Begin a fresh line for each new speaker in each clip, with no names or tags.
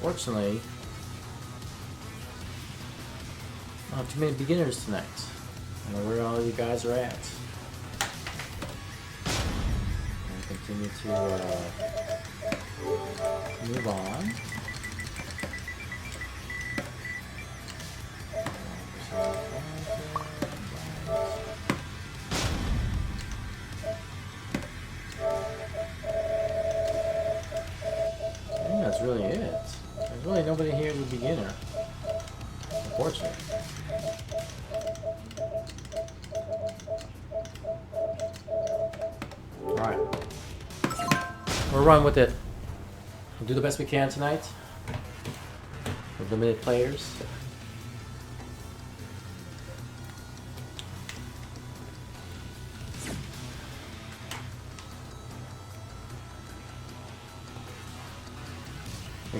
Fortunately, I don't have too many beginners tonight. I don't know where all you guys are at. I'll continue to move on. I think that's really it. There's really nobody here who's a beginner. Unfortunately. Alright. We'll run with it. We'll do the best we can tonight. With limited players.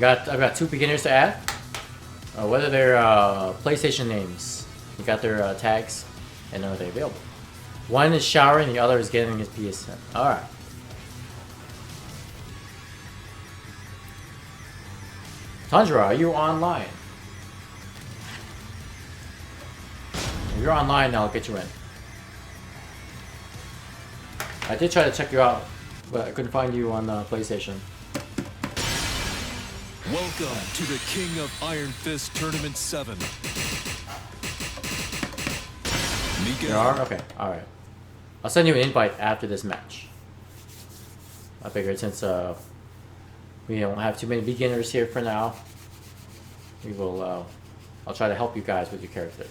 I've got two beginners to add. Whether they're PlayStation names, you got their tags, and are they available? One is showering, the other is getting his PSN. All right. Tundra, are you online? If you're online, I'll get you in. I did try to check you out, but I couldn't find you on PlayStation.
Welcome to the King of Iron Fist Tournament 7.
You are? Okay, alright. I'll send you an invite after this match. I figured since we don't have too many beginners here for now, we will, I'll try to help you guys with your characters.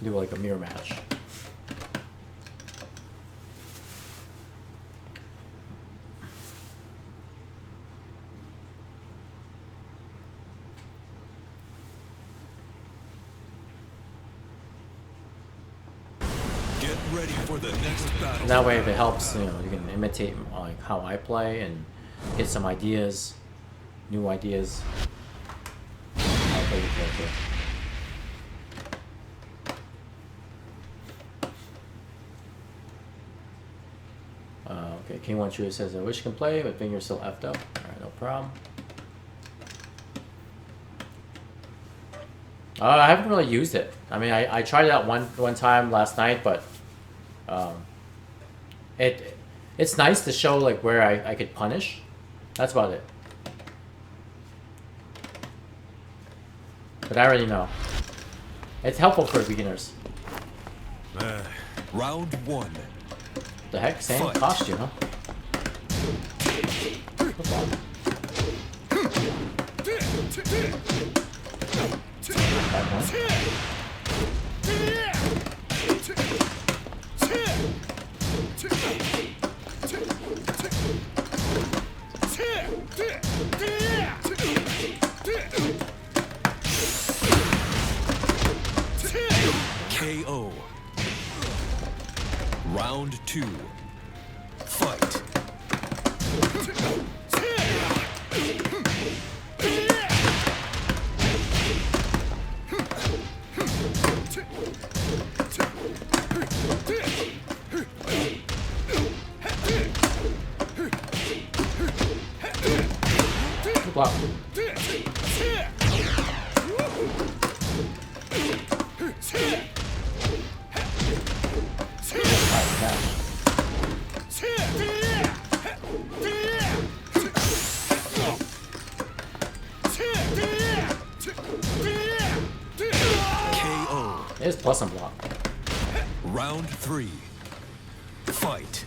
Do like a mirror match.
Ready for the next battle.
And that way, if it helps, you know, you can imitate like how I play and get some ideas, new ideas. I'll play your character. Okay, King One True says, "I wish you can play, but finger's still effed up." All right, no problem. I haven't really used it. I mean, I tried it out one time last night, but. It's nice to show like where I could punish. That's about it. But I already know. It's helpful for beginners.
Round 1.
The heck? Same
Fight.
costume, huh? What's wrong? Bad one.
KO. Round 2. Fight.
Good block.
KO.
It's plus and block.
Round 3. Fight.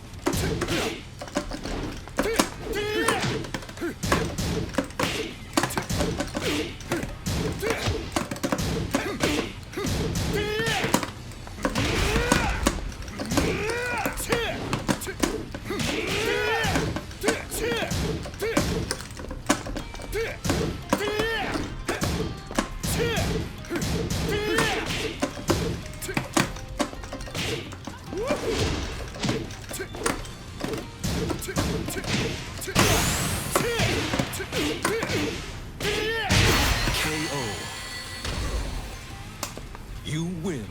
You win.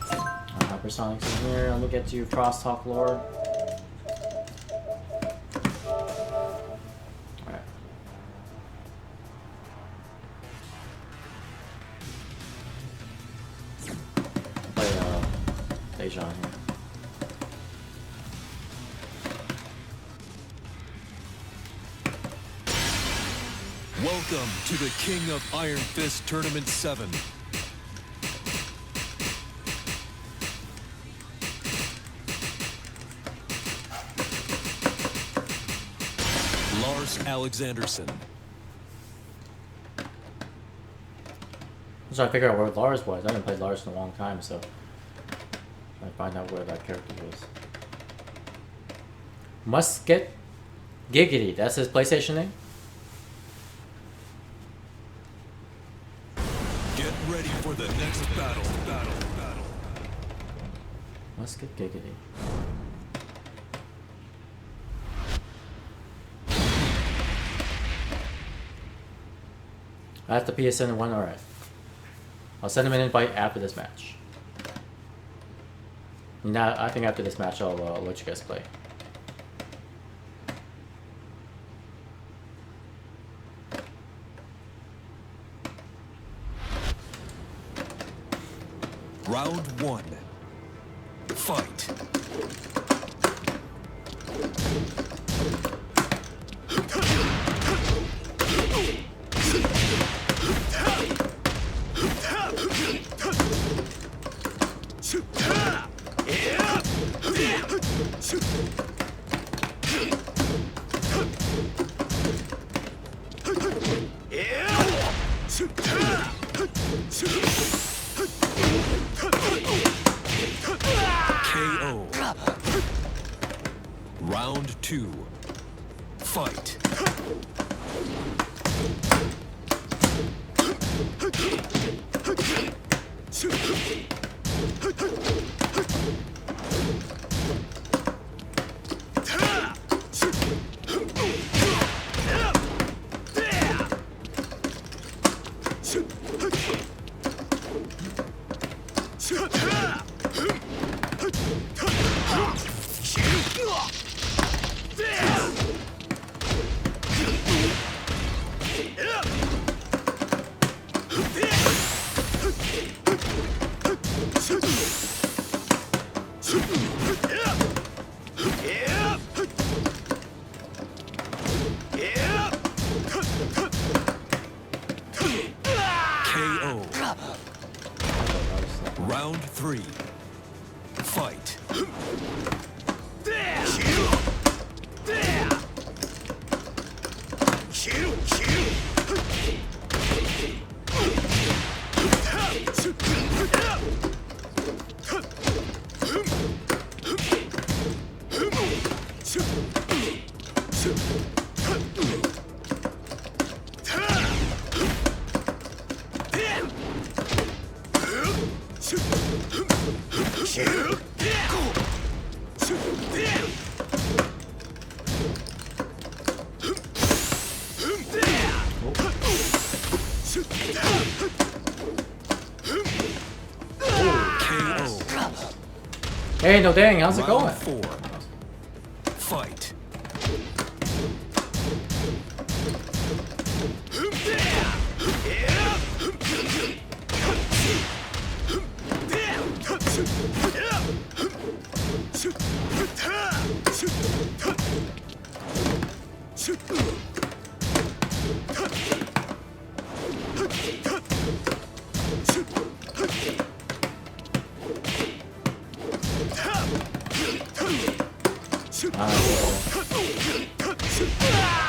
Hypersonics in here. Let me get to Crosstalk Lord.
Welcome to the King of Iron Fist Tournament 7. Lars Alexanderson.
I'm trying to figure out where Lars was. I haven't played Lars in a long time, so I find out where that character was. Musket Giggity, that's his PlayStation name?
Get ready for the next battle.
Musket Giggity. I have the PSN one, alright. I'll send him an invite after this match. Now, I think after this match, I'll let you guys play.
Round 1. Fight. KO. Round 2. Fight. Round 3. Fight.
Hey, no dang, how's it going?
Round 4. Fight.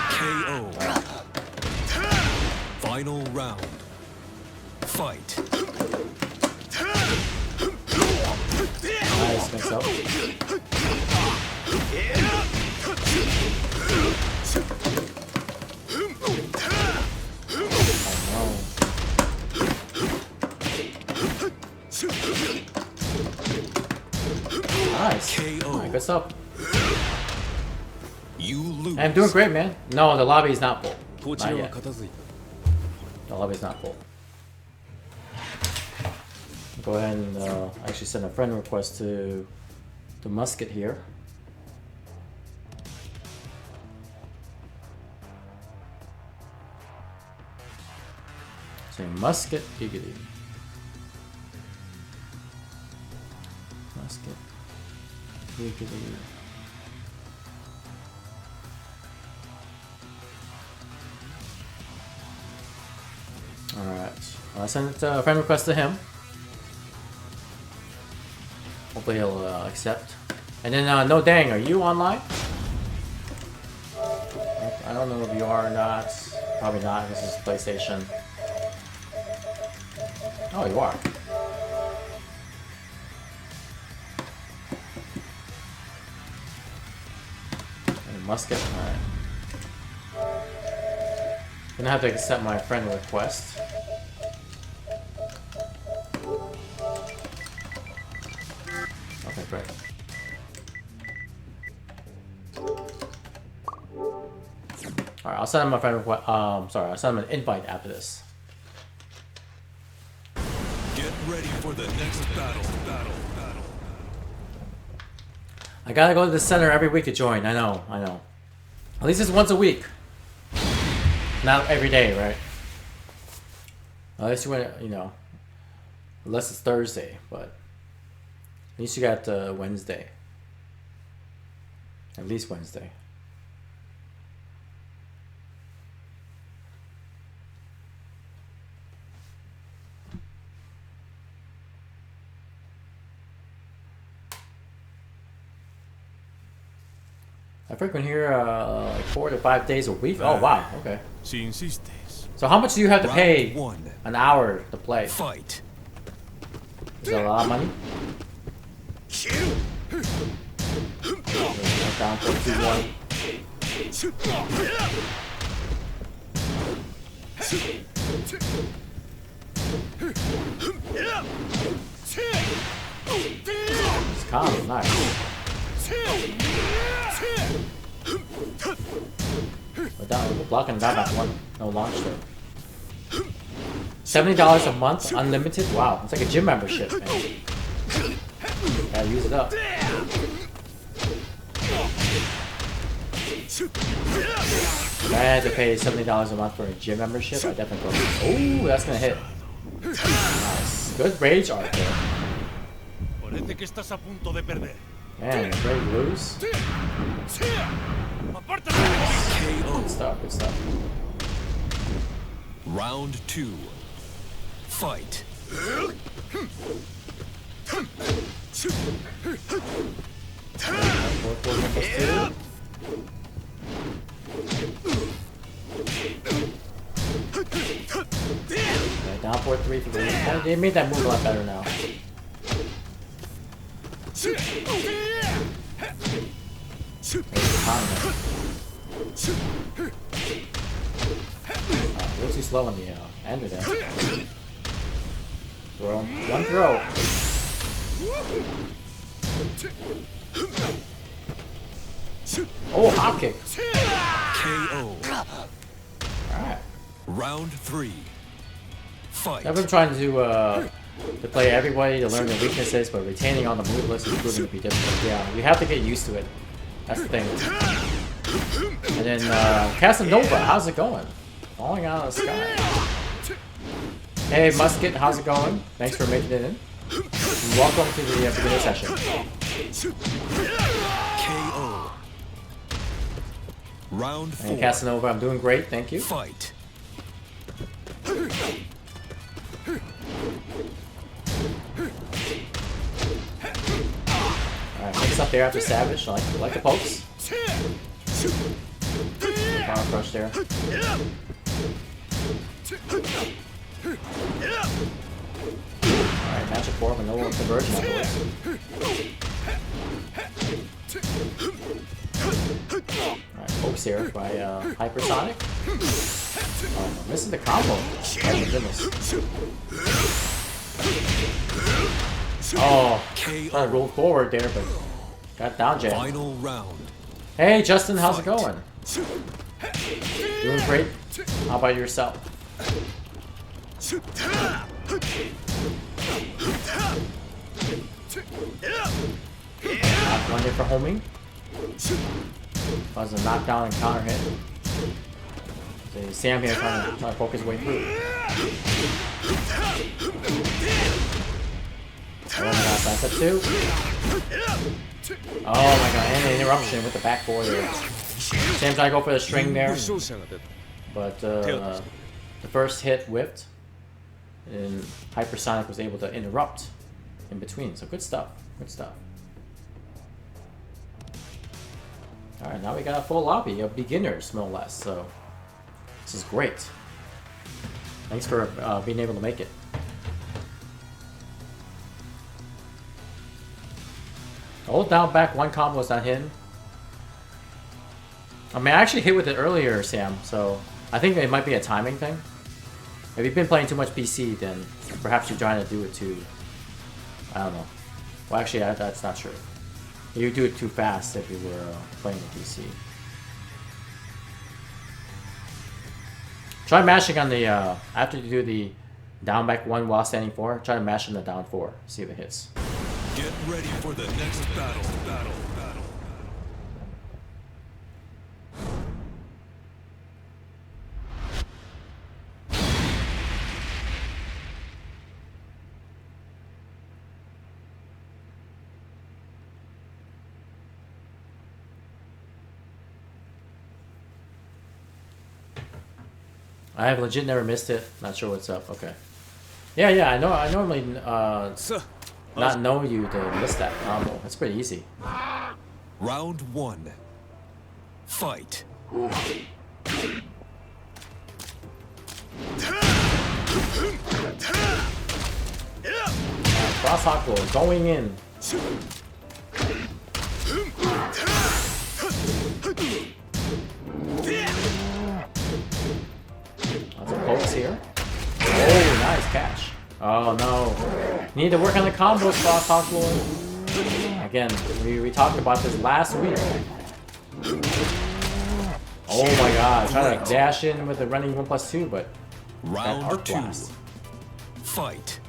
KO. Final round. Fight.
Nice, mix up. Nice.
KO.
Alright, good stuff.
You lose.
I'm doing great, man. No, the lobby is not full. Not yet. The lobby is not full. Go ahead and actually send a friend request to the Musket here. Say Musket Giggity. Musket Giggity. I sent a friend request to him. Hopefully he'll accept. And then, no dang, are you online? I don't know if you are or not. Probably not. This is PlayStation. Oh, you are. And musket. All right. Gonna have to accept my friend request. Okay, great. Alright, I'll send him my friend request. Sorry, I'll send him an invite after this.
Get ready for the next battle.
I gotta go to the center every week to join. I know. At least it's once a week. Not every day, right? At least unless it's Thursday, but at least you got Wednesday. At least Wednesday. I frequent here like 4 to 5 days a week. Oh wow, okay.
Si insistes.
So how much do you have to pay
Round 1.
an hour to play?
Fight.
Is that a lot of money? Down 4-2-1. It's calm, nice. We're down, we're blocking down that one. No launch there. $70 a month, unlimited? Wow, it's like a gym membership, man. Gotta use it up. If I had to pay $70 a month for a gym membership, I'd definitely go. Oh, that's gonna hit. Nice. Good rage art there.
Parece que estás a punto de perder.
Man, ready to lose? Good stuff, good stuff.
Round 2. Fight.
Okay, down 4-3 for the. They made that move a lot better now. A little too slow on the ender there. Throw. One throw. Oh, hop kick.
KO.
Alright.
Round 3. Fight.
I've been trying to play everybody to learn their weaknesses, but retaining all the move lists is proving to be difficult. Yeah, we have to get used to it. That's the thing. And then Casanova, how's it going? Falling out of the sky. Hey Musket, how's it going? Thanks for making it in. Welcome to the beginner session.
KO. Round 4.
And Casanova, I'm doing great, thank you.
Fight.
Alright, mix up there after Savage. I like the pokes. Power crush there. Alright, match of 4 with no conversion afterwards. Alright, pokes here by Hypersonic. Oh, I'm missing the combo. Oh my goodness. Oh, trying to roll forward there, but got down jab.
Final round.
Hey Justin, how's it going? Doing great. How about yourself? One hit for homing. Cause a knockdown and counter hit. So you see him here trying to poke his way through. That's up 2. Oh my god, and an interruption with the back 4 there. Same time I go for the string there. But the first hit whipped. and Hypersonic was able to interrupt in between. So good stuff. Good stuff. Alright, now we got a full lobby of beginners, no less. So this is great. Thanks for being able to make it. Hold down back one combo is not hitting. I mean, I actually hit with it earlier, Sam, so I think it might be a timing thing. If you've been playing too much PC, then perhaps you're trying to do it too... I don't know. Well, actually, that's not true. You do it too fast if you were playing the PC. Try mashing on the... after you do the down back 1 while standing 4, try to mash on the down 4. See if it hits.
Get ready for the next battle.
I have legit never missed it. Not sure what's up. Okay. Yeah. I know. I normally not know you to miss that combo. That's pretty easy.
Round 1. Fight.
Cross hawk roll going in. Lots of pokes here. Oh, nice catch. Oh no. Need to work on the combos, Cross Hawk Lord. Again, we talked about this last week. Oh my god, trying to dash in with the running 1+2, but
Round
that arc
2.
blast.
Fight.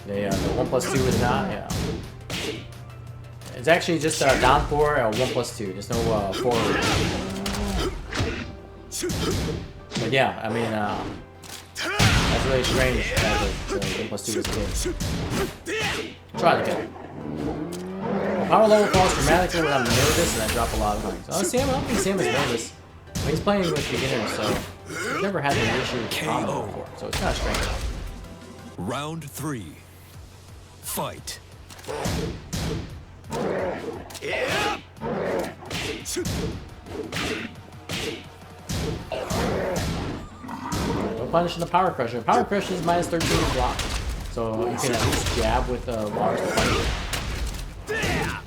The 1+2 is not, yeah. It's actually just down 4 or 1+2. There's no forward. But yeah, I mean, that's really strange that the 1+2 is king. Try to get it. Power level falls dramatically when I'm nervous and I drop a lot of points. Oh, Sam, I don't think Sam is nervous. He's playing with beginners, so he's never had an issue with combo before, so it's kind of strange.
Round 3. Fight.
No punishing the power crusher. Power crusher is minus 13 to block, so you can at least jab with Lars to punish it.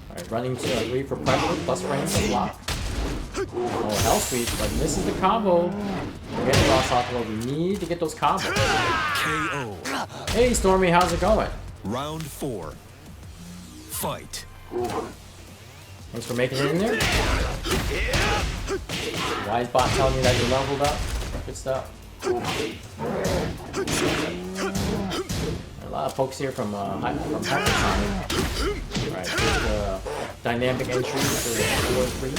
Alright, running to 3 for pressure, plus range to block. Oh, hell sweep, but misses the combo. Again, Cross Hawk Roll, we need to get those combos.
KO.
Hey, Stormy, how's it going?
Round 4. Fight.
Thanks for making it in there. Wise bot telling me that you're leveled up. Good stuff. A lot of pokes here from Hypersonic. Alright, good dynamic entry for War 3.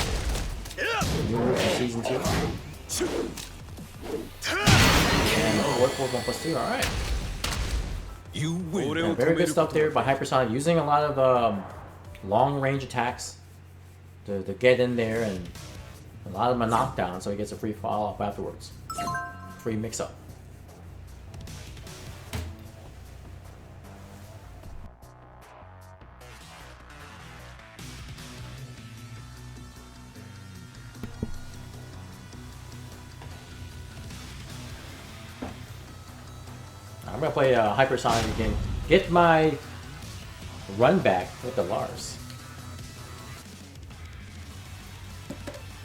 New move from Season 2. And War 4 1+2, alright.
You win.
Yeah, very good stuff there by Hypersonic, using a lot of long range attacks to get in there, and a lot of them are knockdown, so he gets a free fall off afterwards. Free mix up. I'm gonna play Hypersonic again. Get my run back with the Lars.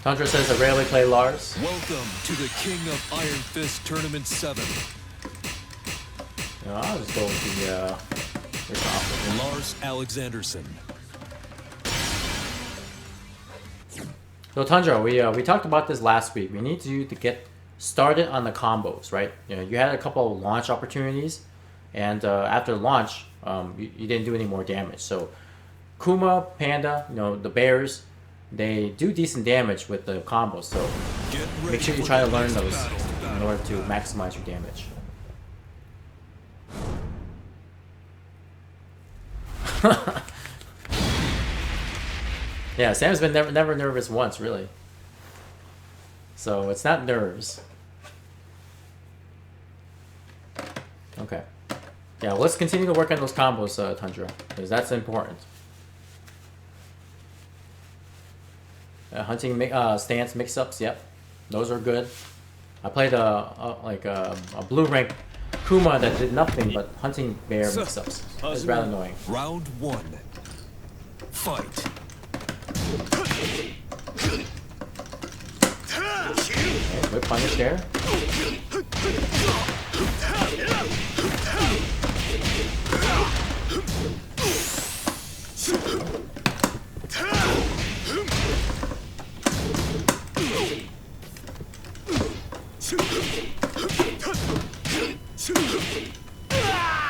Tundra says I rarely play Lars.
Welcome to the King of Iron Fist Tournament 7.
No, I'll just go with the
Lars Alexanderson.
So Tundra, we talked about this last week. We need to get started on the combos, right? You know, you had a couple of launch opportunities, and after launch, you didn't do any more damage. So Kuma, Panda, you know, the bears, they do decent damage with the combos. So make sure you try to learn those in order to maximize your damage. Yeah, Sam's been never nervous once, really. So it's not nerves. Yeah, let's continue to work on those combos, Tundra, because that's important. Hunting stance mix-ups, yep, those are good. I played a blue rank Kuma that did nothing but hunting bear mix-ups. It's rather annoying.
Round 1. Fight.
Okay, whip punish there.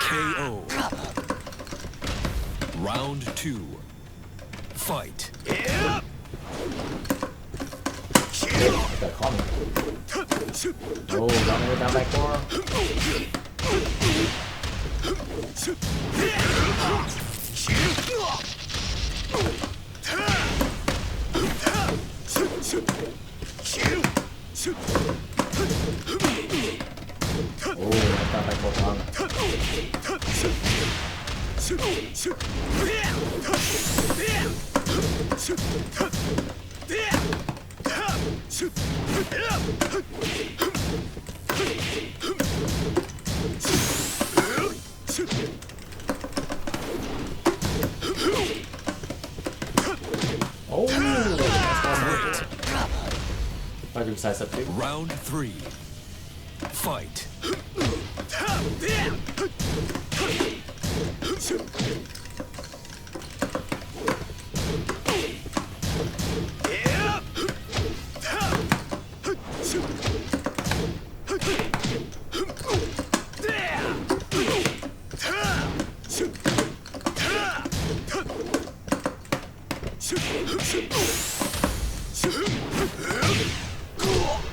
KO. Round 2. Fight.
Gotta call me. Oh, down back door. Oh, down back door wrong. Oh, that's I do size up too.
Round 3. Fight.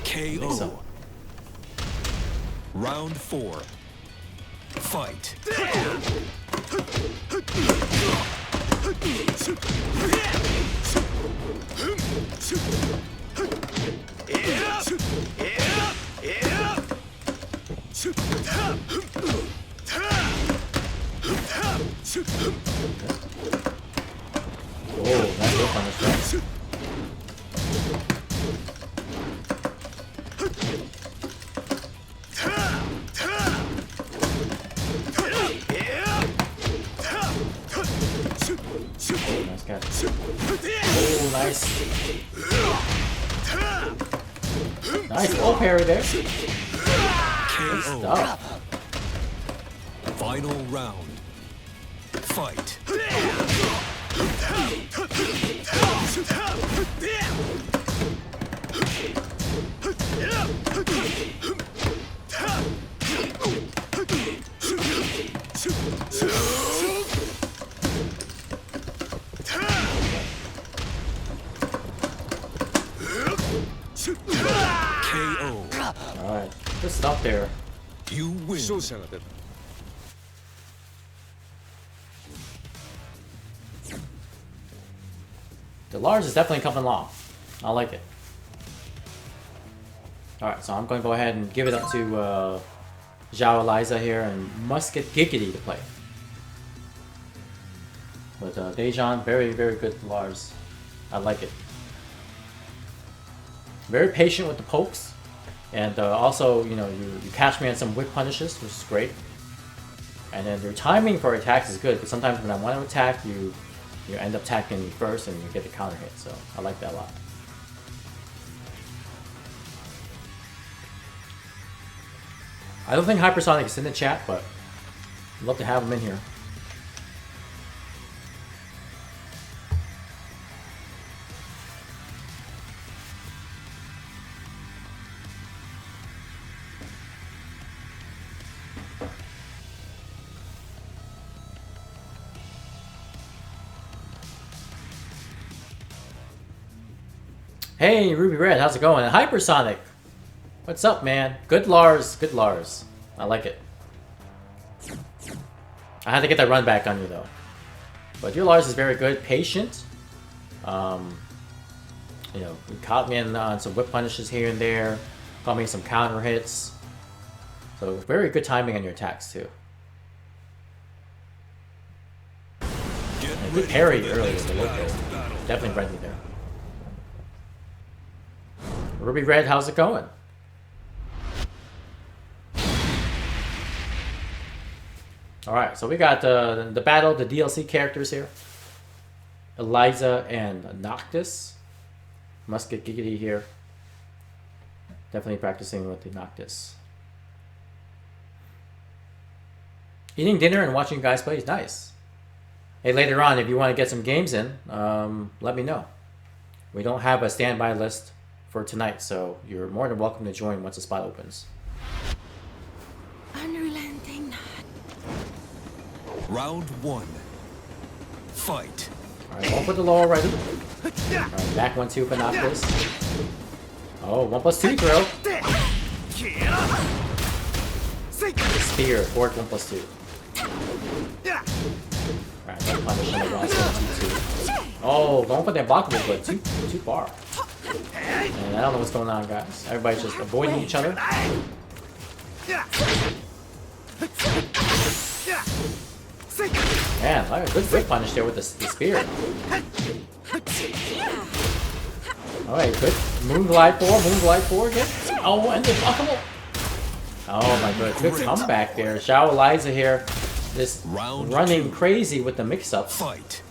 KO. Round 4. Fight.
Oh, that's real punish. Nice catch. Oh, nice. Nice full parry there. Good
KO.
stuff.
Final round. Fight. KO.
Alright, good stuff there.
You win.
The Lars is definitely coming along. I like it. Alright, so I'm going to go ahead and give it up to Zhao Eliza here and Musket Giggity to play. But Dejan, very, very good Lars. I like it. Very patient with the pokes. And also, you know, you catch me on some whip punishes, which is great. And then your timing for attacks is good, because sometimes when I want to attack, you end up attacking me first and you get the counter hit. So I like that a lot. I don't think Hypersonic is in the chat, but I'd love to have him in here. Hey, Ruby Red, how's it going? And Hypersonic, what's up, man? Good Lars, good Lars. I like it. I had to get that run back on you, though. But your Lars is very good, patient. You know, you caught me on some whip punishes here and there, caught me some counter hits. So very good timing on your attacks, too. A good parry earlier with the local. Definitely friendly there. Ruby Red, how's it going? Alright, so we got the battle, the DLC characters here. Eliza and Noctis. Musket Giggity here. Definitely practicing with the Noctis. Eating dinner and watching you guys play is nice. Hey, later on, if you want to get some games in, let me know. We don't have a standby list for tonight, so you're more than welcome to join once the spot opens.
Unrelenting.
Round 1. Fight.
Alright, one for the low already. Alright, back 1-2 for Noctis. Oh, 1+2 throw. Spear, forward 1+2. Alright, that punish on the Ross 1-2. Oh, going for that blockable, but too far. And I don't know what's going on, guys. Everybody's just avoiding each other. Man, like a good punish there with the spear. Alright, good. Moonglide 4 again. Oh, and the blockable. Oh my god, good comeback there. Xiao Eliza here. Just running crazy with the mix-up.
Fight.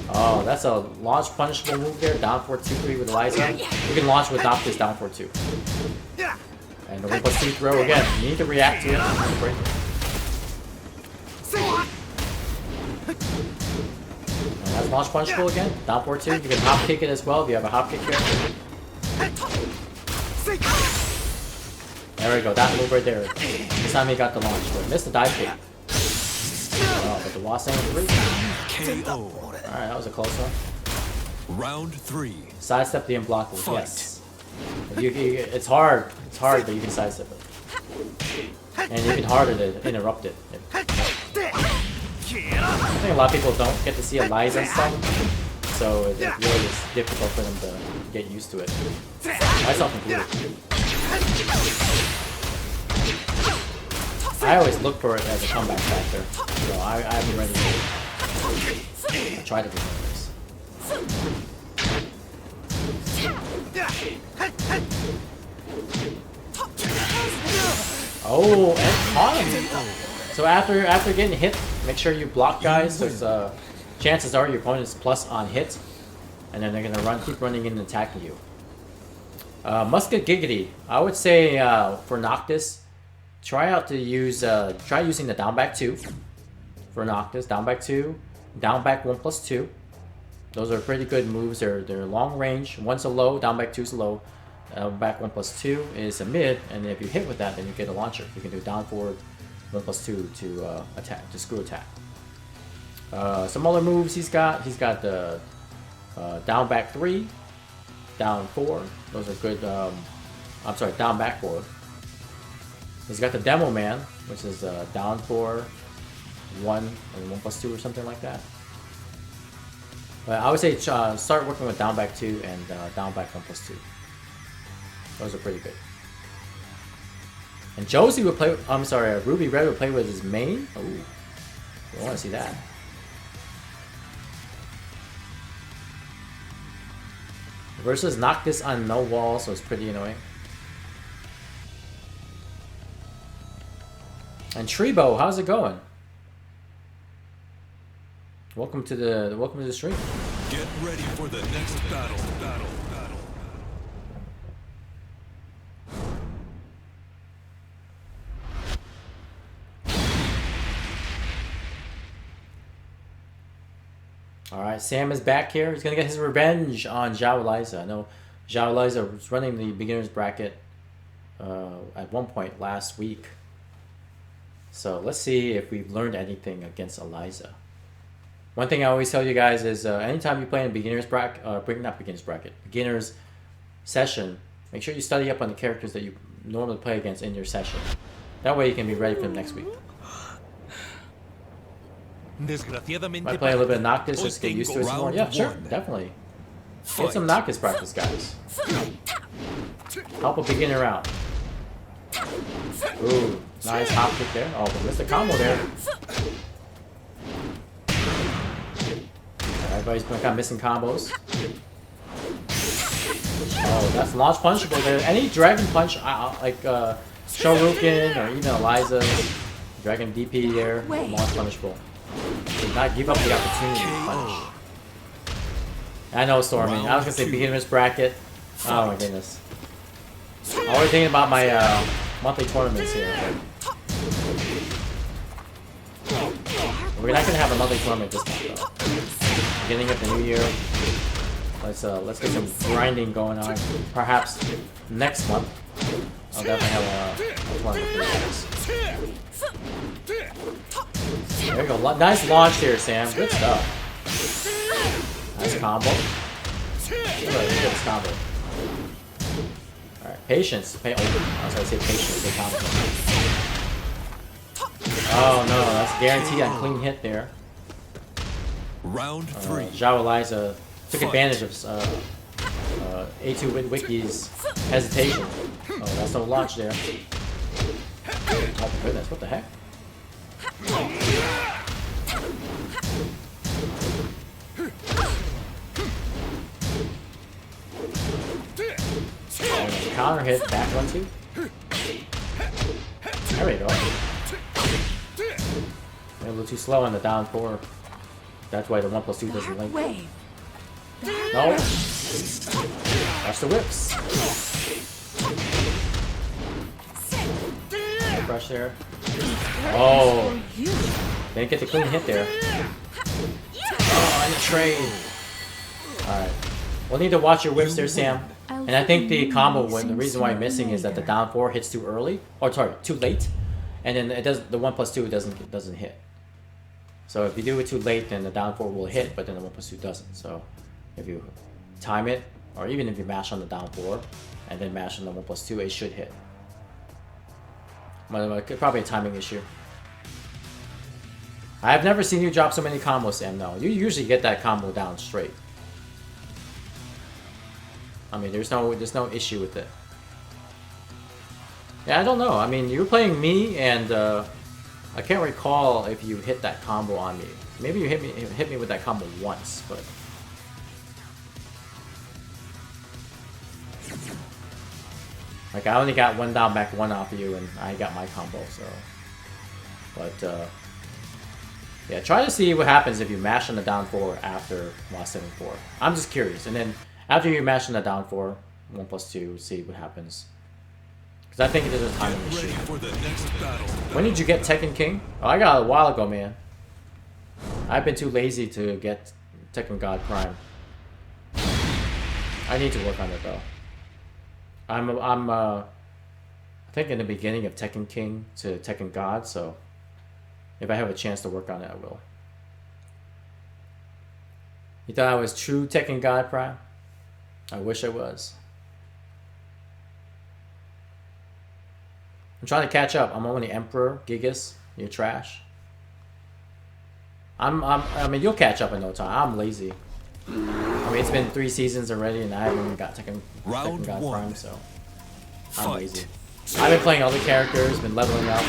Oh, that's a launch punishable move there. Down 4-2-3 with Eliza. You can launch with Noctis down 4-2. And the 1+2 throw again. You need to react to it. And that's launch punishable again. Down 4-2. You can hop kick it as well if you have a hop kick here. There we go. That move right there. This time he got the launch, but missed the dive kick. Oh, but the Wasang 3.
KO.
Alright, that was a close one.
Round 3.
Sidestep the unblockable. Yes. It's hard. It's hard, but you can sidestep it. And even harder to interrupt it. I think a lot of people don't get to see Eliza and stuff, so it really is difficult for them to get used to it. Myself included. I always look for it as a comeback factor, so I've been ready to I try to do this. Oh, and caught him. So after getting hit, make sure you block, guys. There's chances are your opponent's plus on hit, and then they're gonna keep running in and attacking you. Musket Giggity. I would say for Noctis, try using the down back 2 for Noctis. Down back 2, down back 1+2. Those are pretty good moves. They're long range. One's a low, down back 2's a low. Back 1+2 is a mid, and if you hit with that, then you get a launcher. You can do down forward 1+2 to attack, to screw attack. Some other moves he's got. He's got the down back 3, down 4. Those are good. I'm sorry, down back 4. He's got the Demo Man, which is down 4, 1, and 1+2 or something like that. But I would say start working with down back 2 and down back 1+2. Those are pretty good. And Josie would play. I'm sorry, Ruby Red would play with his main. Oh, I want to see that. Versus Noctis on no wall, so it's pretty annoying. And Trebo, how's it going? Welcome to the stream.
Get ready for the next battle.
Alright, Sam is back here. He's gonna get his revenge on Xiao Eliza. I know Xiao Eliza was running the beginner's bracket at one point last week. So let's see if we've learned anything against Eliza. One thing I always tell you guys is anytime you play in a beginner's bracket, beginner's session, make sure you study up on the characters that you normally play against in your session. That way you can be ready for the next week. Might play a little bit of Noctis just to get used to it some more. Yeah, sure, definitely. Get some Noctis practice, guys. Help a beginner out. Ooh, nice hop kick there. Oh, but missed the combo there. Everybody's kind of missing combos. Oh, that's launch punchable there. Any dragon punch, like Shoryuken or even Eliza, dragon DP there, launch punchable. Do not give up the opportunity to punch. I know, Stormy. I was gonna say beginner's bracket. Oh my goodness. I'm already thinking about my monthly tournaments here. We're not gonna have a monthly tournament this month though. Beginning of the new year. Let's get some grinding going on. Perhaps next month I'll definitely have a tournament for you guys. There you go. Nice launch here, Sam. Good stuff. Nice combo. Look at this combo. Alright, patience. I was gonna say patience. Say combo. Oh no, that's guaranteed on clean hit there.
Round 3.
Zhao Eliza took advantage of A2 Wiki's hesitation. Oh, that's no launch there. Oh my goodness, what the heck? Oh, counter hit, back 1-2. There we go. A little too slow on the down 4. That's why the 1+2 doesn't link. No. Watch the whips. Brush there. Oh. Didn't get the clean hit there. Oh, and a trade. Alright. We'll need to watch your whips there, Sam. And I think the combo, the reason why you're missing is that the down 4 hits too early. Or sorry, too late. And then it does the 1+2 doesn't hit. So if you do it too late, then the down 4 will hit, but then the 1+2 doesn't. So if you time it, or even if you mash on the down 4 and then mash on the 1+2, it should hit. But probably a timing issue. I've never seen you drop so many combos, Sam. No, you usually get that combo down straight. I mean, there's no issue with it. Yeah, I don't know. I mean, you were playing me, and I can't recall if you hit that combo on me. Maybe you hit me with that combo once, but. Like, I only got 1 down back 1 off of you, and I got my combo, so. But, yeah, try to see what happens if you mash on the down 4 after lost 7-4. I'm just curious. And then, after you mash on the down 4, 1+2, see what happens. Because I think it is a timing issue. When did you get Tekken King? Oh, I got it a while ago, man. I've been too lazy to get Tekken God Prime. I need to work on it, though. I think in the beginning of Tekken King to Tekken God, so if I have a chance to work on it, I will. You thought I was true Tekken God Prime? I wish I was. I'm trying to catch up. I'm only Emperor, Gigas. You're trash. I mean, you'll catch up in no time. I'm lazy. I mean, it's been 3 seasons already, and I haven't even got Tekken God Prime, so I'm lazy. I've been playing other characters, been leveling up.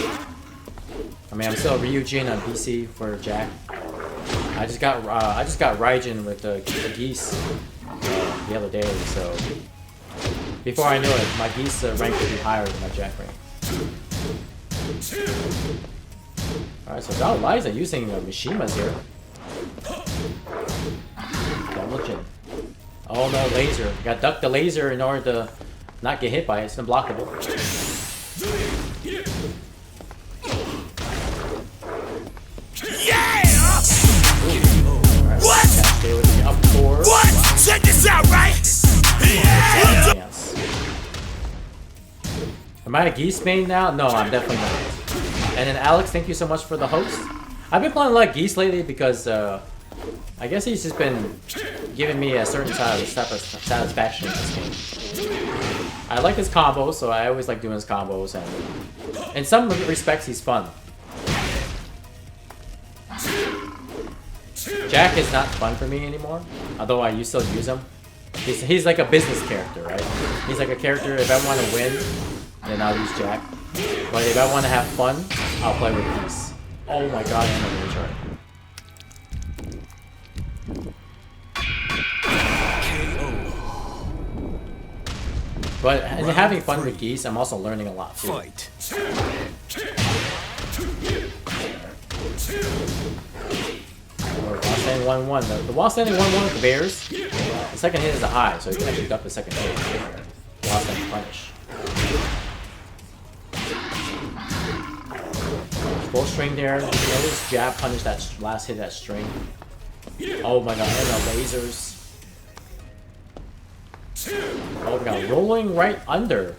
I mean, I'm still Ryujin on PC for Jack. I just got Raijin with the geese the other day, so before I knew it, my geese rank would be higher than my Jack rank. Alright, so Zhao Eliza using Mishimas here. Double chin. Oh no, laser. You gotta duck the laser in order to not get hit by it. It's unblockable.
Yeah!
Right, what?
What? Check this out, right? Yeah!
Yes. Am I a geese main now? No, I'm definitely not. And then Alex, thank you so much for the host. I've been playing a lot of geese lately because I guess he's just been giving me a certain type of satisfaction in this game. I like his combos, so I always like doing his combos, and in some respects he's fun. Jack is not fun for me anymore, although I still use him. He's like a business character, right? He's like a character, if I want to win, then I'll use Jack. But if I want to have fun, I'll play with Geese. Oh my god, I'm a retard. But in having fun with Geese, I'm also learning a lot too.
Fight.
While standing 1-1. The while standing 1-1 with the Bears, the second hit is a high, so you can actually duck the second hit. While standing punish. Full string there. Notice jab punish that last hit of that string. Oh my god, and the lasers. Oh my god, rolling right under.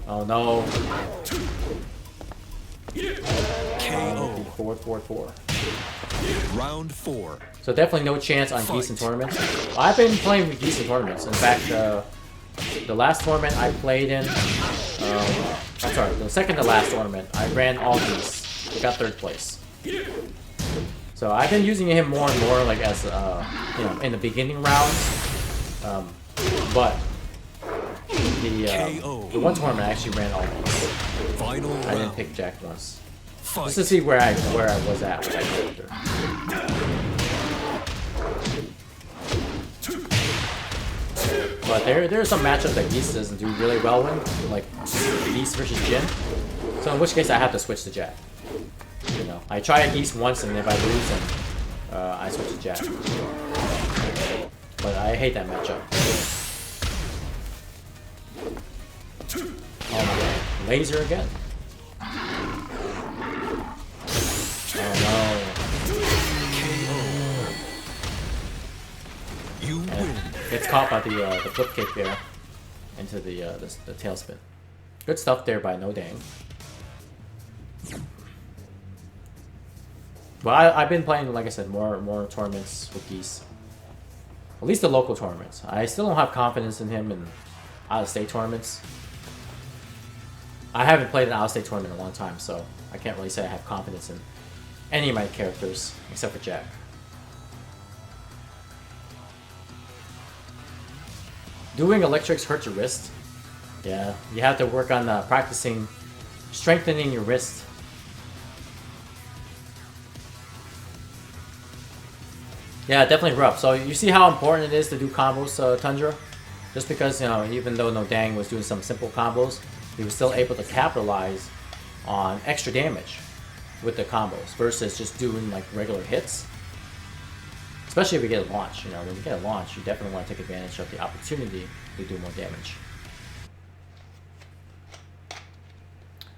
Oh no.
KO.
4-4-4.
Round 4.
So definitely no chance on Geese in tournaments. I've been playing with Geese in tournaments. In fact, the last tournament I played in, I'm sorry, the second to last tournament, I ran all Geese. We got 3rd place. So I've been using him more and more, like as you know, in the beginning rounds. But the one tournament I actually ran all Geese.
Final
I didn't
round.
pick Jack once.
Fight.
Just to see where I was at with that character. But there are some matchups that Geese doesn't do really well in, like Geese versus Jin. So in which case I have to switch to Jack. You know, I try a Geese once, and if I lose, then I switch to Jack. But I hate that matchup. Oh my god, laser again. Oh
KO. You
no.
win.
Gets caught by the flip kick there into the tailspin. Good stuff there by No Dang. Well, I've been playing, like I said, more tournaments with Geese. At least the local tournaments. I still don't have confidence in him in out-of-state tournaments. I haven't played an out-of-state tournament in a long time, so I can't really say I have confidence in any of my characters, except for Jack. Doing electrics hurts your wrist. Yeah, you have to work on practicing strengthening your wrist. Yeah, definitely rough. So you see how important it is to do combos, Tundra? Just because, you know, even though No Dang was doing some simple combos, he was still able to capitalize on extra damage with the combos versus just doing like regular hits. Especially if you get a launch, you know, when you get a launch, you definitely want to take advantage of the opportunity to do more damage.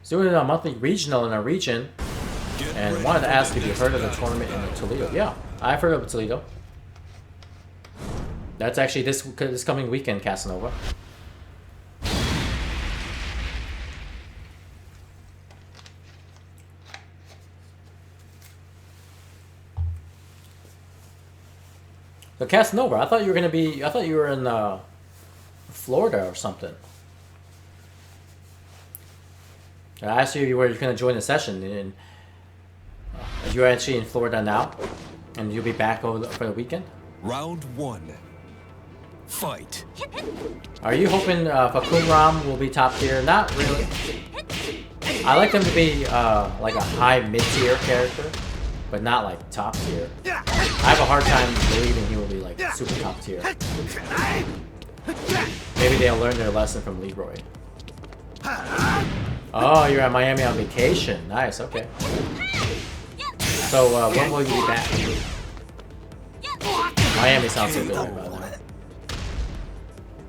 So doing a monthly regional in our region, and wanted to ask if you heard of the tournament in Toledo. Yeah, I've heard of Toledo. That's actually this coming weekend, Casanova. So Casanova, I thought you were in Florida or something. I asked you if you were going to join the session, and you're actually in Florida now, and you'll be back for the weekend.
Round 1. Fight.
Are you hoping Fakunram will be top tier? Not really. I like him to be like a high mid-tier character, but not like top tier. I have a hard time believing he will be like super top tier. Maybe they'll learn their lesson from Leroy. Oh, you're at Miami on vacation. Nice, okay. So when will you be back? Miami sounds so good right about that.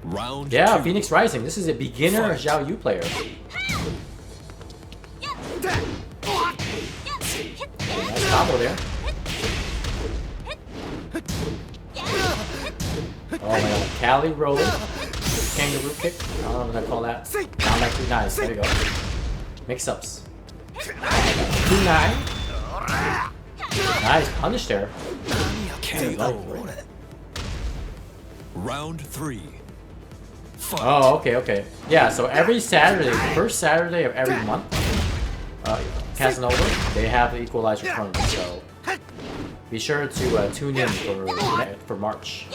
Round
Yeah,
2.
Phoenix Rising. This is a beginner Xiao Yu player. Nice combo there. Oh my god, Cali rolling. Kangaroo kick. I don't know what I call that. Down back 2-9. There you go. Mix-ups. 2-9. Nice punish there.
KO. Round 3. Fight.
Oh, okay. Yeah, so every Saturday, the first Saturday of every month, Casanova, they have the Equalizer tournament, so be sure to tune in for March.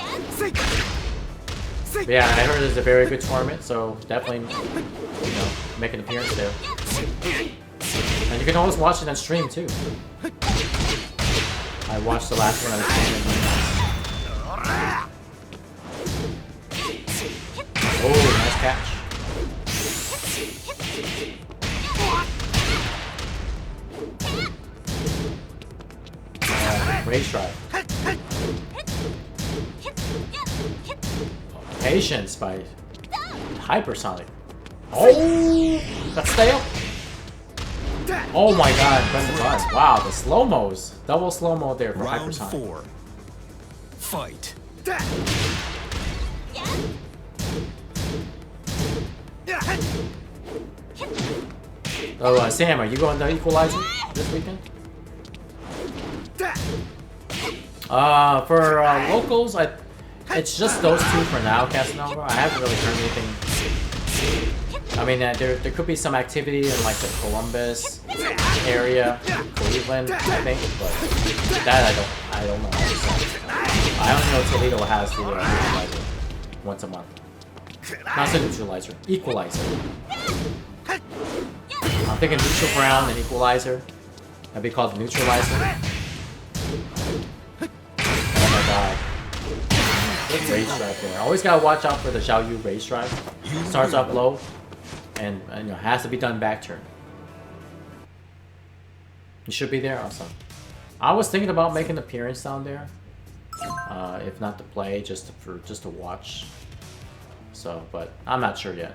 But yeah, I heard it's a very good tournament, so definitely, you know, make an appearance there. And you can always watch it on stream too. I watched the last one on the stream. catch. Rage drive. Patience by Hypersonic. Oh, that's stale. Oh my god, press the button. Wow, the slow-mos. Double slow-mo there for
Round
Hypersonic.
4. Fight.
Oh, Sam, are you going to Equalizer this weekend? For locals, it's just those two for now, Casanova. I haven't really heard anything. I mean, there could be some activity in like the Columbus area, Cleveland, I think, but that I don't know. I only know Toledo has the neutralizer once a month. Not the neutralizer, equalizer. I'm thinking neutral ground and equalizer. That'd be called the neutralizer. Oh my god. Big rage drive there. Always gotta watch out for the Xiao Yu rage drive. Starts off low and you know, has to be done back turn. You should be there? Awesome. I was thinking about making an appearance down there. If not to play, just to watch. So, but I'm not sure yet.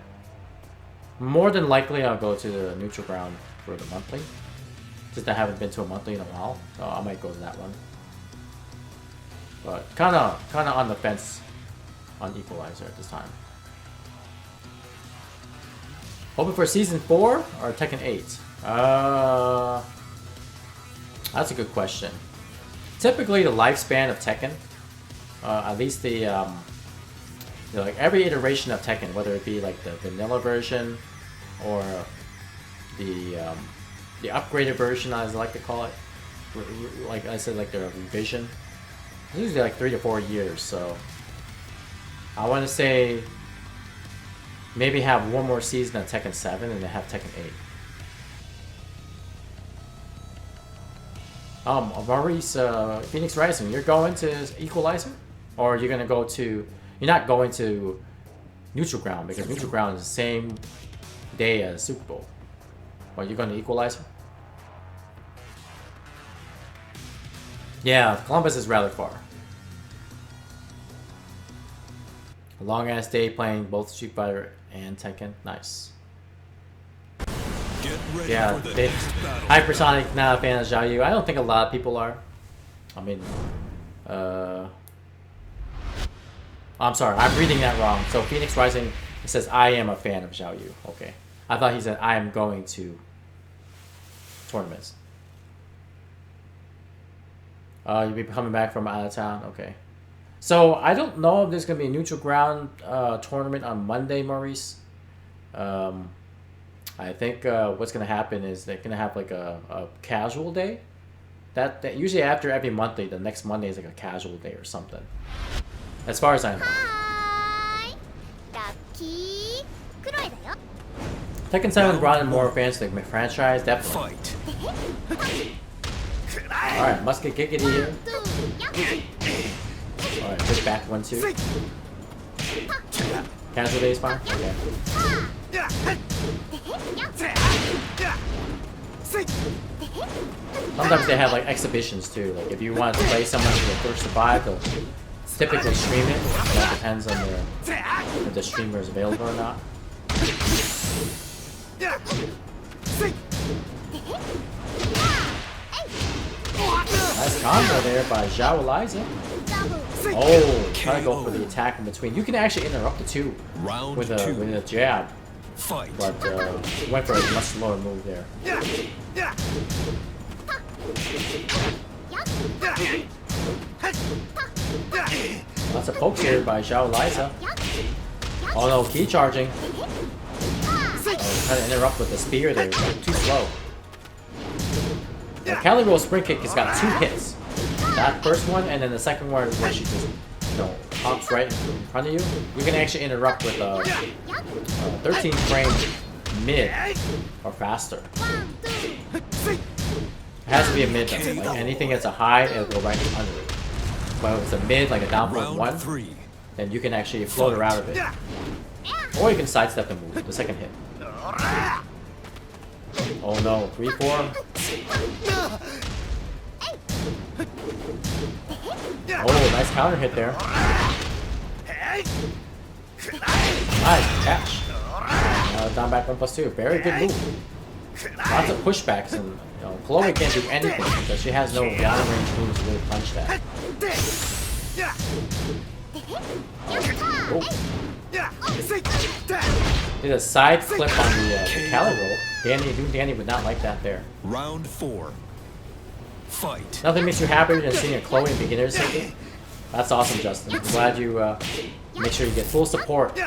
More than likely, I'll go to the neutral ground for the monthly. Just I haven't been to a monthly in a while, so I might go to that one. But kind of on the fence on Equalizer at this time. Hoping for Season 4 or Tekken 8? That's a good question. Typically, the lifespan of Tekken, at least the like every iteration of Tekken, whether it be like the vanilla version or the upgraded version, as I like to call it, like I said, like the revision, it's usually like 3 to 4 years. So I want to say maybe have one more season of Tekken 7 and then have Tekken 8. Maurice, Phoenix Rising, you're going to Equalizer? Or you're gonna go to... You're not going to Neutral Ground, because Neutral Ground is the same day as Super Bowl. Or you're going to Equalizer? Yeah, Columbus is rather far. A long-ass day playing both Street Fighter and Tekken. Nice.
Get ready
Yeah,
for the next battle.
Hypersonic, not a fan of Xiao Yu. I don't think a lot of people are. I mean, I'm sorry, I'm reading that wrong. So Phoenix Rising, it says I am a fan of Xiao Yu. Okay, I thought he said I am going to tournaments. You'll be coming back from out of town. Okay, so I don't know if there's gonna be a neutral ground tournament on Monday, Maurice. I think what's gonna happen is they're gonna have like a casual day. That usually after every monthly, the next Monday is like a casual day or something. As far as I know. Tekken 7 brought in more fans to the franchise, definitely.
Fight.
Alright, must get giggity here. Alright, push back 1-2. Casual day is fine? Okay. Sometimes they have like exhibitions too. Like if you want to play someone for the first survive, they'll typically stream it. That depends on if the streamer is available or not. Nice combo there by Zhao Eliza. Oh, trying to go for the attack in between. You can actually interrupt the two with a jab.
Fight.
But went for a much slower move there. Lots of pokes here by Zhao Eliza. Oh no, key charging. Oh, trying to interrupt with the spear there. Too slow. The Cali Roll Spring Kick has got 2 hits. That first one, and then the second one where she just, hops right in front of you. You can actually interrupt with a 13 frame mid or faster. It has to be a mid though. Like anything that's a high, it'll go right under it. But if it's a mid, like a down for 1, then you can actually float her out of it. Or you can sidestep the move, the second hit. Oh no, 3-4. Oh, nice counter hit there. Nice catch. Down back 1+2. Very good move. Lots of pushbacks, and Chloe can't do anything because she has no down range moves to really punch that. Oh. Did a side flip on the Cali roll. Danny would not like that there.
Round 4. Fight.
Nothing makes you happier than seeing a Chloe beginner's hit. That's awesome, Justin. I'm glad you make sure you get full support.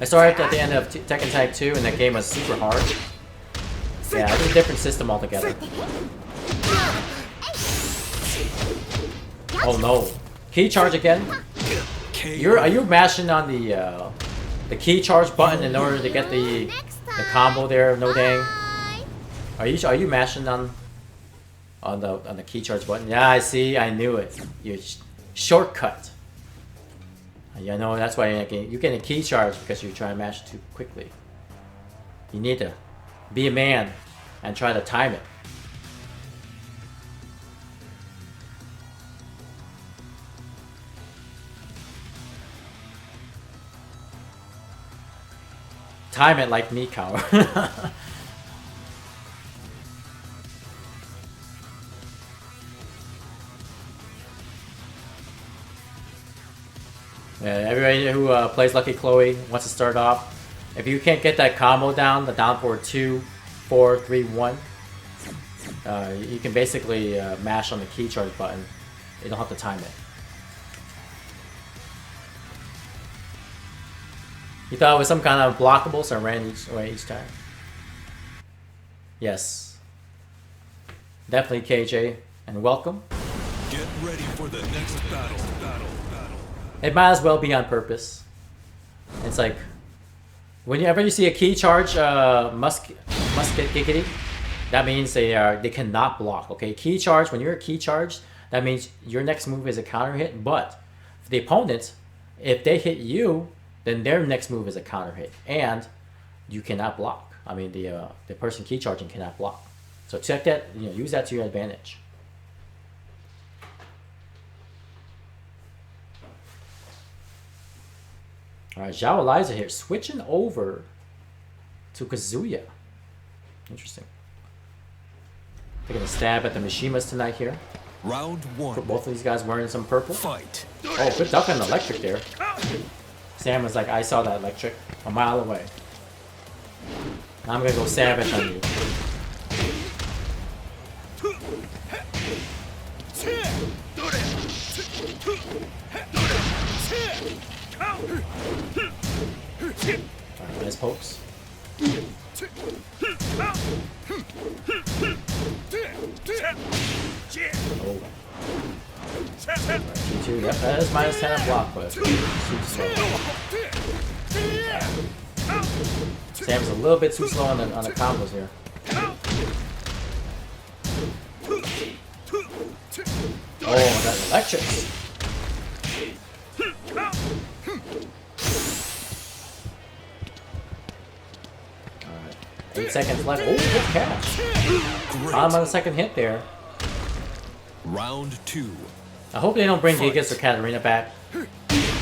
I started at the end of Tekken Type 2 and that game was super hard. Yeah, it's a different system altogether. Oh no. Key charge again? Are you mashing on the key charge button in order to get the combo there, no dang? Are you mashing on the key charge button? Yeah, I see, I knew it. You shortcut. You know, that's why you get a key charge because you're trying to mash too quickly. You need to be a man and try to time it. Time it like me, cow. Yeah, everybody who plays Lucky Chloe wants to start off. If you can't get that combo down, the down forward 2, 4, 3, 1, you can basically mash on the key charge button. You don't have to time it. You thought it was some kind of blockable, so I ran each time. Yes. Definitely KJ, and welcome.
Get ready for the next battle.
It might as well be on purpose. It's like, whenever you see a key charge musket giggity, that means they cannot block. Okay, key charge, when you're a key charge, that means your next move is a counter hit, but for the opponent, if they hit you, then their next move is a counter hit, and you cannot block. I mean, the person key charging cannot block. So check that, use that to your advantage. Alright, Zhao Eliza here, switching over to Kazuya. Interesting. Taking a stab at the Mishimas tonight here.
Round 1.
Both of these guys wearing some purple.
Fight.
Oh, good duck on the electric there. Sam was like, I saw that electric a mile away. Now I'm gonna go savage on you. Alright, nice pokes. Oh. G2, yep, that is -10 on block, but too slow. Sam's a little bit too slow on the combos here. Oh, that electric. Alright. 8 seconds left. Oh, good catch. I'm on the second hit there.
Round 2.
I hope they don't bring Gigas or Katarina back.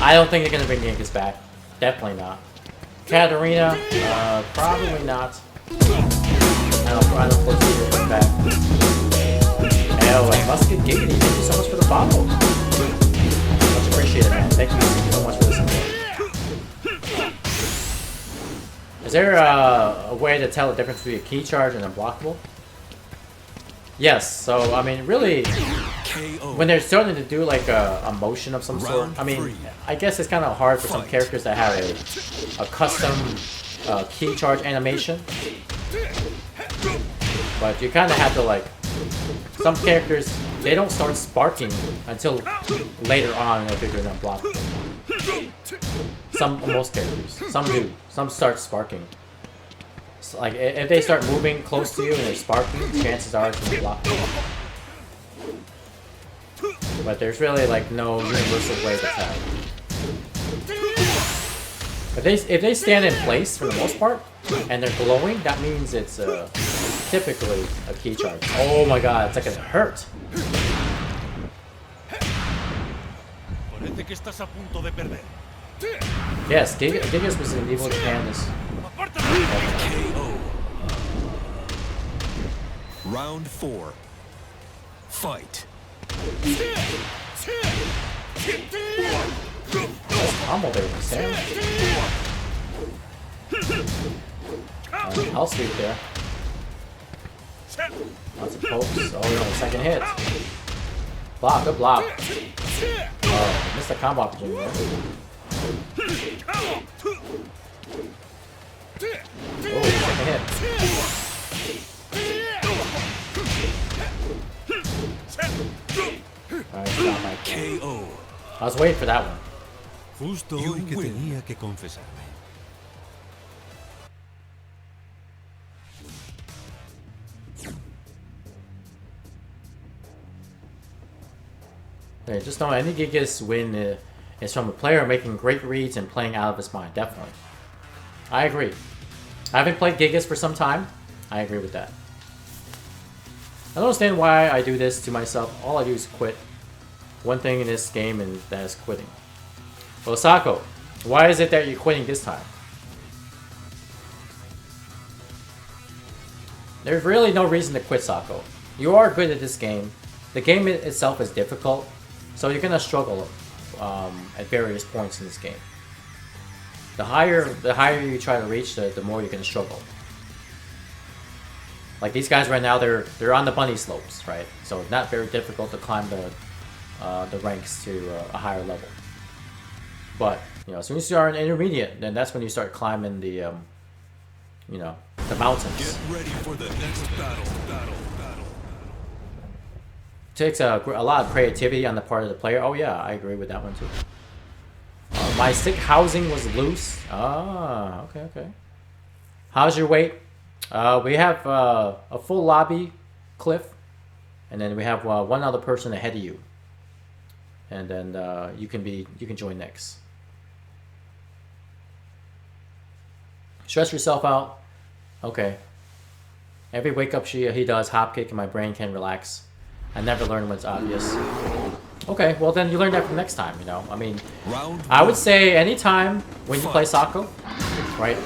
I don't think they're gonna bring Gigas back. Definitely not. Katarina, probably not. I don't foresee her coming back. Oh, I must get Giggity. Thank you so much for the follow. Much appreciated, man. Thank you so much for the support. Is there a way to tell the difference between a key charge and a blockable? Yes, so I mean, really, when they're starting to do like a motion of some sort, I mean, I guess it's kind of hard for some characters that have a custom key charge animation. But you kind of have to like, some characters, they don't start sparking until later on if they're not blockable. Most characters, some do, some start sparking. So, like, if they start moving close to you and they're sparking, chances are it's going to block you. But there's really like no universal way to tag. If they stand in place for the most part and they're glowing, that means it's typically a key charge. Oh my god, it's like it hurt.
Parece que estás a punto de perder.
Yes, Gigas was in Evil Candace.
KO. Round 4. Fight.
Combo there, Sam. I'll sweep there. Lots of pokes. Oh, no, second hit. Block, good block. Oh, missed the combo opportunity there. Oh, second hit. Alright, stop my
KO.
I was waiting for that one.
Justo hoy que tenía que confesarme.
Okay, just know any Gigas win is from a player making great reads and playing out of his mind. Definitely. I agree. I haven't played Gigas for some time. I agree with that. I don't understand why I do this to myself. All I do is quit. One thing in this game, and that is quitting. Well, Sako, why is it that you're quitting this time? There's really no reason to quit, Sako. You are good at this game. The game itself is difficult, so you're gonna struggle at various points in this game. The higher you try to reach, the more you're gonna struggle. Like these guys right now, they're on the bunny slopes, right? So it's not very difficult to climb the ranks to a higher level. But you know, as soon as you are an intermediate, then that's when you start climbing the you know, the mountains.
Get ready for the next battle.
Takes a lot of creativity on the part of the player. Oh yeah, I agree with that one too. My stick housing was loose. Ah, okay. How's your weight? We have a full lobby, Cliff, and then we have one other person ahead of you, and then you can join next. Stress yourself out. Okay. Every wake up he does hop kick and my brain can relax. I never learn what's obvious. Okay, well then you learn that for next time, you know. I mean, I would say anytime when you play Sako, right?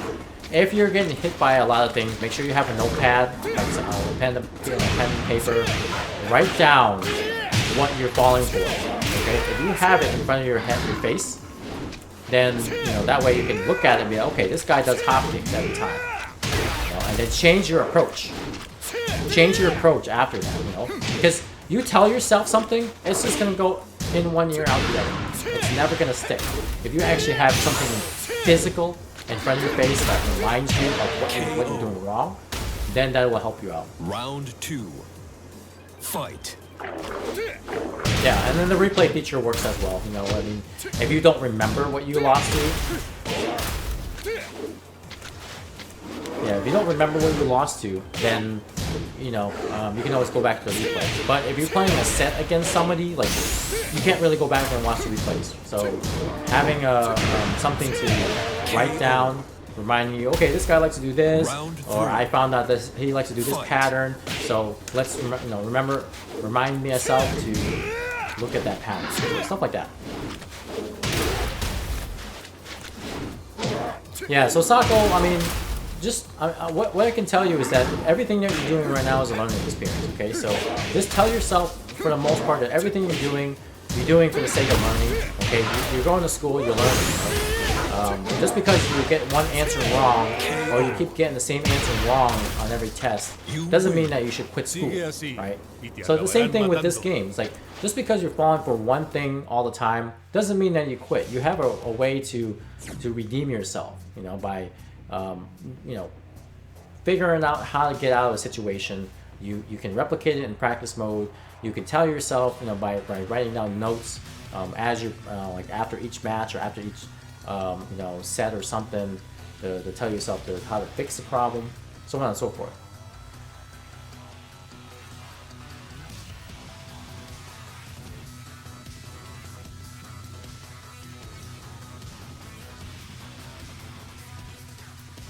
If you're getting hit by a lot of things, make sure you have a notepad, like pen and paper. Write down what you're falling for. Okay, if you have it in front of your face, then you know that way you can look at it and be like, okay, this guy does hop kicks every time, you know, and then change your approach. Change your approach after that, you know, because you tell yourself something, it's just gonna go in one ear out the other. It's never gonna stick. If you actually have something physical in front of your face that reminds you of what you're doing wrong, then that will help you out.
Round 2. Fight.
Yeah, and then the replay feature works as well. You know, I mean, if you don't remember what you lost to, yeah, if you don't remember what you lost to, then you know you can always go back to the replay. But if you're playing a set against somebody, like you can't really go back and watch the replays. So having something to write down, reminding you, okay, this guy likes to do this, or I found out this he likes to do this pattern. So let's remind myself to look at that pattern, stuff like that. Yeah, so Sako, I mean, just what I can tell you is that everything that you're doing right now is a learning experience. Okay, so just tell yourself for the most part that everything you're doing for the sake of learning. Okay, you're going to school, you're learning. You know? Just because you get one answer wrong, or you keep getting the same answer wrong on every test, doesn't mean that you should quit school, right? So the same thing with this game. It's like, just because you're falling for one thing all the time, doesn't mean that you quit. You have a way to redeem yourself, you know, by, you know, figuring out how to get out of a situation. You can replicate it in practice mode. You can tell yourself, you know, by writing down notes as you like after each match or after each you know, set or something to tell yourself how to fix the problem, so on and so forth.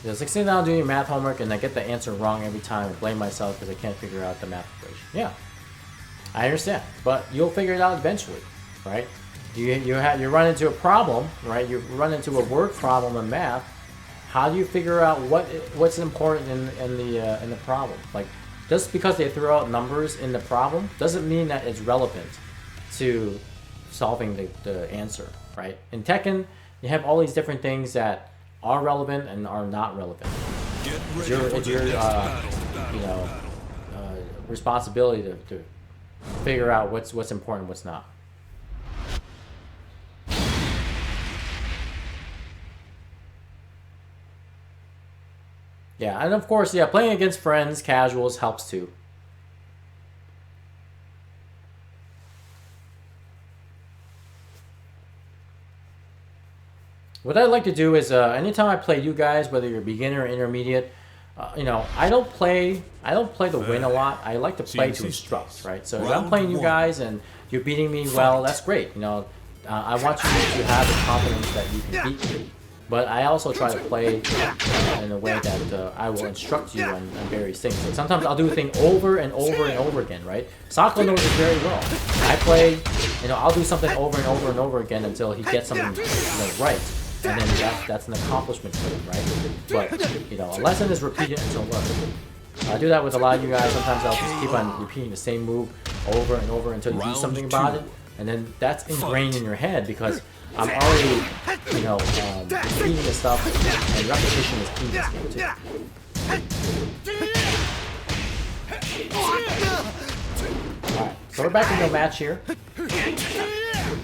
You know, it's like sitting down doing your math homework and I get the answer wrong every time and blame myself because I can't figure out the math equation. Yeah, I understand, but you'll figure it out eventually, right? You run into a problem, right? You run into a word problem in math. How do you figure out what's important in the problem? Like, just because they throw out numbers in the problem doesn't mean that it's relevant to solving the answer, right? In Tekken, you have all these different things that are relevant and are not relevant. It's your you know, responsibility to figure out what's important and what's not. Yeah, and of course, yeah, playing against friends, casuals, helps too. What I like to do is, anytime I play you guys, whether you're beginner or intermediate, you know, I don't play to win a lot. I like to play to instruct, right? So if I'm playing you guys and you're beating me, well, that's great. You know, I want you to have the confidence that you can beat me. But I also try to play in a way that I will instruct you on various things. Like sometimes I'll do a thing over and over and over again, right? Sako knows it very well. I play, you know, I'll do something over and over and over again until he gets something, you know, right. And then that's an accomplishment for him, right? But, you know, a lesson is repeated until learned. I do that with a lot of you guys. Sometimes I'll just keep on repeating the same move over and over until you do something about it. And then that's ingrained in your head because I'm already, you know, repeating this stuff, and repetition is key in this game too. Alright, so we're back into a match here.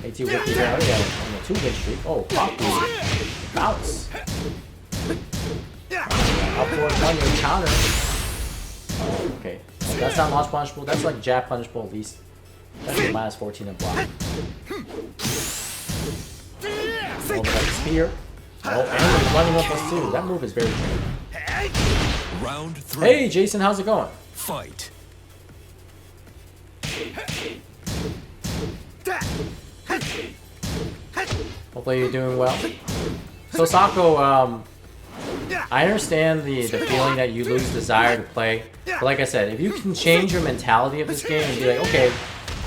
AT with the area on the 2-hit streak. Oh, pop bounce. Upward one, your counter. Oh, okay. Well, that's not launch punishable. That's like jab punishable at least. That's a minus 14 in block. Over that spear. Oh, and he's running up us too. That move is very good.
Round 3.
Hey, Jason, how's it going?
Fight.
Hopefully you're doing well. So Sako, I understand the feeling that you lose desire to play. But like I said, if you can change your mentality of this game and be like, okay,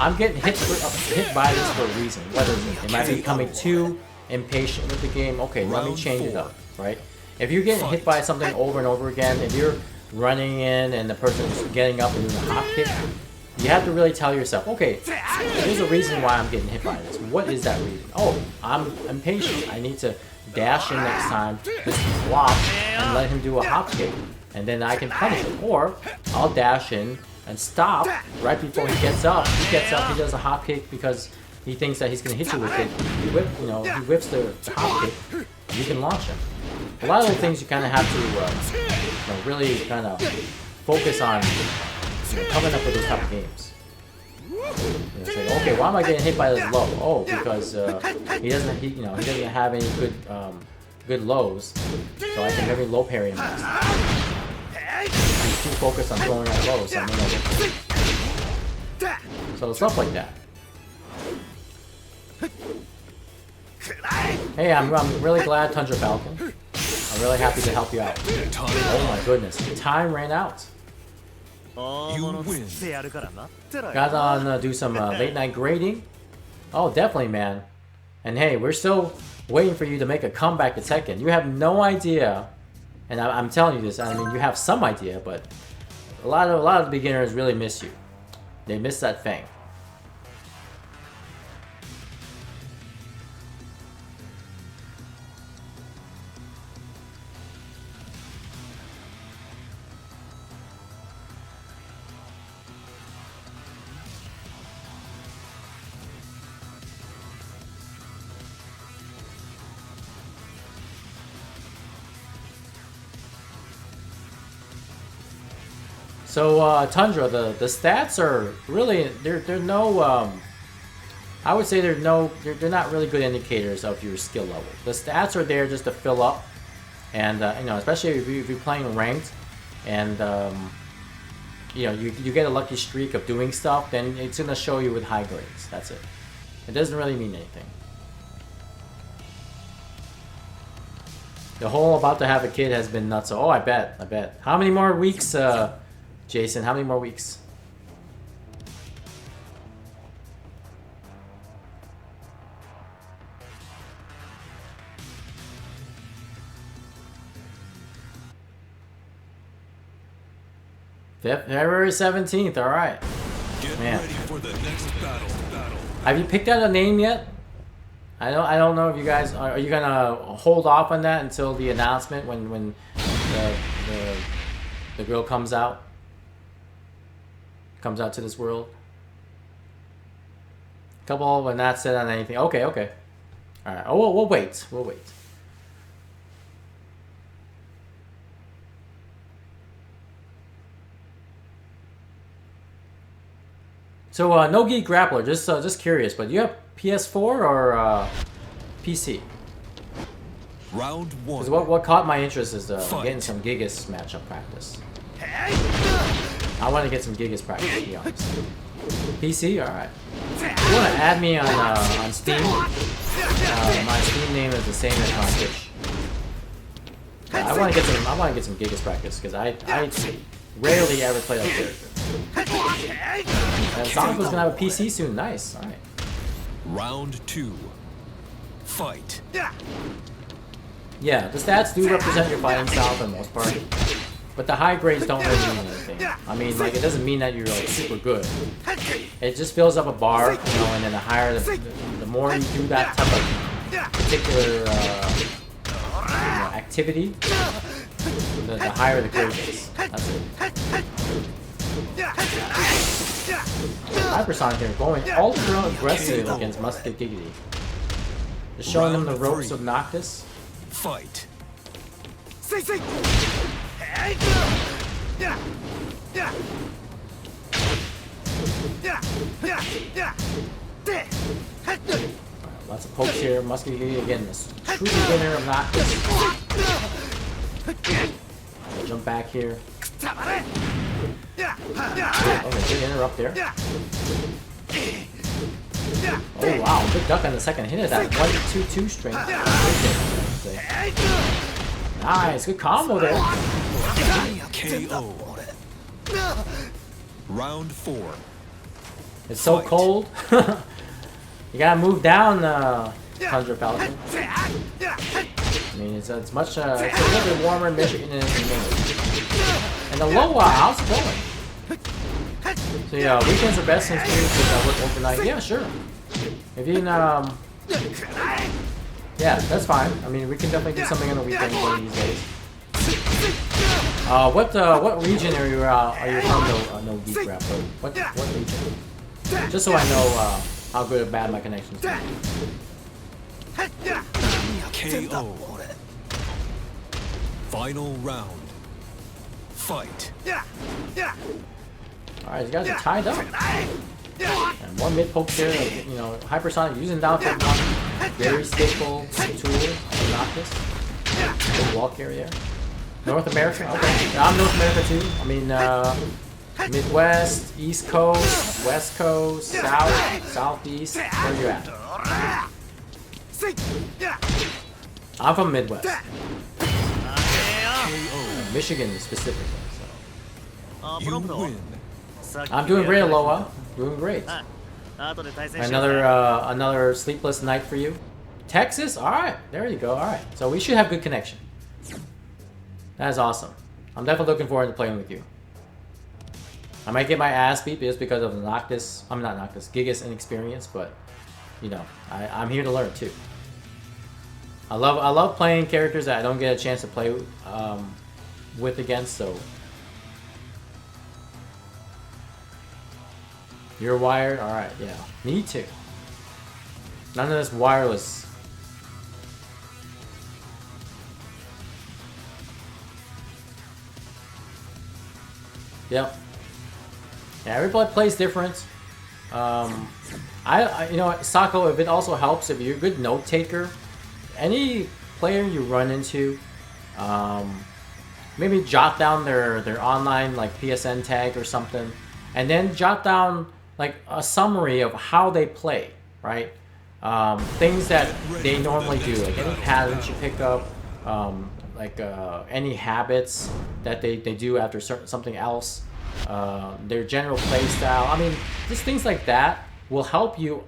I'm getting hit by this for a reason. Whether it might be becoming too impatient with the game, okay, let me change it up, right? If you're getting hit by something over and over again, if you're running in and the person's getting up and doing a hop kick, you have to really tell yourself, okay, there's a reason why I'm getting hit by this. What is that reason? Oh, I'm impatient. I need to dash in next time, just block and let him do a hop kick, and then I can punish him. Or I'll dash in and stop right before he gets up. He gets up, he does a hop kick because he thinks that he's going to hit you with it. He whips the hop kick. You can launch him. A lot of the things you kind of have to really kind of focus on coming up with those type of games. Say, okay, why am I getting hit by this low? Oh, because he doesn't have any good lows, so I can maybe low parry him next. He's too focused on throwing at lows, so I'm gonna get so stuff like that. Hey, I'm really glad, Tundra Falcon. I'm really happy to help you out. Oh my goodness, time ran out.
You win.
Got on do some late night grading. Oh, definitely, man. And hey, we're still waiting for you to make a comeback to Tekken. You have no idea, and I'm telling you this. I mean, you have some idea, but a lot of the beginners really miss you. They miss that Fang. So Tundra, the stats are really they're no I would say they're not really good indicators of your skill level. The stats are there just to fill up, and especially if you're playing ranked, and you get a lucky streak of doing stuff, then it's gonna show you with high grades. That's it. It doesn't really mean anything. The whole about to have a kid has been nuts. Oh, I bet. I bet. How many more weeks, Jason? How many more weeks? February 17th. All right.
Get
Man.
ready for the next battle.
Have you picked out a name yet? I don't know if you guys are you gonna hold off on that until the announcement when the girl comes out to this world. Couple, but not said on anything. Okay. All right. Oh, we'll wait. We'll wait. So no Geek Grappler. Just curious, but do you have PS4 or PC?
Round one.
Because what caught my interest is getting some Gigas matchup practice. I want to get some Gigas practice, to be honest. PC? Alright. If you want to add me on Steam, my Steam name is the same as my Twitch. I want to get some Gigas practice, because I rarely ever play that character. And Sonic was going to have a PC soon. Nice. Alright.
Round two. Fight.
Yeah, the stats do represent your fighting style for the most part, but the high grades don't really mean anything. I mean, like, it doesn't mean that you're like super good. It just fills up a bar, you know, and then the higher, the more you do that type of particular activity, the higher the grade is. That's it. Hypersonic here, going ultra aggressive against Musket Giggity. Just showing them the ropes of Noctis.
Fight. Lots of pokes here. Musket Giggity again, this true beginner of Noctis. Jump back here. Okay, good interrupt there. Oh wow, big duck on the second hit of that 1-2-2 string. Nice, good combo there. KO. Round four.
It's so cold. You gotta move down, Tundra Pelican. I mean, it's it's a little bit warmer in Michigan than in Maine. And the Loa, how's it going? So yeah, weekends are best since we work overnight. Yeah, sure. If you can, yeah, that's fine. I mean, we can definitely do something on the weekend one of these days. What region are you from? No Geek Grappler. What region? Just so I know how good or bad my connection is.
KO. Final round. Fight.
Alright, you guys are tied up. And one mid poke here, you know, Hypersonic using down for one very staple tool of Noctis. Good wall carrier. North America? Okay. Yeah, I'm North America too. I mean, Midwest, East Coast, West Coast, South, Southeast. Where you at? I'm from Midwest. Michigan specifically. So.
You win.
I'm doing great, Aloha. Doing great. Another sleepless night for you. Texas? Alright, there you go. Alright. So we should have good connection. That is awesome. I'm definitely looking forward to playing with you. I might get my ass beat just because of the Noctis. I'm not Noctis, Gigas inexperience, but you know, I'm here to learn too. I love playing characters that I don't get a chance to play with against, so you're wired? Alright, yeah. Me too. None of this wireless. Yep. Yeah, everybody plays different. You know, Sako, if it also helps, if you're a good note taker, any player you run into, maybe jot down their online like PSN tag or something, and then jot down like a summary of how they play, right? Things that they normally do, like any patterns you pick up, any habits that they do after something else, their general play style. I mean, just things like that will help you,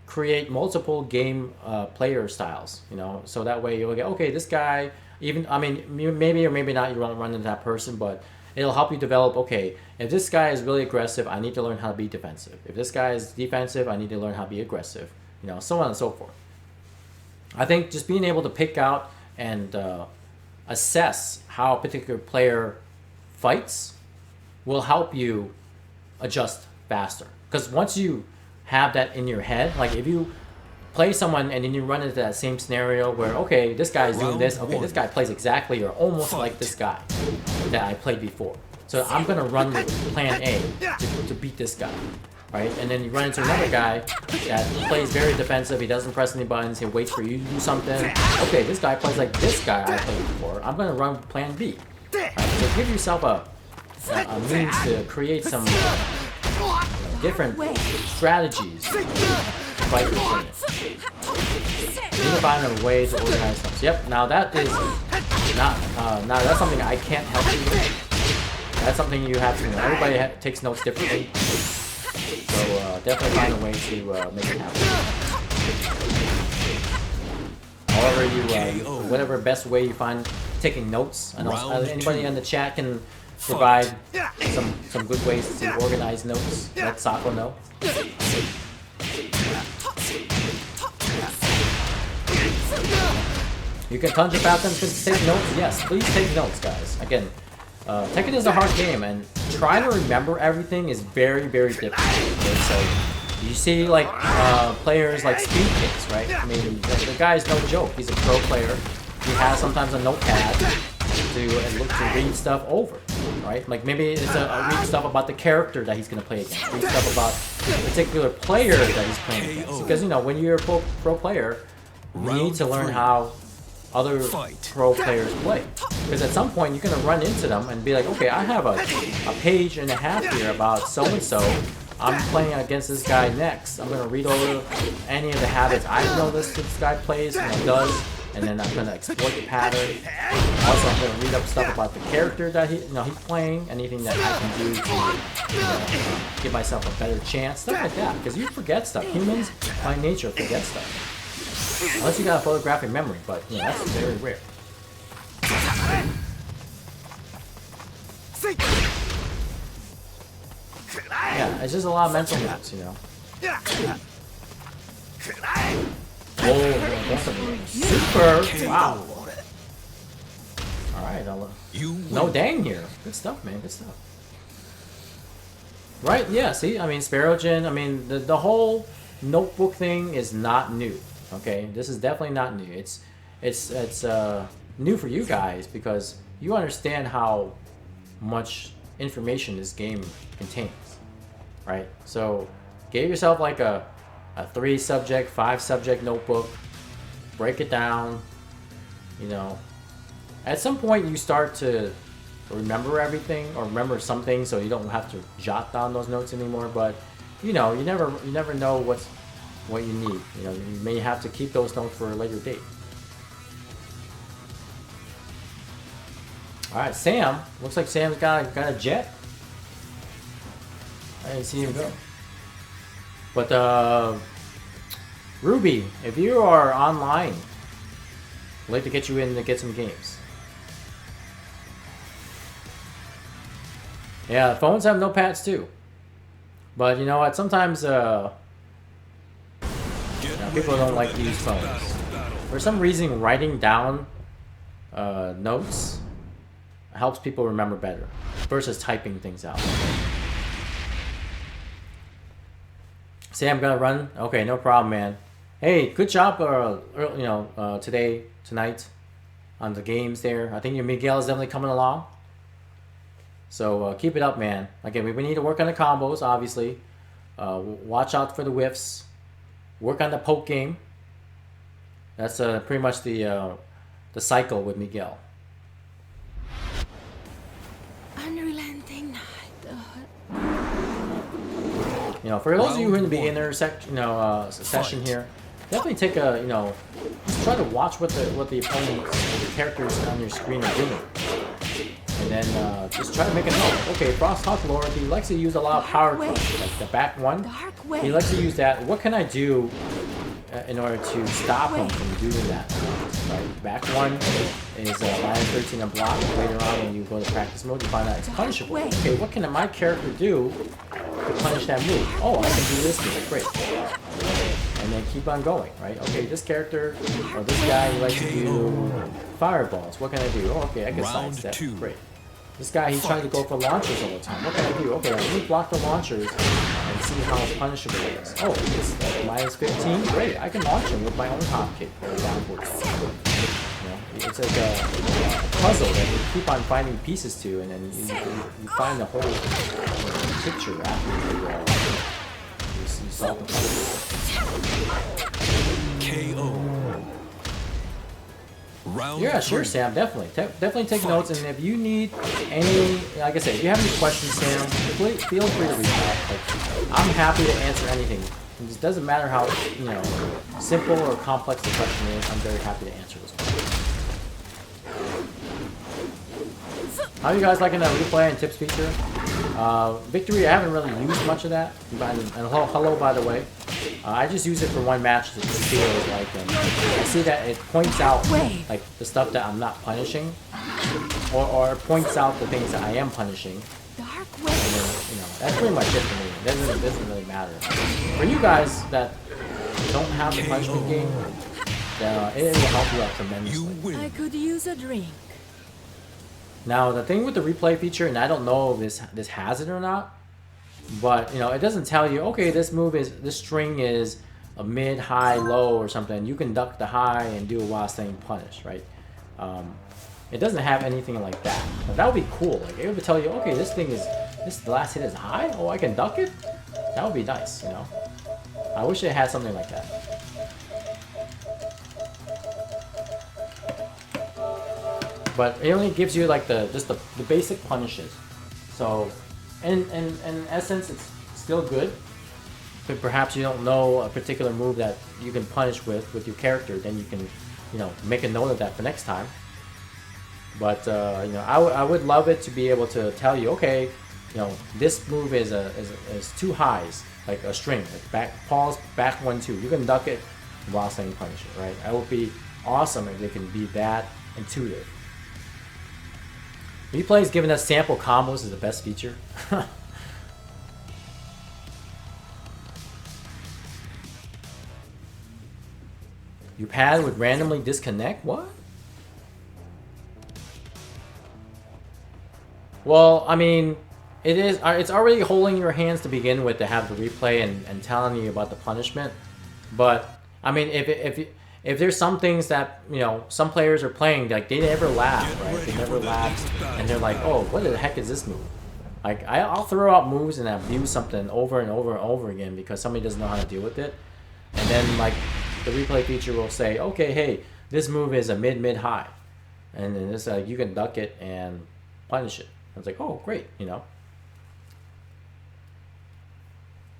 create multiple game player styles, so that way you'll get, okay, this guy, even, I mean, maybe or maybe not you won't run into that person, but it'll help you develop, okay, if this guy is really aggressive, I need to learn how to be defensive. If this guy is defensive, I need to learn how to be aggressive, so on and so forth. I think just being able to pick out and assess how a particular player fights will help you adjust faster. Because once you have that in your head, like if you play someone and then you run into that same scenario where, okay, this guy is doing this, okay, this guy plays exactly or almost like this guy that I played before. So I'm going to run with plan A to beat this guy, right? And then you run into another guy that plays very defensive, he doesn't press any buttons, he waits for you to do something. Okay, this guy plays like this guy I played before, I'm going to run plan B. Right? So give yourself a means to create some different strategies to fight your opponent. You need to find a way to organize them. So, yep, now that is not, now that's something I can't help you with. That's something you have to know. Everybody takes notes differently. So definitely find a way to make it happen. However you, whatever best way you find taking notes. I know anybody in the chat can provide some good ways to organize notes. Let Sako know. You can conjure patterns to take notes. Yes, please take notes, guys. Again, Tekken is a hard game, and trying to remember everything is very, very difficult. Okay? So you see, like players like Speed Kicks, right? I mean, the guy's no joke. He's a pro player. He has sometimes a notepad to read stuff over, right? Like maybe it's a read stuff about the character that he's gonna play against. Read stuff about the particular player that he's playing against. Because when you're a pro player, you need to learn how other pro players play. Because at some point you're gonna run into them and be like, okay, I have a page and a half here about so and so. I'm playing against this guy next. I'm gonna read over any of the habits I know this guy plays and does. And then I'm gonna exploit the pattern. Also, I'm gonna read up stuff about the character that he's playing. Anything that I can do to give myself a better chance, stuff like that. Because you forget stuff. Humans, by nature, forget stuff. Unless you got a photographic memory, but that's very rare. Yeah, it's just a lot of mental notes, Oh, that's a super! Wow. Alright, no dang here. Good stuff, man. Good stuff. Right, yeah, see? I mean, Sparrowgen, I mean, the whole notebook thing is not new. Okay? This is definitely not new. It's new for you guys because you understand how much information this game contains. Right? So, give yourself like a 3-subject, 5-subject notebook, break it down, At some point you start to remember everything or remember something so you don't have to jot down those notes anymore, but you never know what you need. You may have to keep those notes for a later date. Alright, Sam. Looks like Sam's got a jet. I didn't see him go. But, Ruby, if you are online, I'd like to get you in to get some games. Yeah, phones have notepads too. But you know what? Sometimes, people don't like to use phones. For some reason, writing down notes helps people remember better versus typing things out. Sam, gonna run? Okay, no problem, man. Hey, good job, tonight on the games there. I think your Miguel is definitely coming along. So keep it up, man. Again, we need to work on the combos, obviously. Watch out for the whiffs. Work on the poke game. That's pretty much the cycle with Miguel.
Unrelenting night.
For those of you who are in the beginner session here, definitely take a, you know, just try to watch what the opponent, the characters on your screen are doing. And then just try to make a note. Okay, Frost Hawk Lord, he likes to use a lot of power crunch, like the back one. He likes to use that. What can I do in order to stop him from doing that? Right, back one is minus 13 a block. Later on, when you go to practice mode, you find out it's punishable. Okay, what can my character do to punish that move? Oh, I can do this move. Great. And then keep on going, right? Okay, this character or this guy, he likes to do fireballs. What can I do? Oh, okay, I can sidestep. Great. This guy, he's trying to go for launchers all the time. What can I do? Okay, let me block the launchers and see how punishable it is. Oh, it's minus 15? Great, I can launch him with my own hop kick or downward. You know, it's like a puzzle that you keep on finding pieces to, and then you find the whole picture after you solve the puzzle.
KO. Round
yeah, sure, Sam. Definitely, definitely take notes. And if you need any, like I said, if you have any questions, Sam, feel free to reach out. Like, I'm happy to answer anything. It doesn't matter how, you know, simple or complex the question is. I'm very happy to answer this one. How are you guys liking that replay and tips feature? Victory, I haven't really used much of that. And hello, by the way. I just use it for one match to see what it's like. And I see that it points out like the stuff that I'm not punishing, or it points out the things that I am punishing.
Dark
And then, you know, that's pretty much it for me. It doesn't really matter. For you guys that don't have the punishment game, it will help you out tremendously.
I could use a drink.
Now the thing with the replay feature, and I don't know if this has it or not, but you know, it doesn't tell you, okay, this string is a mid, high, low, or something. You can duck the high and do it while staying punished, right? It doesn't have anything like that. Now, that would be cool. Like it would tell you, okay, this last hit is high. Oh, I can duck it. That would be nice, you know. I wish it had something like that. But it only gives you like just the basic punishes. So, in essence, it's still good. But perhaps you don't know a particular move that you can punish with your character, then you can, you know, make a note of that for next time. But you know, I would love it to be able to tell you, okay, you know, this move is two highs, like a string, like pause, back 1-2. You can duck it while staying punish it, right? That would be awesome if they can be that intuitive. Replays giving us sample combos is the best feature. Your pad would randomly disconnect? What? Well, I mean, it's already holding your hands to begin with to have the replay and telling you about the punishment. But I mean, if there's some things that, you know, some players are playing, like they never laugh, right? They never laugh, and they're like, oh, what the heck is this move? Like I'll throw out moves and abuse something over and over and over again because somebody doesn't know how to deal with it, and then like the replay feature will say, okay, hey, this move is a mid high, and then this you can duck it and punish it. I was like, oh, great, you know.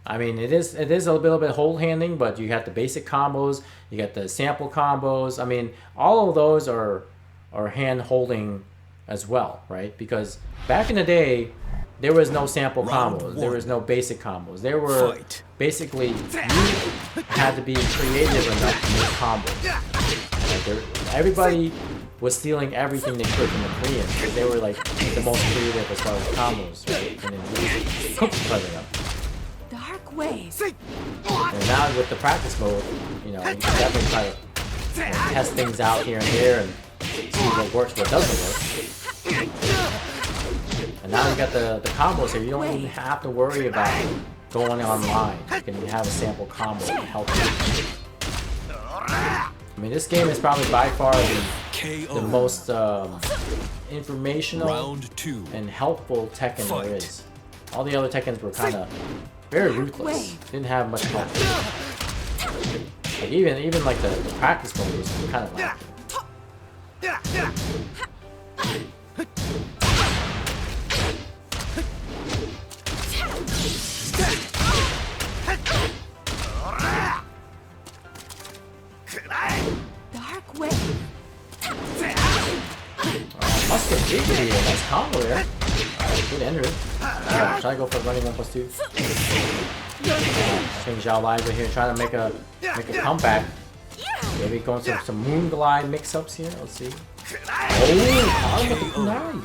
I mean, it is a little bit hold handing, but you got the basic combos, you got the sample combos. I mean, all of those are hand holding as well, right? Because back in the day, there was no sample combos, there was no basic combos. There were basically, you had to be creative enough to make combos. Like everybody was stealing everything they could from the Koreans because they were like the most creative as far as combos, right? And then cookie cutting them.
Dark ways.
And now with the practice mode, you know, you can definitely try to test things out here and there and see what works, what doesn't work. And now you got the combos here. You don't even have to worry about going online. You can have a sample combo to help you. I mean, this game is probably by far the most informational and helpful Tekken there is. All the other Tekkens were kind of very ruthless. Didn't have much help. Like even like the practice mode was kind of lacking. Good enter. Try to go for running 1+2. Seeing Zhao Liza here trying to make a comeback. Maybe going some moon glide mix-ups here. Let's see. Oh, with the kunai.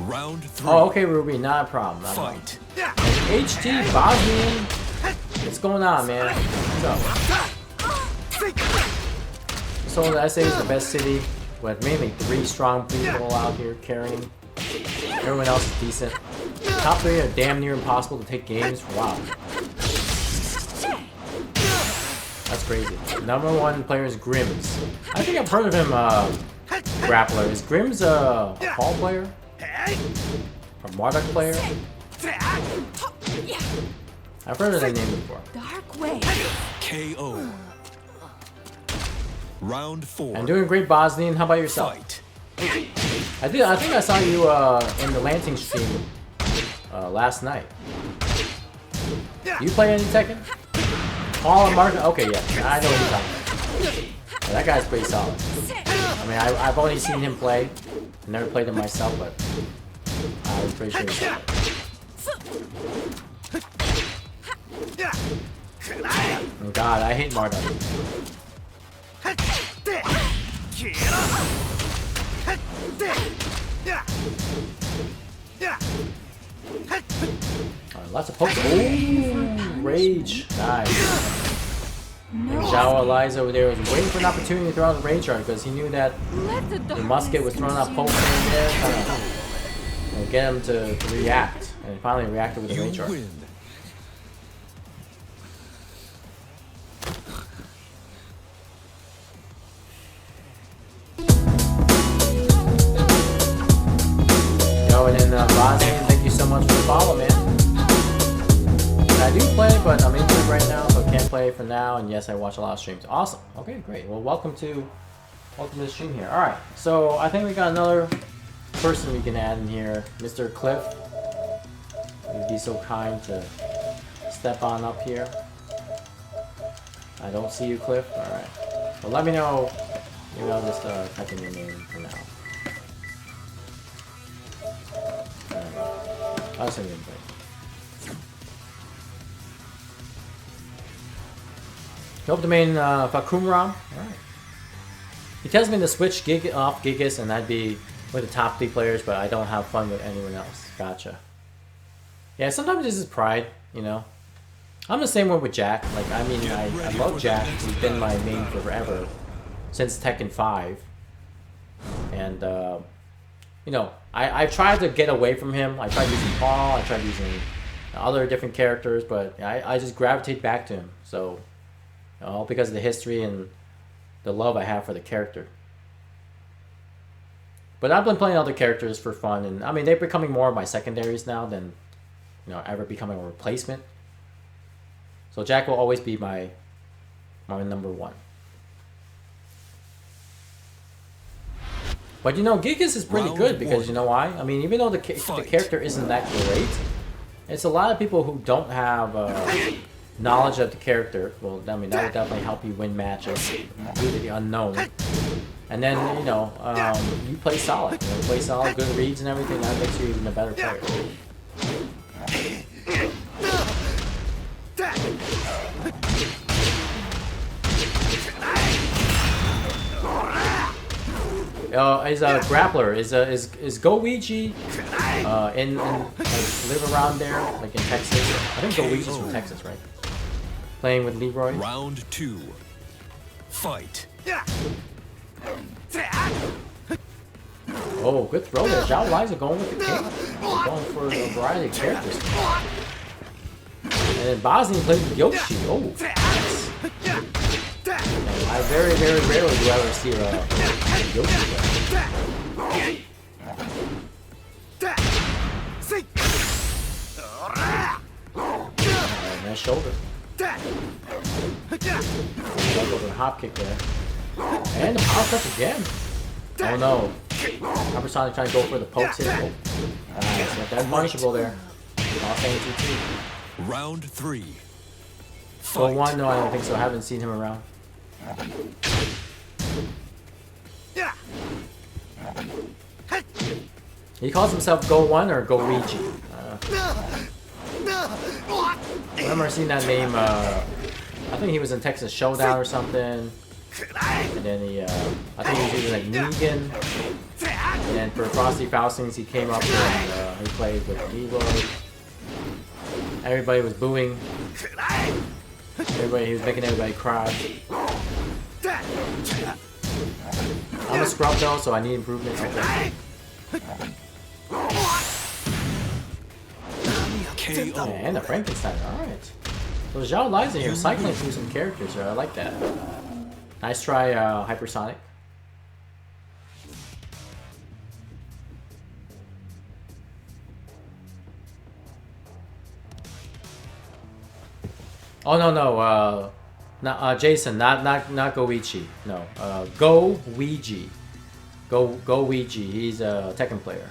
Round 3.
Oh, okay, Ruby, not a problem. Not a problem.
Fight.
HT Bosnian. What's going on, man? What's up? So the SA is the best city, with mainly 3 strong people out here carrying. Everyone else is decent. Top 3 are damn near impossible to take games. Wow. That's crazy. Number 1 player is Grims. I think I've heard of him, grappler. Is Grims a ball player? Or Marduk player? I've heard of that name before.
Dark way.
KO. Round 4.
I'm doing great, Bosnian. How about yourself?
Fight.
I think I saw you in the Lansing stream last night. You play any Tekken? Paul and Mark? Okay, yeah, I know what you're talking about. Yeah, that guy's pretty solid. I mean, I've only seen him play. I never played him myself, but I was pretty sure he's solid. Oh God, I hate Marduk. Lots of pokes. Ooh, rage. Nice. Zhao Eliza over there was waiting for an opportunity to throw out the rage art because he knew that the musket was throwing out pokes in there, trying to get him to react. And he finally reacted with the rage art.
Win.
And then Bosnian, thank you so much for the follow, man. And I do play, but I'm injured right now, so I can't play for now. And yes, I watch a lot of streams. Awesome. Okay, great. Well, welcome to the stream here. All right. So I think we got another person we can add in here, Mr. Cliff. You'd be so kind to step on up here. I don't see you, Cliff. All right. Well, let me know. Maybe I'll just type in your name for now. I'll send you an invite. Hope the main Fakumram. Alright. He tells me to switch off Gigas and I'd be with the top 3 players, but I don't have fun with anyone else. Gotcha. Yeah, sometimes this is pride, you know. I'm the same way with Jack. Like, I mean, I love Jack. He's been my main for forever. Since Tekken 5. And, you know, I tried to get away from him. I tried using Paul, I tried using other different characters, but I just gravitate back to him. So, all because of the history and the love I have for the character. But I've been playing other characters for fun, and I mean, they're becoming more of my secondaries now than, you know, ever becoming a replacement. So Jack will always be my number 1. But you know, Gigas is pretty good because you know why? I mean, even though the character isn't that great, it's a lot of people who don't have knowledge of the character. Well, I mean, that would definitely help you win matches due to the unknown. And then, you know, you play solid. You know, play solid, good reads and everything. That makes you even a better player. Is a grappler. Is Goichi in like, live around there, like in Texas? I think Goichi's from Texas, right? Playing with Leroy.
Round 2. Fight.
Oh, good throw there. Zhao Liza going with the kick. Going for a variety of characters. And then Bosnian plays with Yoshi. Oh, nice. I very, very rarely do I ever see a Yoshi play. Nice shoulder. Over hop kick there. And the power touch again. Oh no. Hypersonic trying to go for the pokes here. Oh. Nice. That's punishable there.
Round 3.
Well, 1, no, I don't think so. I haven't seen him around. He calls himself Go One or Go Ouija. I remember seeing that name. I think he was in Texas Showdown or something. And then he, I think he was using like Negan. And for Frosty Faustings, he came up and he played with Leroy. Everybody was booing. He was making everybody cry. I'm a scrub though, so I need improvement. Okay.
KO.
And a Frankenstein, alright. So Zhao Lies in here, cycling through some characters here, I like that. Nice try, Hypersonic. Oh no, Jason, not Goichi. No, Go Ouija. Go Ouija. He's a Tekken player.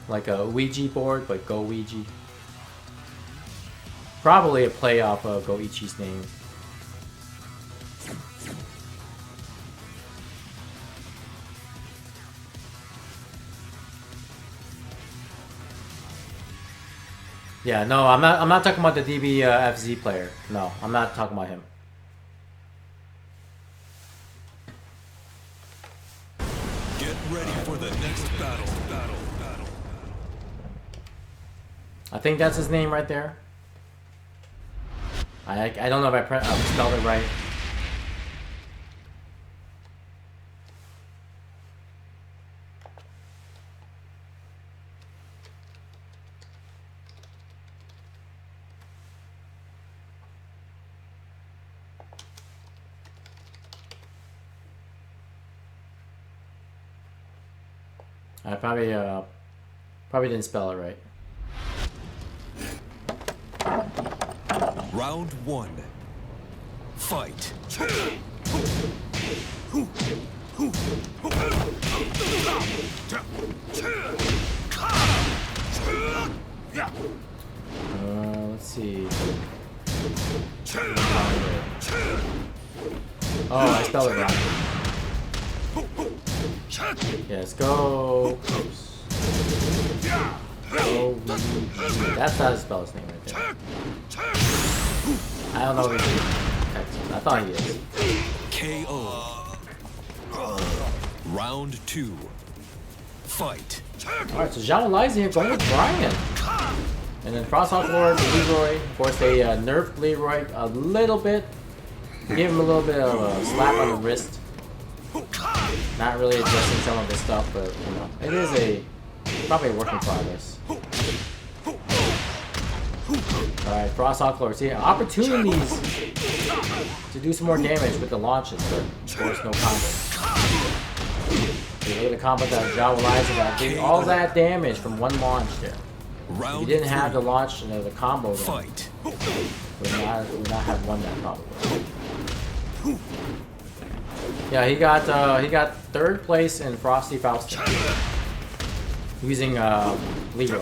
Like a Ouija board, but Go Ouija. Probably a play off of Goichi's name. Yeah, no, I'm not talking about the DBFZ player. No, I'm not talking about him.
Get ready for the next battle.
I think that's his name right there. I don't know if I spelled it right. I probably didn't spell it right.
Round 1. Fight.
Let's see. Oh, I spelled it wrong. Yes, go. Go. That's how to spell his name right there. I don't know if he's Texas. I thought he is.
KO. Round 2. Fight.
Alright, so Zhao Lies here going with Brian. And then Frosthawk Lord, Leroy. Of course, they nerfed Leroy a little bit. Gave him a little bit of a slap on the wrist. Not really addressing some of this stuff, but you know, it is probably a work in progress. Alright, Frosthawk Lord. See, opportunities to do some more damage with the launches, but of course, no combo. Look at the combo that Zhao Lies got. Did all that damage from one launch there. If you didn't have the launch, the combo, then
Fight.
would not have won that probably. Yeah, he got third place in Frosty Faust using Leroy.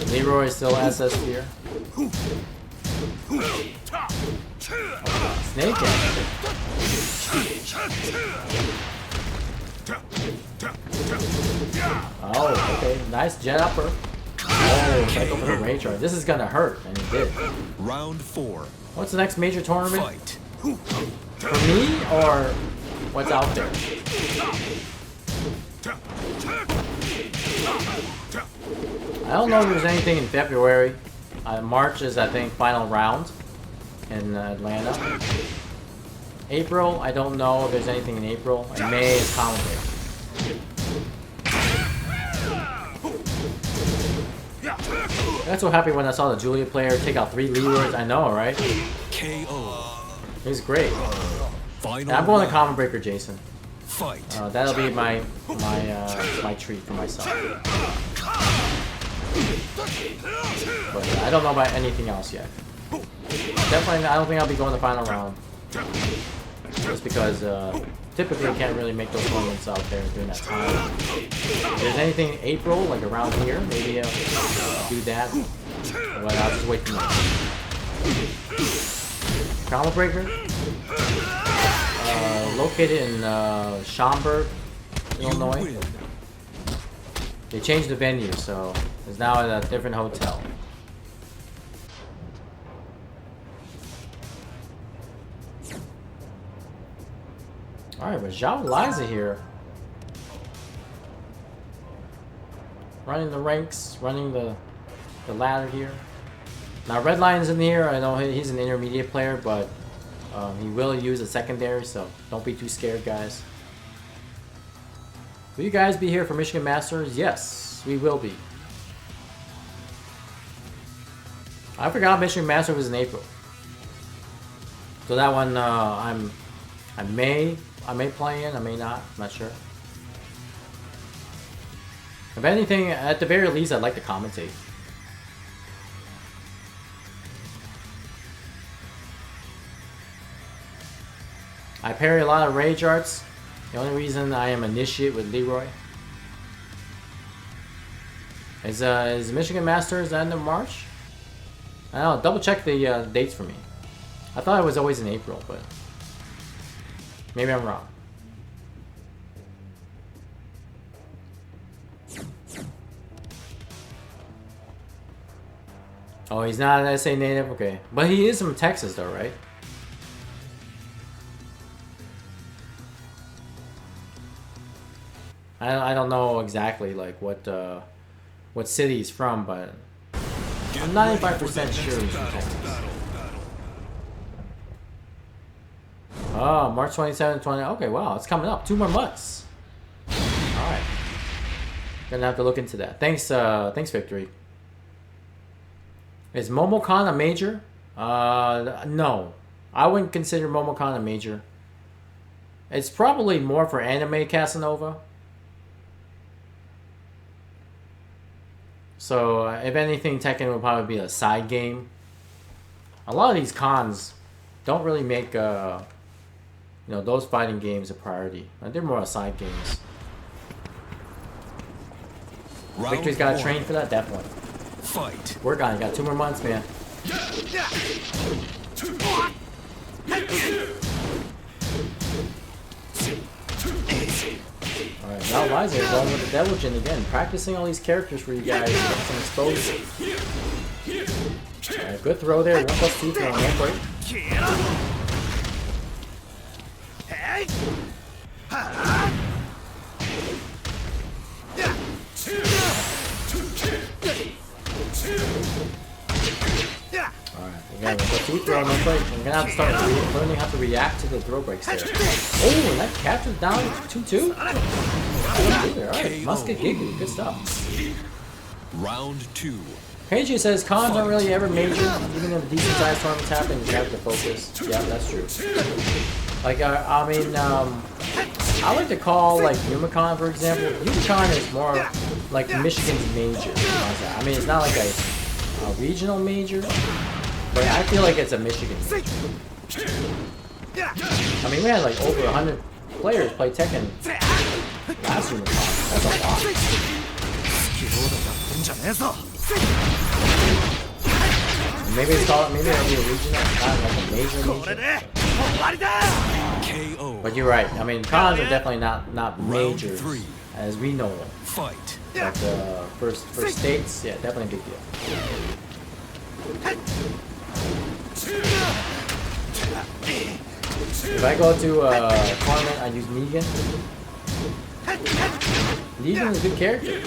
Leroy is still SS tier. Snake action. Oh, okay. Nice jet upper. Oh, try to go for the rage charge. This is gonna hurt, and it did.
Round 4.
What's the next major tournament?
Fight.
For me, or what's out there? I don't know if there's anything in February. March is, I think, final round in Atlanta. April, I don't know if there's anything in April. And May is Common Day. I got so happy when I saw the Julia player take out 3 Leroys. I know, right?
KO.
He's great.
Final
Yeah, I'm going to
round.
Common Breaker Jason.
Fight.
That'll be my treat for myself. But I don't know about anything else yet. Definitely, I don't think I'll be going to the final round. Just because typically you can't really make those tournaments out there during that time. If there's anything in April, like around here, maybe I'll do that. Well, I'll just wait for that. Combo Breaker. Located in Schaumburg, Illinois. They changed the venue, so it's now at a different hotel. Alright, but Zhao Liza here. Running the ranks, running the ladder here. Now Red Lion's in here. I know he's an intermediate player, but he will use a secondary, so don't be too scared, guys. Will you guys be here for Michigan Masters? Yes, we will be. I forgot Michigan Masters was in April. So that one I may play in, I may not. I'm not sure. If anything, at the very least, I'd like to commentate. I parry a lot of rage arts. The only reason I am initiate with Leroy is Michigan Masters the end of March? I don't know. Double check the dates for me. I thought it was always in April, but maybe I'm wrong. Oh, he's not an SA native? Okay. But he is from Texas though, right? I don't know exactly like what city he's from, but I'm 95% sure he's from Texas. Oh, March 27th, 20. Okay, wow, it's coming up. 2 more months. Alright. Gonna have to look into that. Thanks, Victory. Is Momocon a major? No. I wouldn't consider Momocon a major. It's probably more for anime Casanova. So, if anything, Tekken would probably be a side game. A lot of these cons don't really make, those fighting games a priority. They're more side games. Victory's got to train for that? Definitely.
Fight.
Work on it. Got 2 more months, man. Alright, now Liza is going with the Devil Jin again. Practicing all these characters for you guys. Get some exposure. Alright, good throw there. 1+2 throw on that break. Alright, again, with the 2 throw on that break. I'm gonna have to start learning how to react to the throw breaks there. Oh, and that captures down 2-2? Alright, Musket Gigu, good stuff.
Round 2.
KJ says cons aren't really ever major, even if decent sized tournaments happen, you have to focus. Yeah, that's true. Like, I like to call, like, Yumicon, for example. Yumicon is more like Michigan's major. I mean, it's not like a regional major, but I feel like it's a Michigan major. I mean, we had like over 100 players play Tekken last Yumicon. That's a lot. Maybe it's called, maybe it'll be a regional, not like a major.
KO.
But you're right. I mean, cons are definitely not majors as we know them.
Fight.
But for states, yeah, definitely a big deal. If I go to a tournament, I use Negan. Negan is a good character.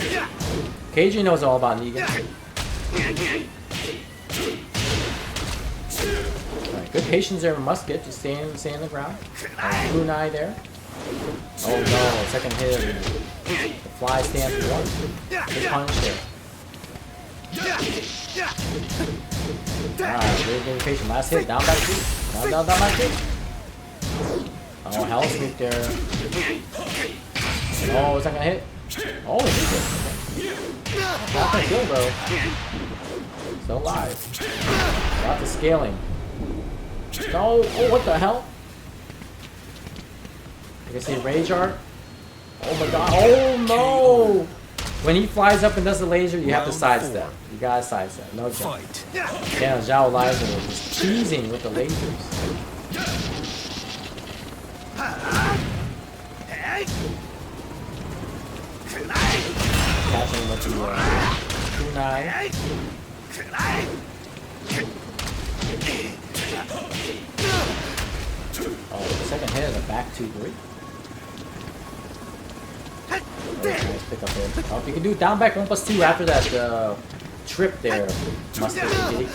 KJ knows all about Negan. Alright, good patience there, Musket, just stay in the ground. Kunai there. Oh no, second hit. The fly stands for 1. Good punch there. Alright, really getting patient. Last hit, down by 2. Down by 2. Oh, hell sweep there. Oh, is that gonna hit? Oh, it hit. Not gonna kill, bro. Still alive. Lots of scaling. No! Oh, what the hell? You can see Rage Art. Oh my god. Oh no! when he flies up and does the laser, you have to
Round
sidestep.
four.
You gotta sidestep. No jump.
Fight.
Yeah, Zhao Liza was just cheesing with the lasers. Catching with the kunai. Oh, the second hit is a back 2-3. Oh, nice pick up there. Oh, if you can do down back 1+2 after that trip there, must be.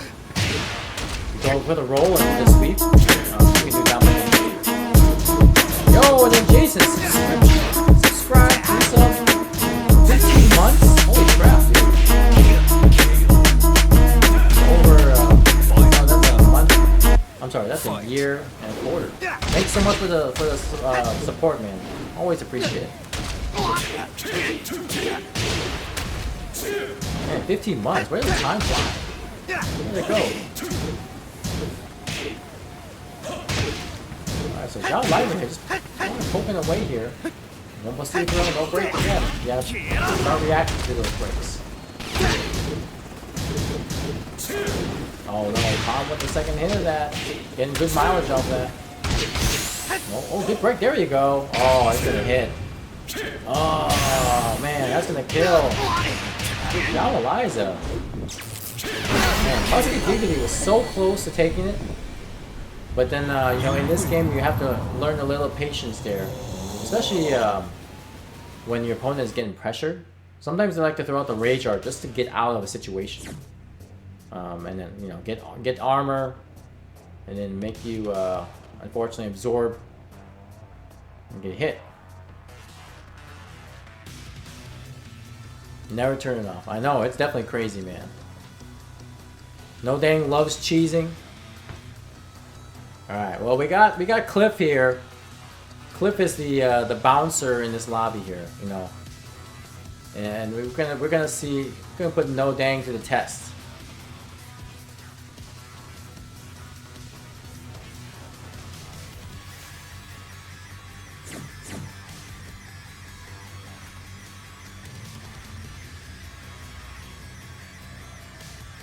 Go for the roll and the sweep. You can do down back 1+2. Yo, and then Jason, subscribe, resub. 15 months? Holy crap, dude. Over, no, that's a month. I'm sorry, that's a year and a quarter. Thanks so much for the support, man. Always appreciate it. Man, 15 months. Where did the time fly? Where did it go? Alright, so Zhao Liza here just poking away here. 1+2 throw, no break again. You gotta start reacting to those breaks. Oh no, Tom with the second hit of that. Getting good mileage off that. Oh, good break. There you go. Oh, it's gonna hit. Oh man, that's gonna kill. Good job, Eliza. Man, Husky Giggity was so close to taking it. But then, you know, in this game, you have to learn a little patience there. Especially when your opponent is getting pressured. Sometimes they like to throw out the Rage Art just to get out of a situation. And then, you know, get armor. And then make you, unfortunately, absorb. And get hit. Never turn it off. I know, it's definitely crazy, man. No Dang loves cheesing. Alright, well we got Cliff here. Cliff is the bouncer in this lobby here, you know. And we're gonna put No Dang to the test.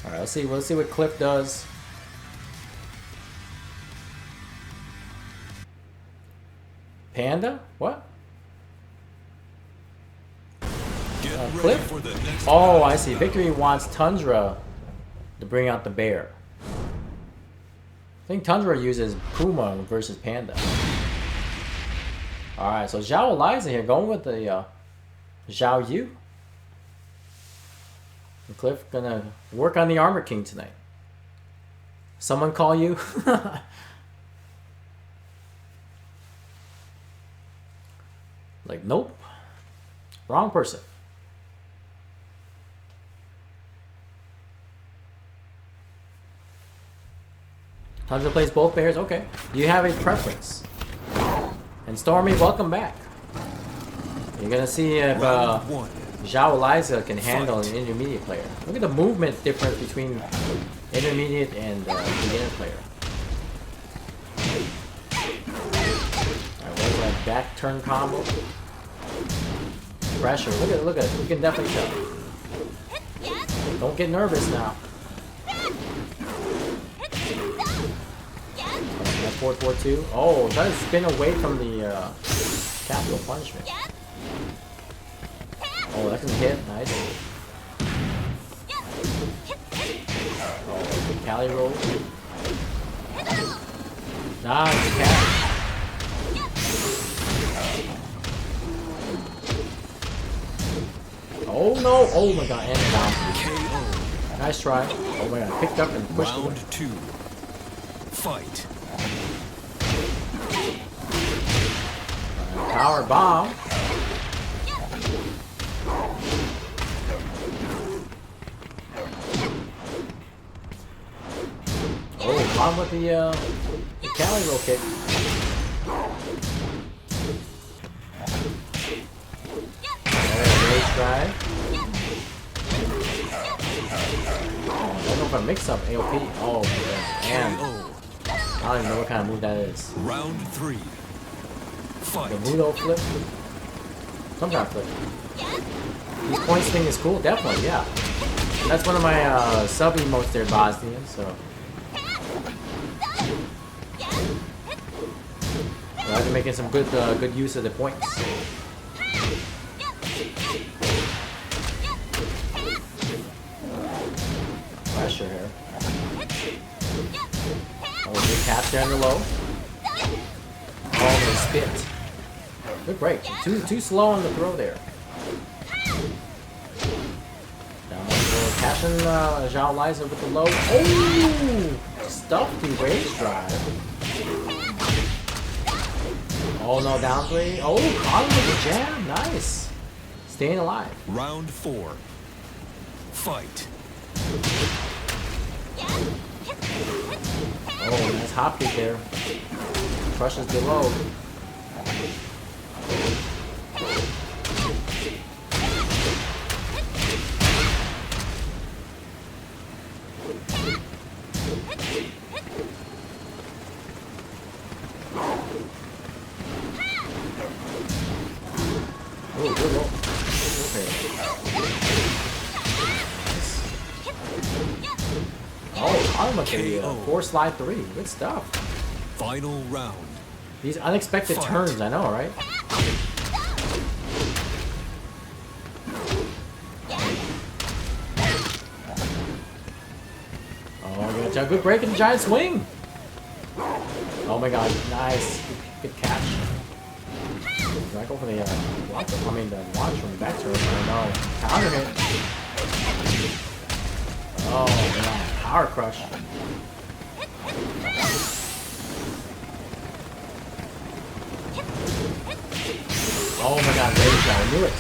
Alright, let's see what Cliff does. Panda? What? Cliff?
For the next
Oh, I see. Victory wants Tundra to bring out the bear. I think Tundra uses Puma versus Panda. Alright, so Zhao Eliza here going with the Zhao Yu. And Cliff gonna work on the Armor King tonight. Someone call you? Like, nope. Wrong person. Tundra plays both bears? Okay. You have a preference. And Stormy, welcome back. You're gonna see if Zhao Eliza can handle an intermediate player. Look at the movement difference between intermediate and beginner player. Alright, what's that back turn combo? Pressure. Look at it. You can definitely tell. Don't get nervous now. That 4-4-2. Oh, try to spin away from the capital punishment. Oh, that can hit. Nice. Oh, good Cali roll. Nice, Cali. Oh no! Oh my god, and down. Nice try. Oh my god, picked up and pushed away.
Round 2. Fight.
Power bomb. Oh, bomb with the Cali roll kick. Rage drive. Oh, I don't know if I mix up AOP. Oh, man. I don't even know what kind of move that is.
Round 3. Fight.
The Mudo flip. Some kind of flip. These points thing is cool, definitely, yeah. That's one of my sub emotes there, Bosnian, so. I've been making some good use of the points. Pressure here. Oh, good catch there in the low. Oh, they spit. Good break. Too slow on the throw there. Down low, catching Zhao Liza with the low. Oh! Stuffed the rage drive. Oh no, down 3. Oh, caught him with the jab. Nice. Staying alive.
Round 4. Fight.
Oh, nice hop kick there. Crushes below. Oh, good roll. Oh, caught him with the 4 slide 3. Good stuff.
Final round.
These unexpected
Fight.
turns, I know, right? Oh, good break and giant swing. Oh my god, nice. Good catch. Do I go for the block? I mean, the launch from the back turn. I know. Counter hit. Oh man, power crush. Oh my god, rage drive. I knew it.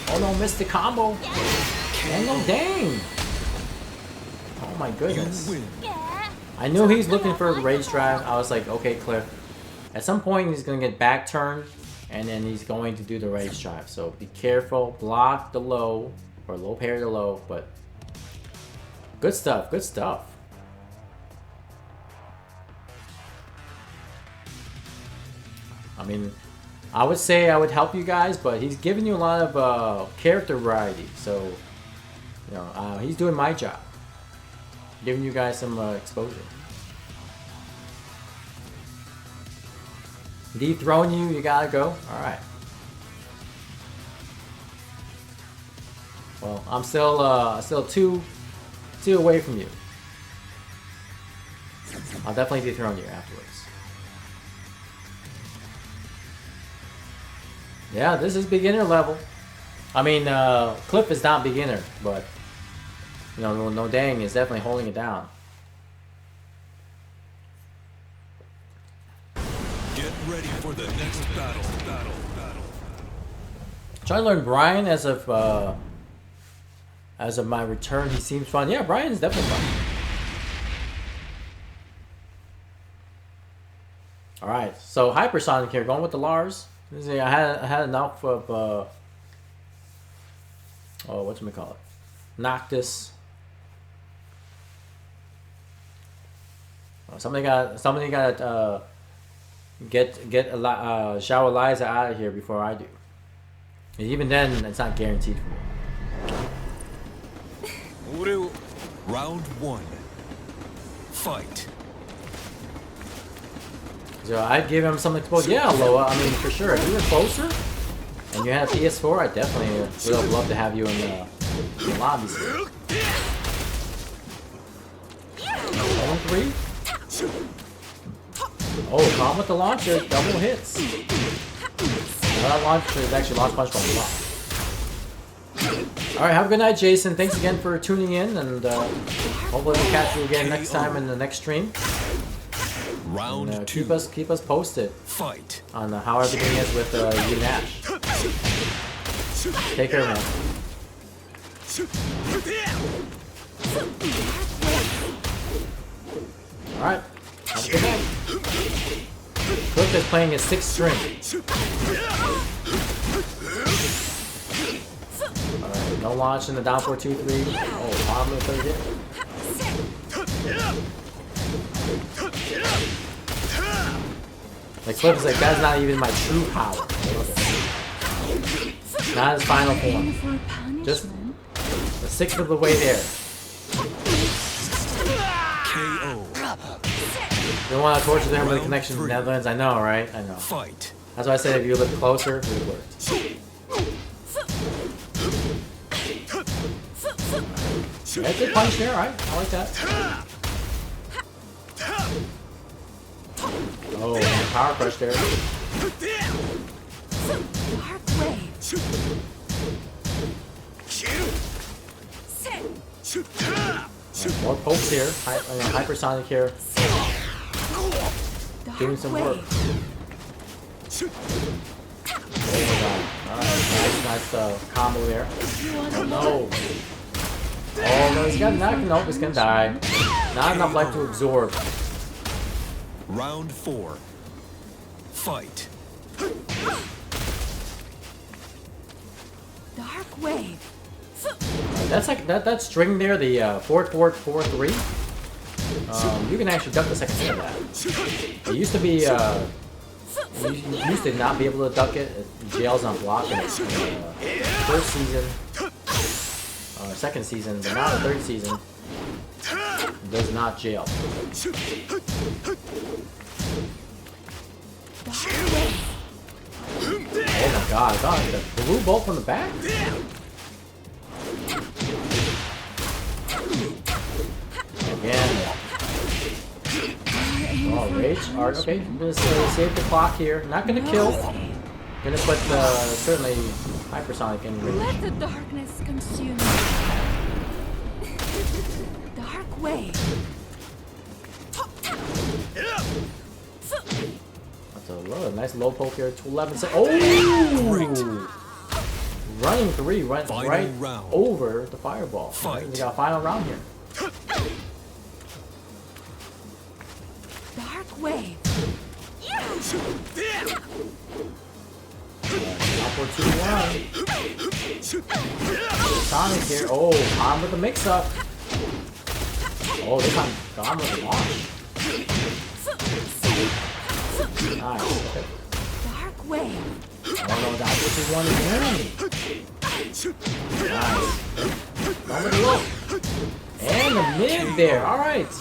Oh no, missed the combo. And no dang. Oh my goodness. I knew he's looking for a rage drive. I was like, okay, Cliff. At some point, he's going to get back turned, and then he's going to do the rage drive. So be careful. Block the low, or low parry the low, but good stuff. Good stuff. I mean, I would say I would help you guys, but he's giving you a lot of character variety. So, you know, he's doing my job. Giving you guys some exposure. Dethrone you, you gotta go. Alright. Well, I'm still two away from you. I'll definitely dethrone you afterwards. Yeah, this is beginner level. I mean, Cliff is not beginner, but you know, no dang is definitely holding it down.
Get ready for the next battle.
Trying to learn Brian as of my return. He seems fun. Yeah, Brian is definitely fun. All right, so hypersonic here, going with the Lars. I had enough of oh, whatchamacallit, Noctis. Somebody got get Zhao Eliza out of here before I do. And even then, it's not guaranteed for me.
Round 1. Fight.
So I'd give him some exposure. Yeah, Loa. I mean, for sure. If you were closer and you had a PS4, I definitely would have loved to have you in the lobbies. 1-3. Oh, calm with the launcher. Double hits. That launcher is actually launch punch from the block. Alright, have a good night, Jason. Thanks again for tuning in, and hopefully we'll catch you again next time in the next stream.
Round
And,
2.
keep us posted
Fight.
on how everything is with you and Ash. Take care, man. Alright, have a good night. Cliff is playing his 6th string. Alright, no launch in the down 4-2-3. Oh, bottom of the 3rd hit. Like Cliff is like, that's not even my true power. I love it. Not his final
Aim
form.
for punishment.
Just a sixth of the way there.
KO.
You don't want to torture them with the connection to the Netherlands. I know, right? I know.
Fight.
That's why I said if you lived closer, it would have worked. Yeah, good punch there, alright. I like that. Oh, and power crush there.
Dark wave.
More pokes here. Hypersonic here. Doing some work. Oh my god. Alright, nice combo there. Oh no. Oh no, he's got knocked. Nope, he's gonna die. Not enough life to absorb.
Round 4. Fight.
Dark wave.
That's like that string there, the 4-4-4-3. You can actually duck the second hit of that. It used to be you used to not be able to duck it. Jails on block in first season, second season, but now the third season does not jail. Oh my god, the blue bolt from the back? Again. Oh, rage. Art. Okay, I'm gonna save the clock here. Not gonna kill. Gonna put certainly hypersonic in range.
Let the darkness consume you. Dark wave.
That's a nice low poke here. 211. Oh! Running 3 right
round.
over the fireball.
Fight.
We got a final round here.
Dark wave.
Upward 2-1. Sonic here. Oh, on with the mix-up. Oh, this time gone with the launch. Nice. Okay.
Dark wave.
Oh no, that was 2-1 again. Nice. Gone with the low. And the mid there. Alright.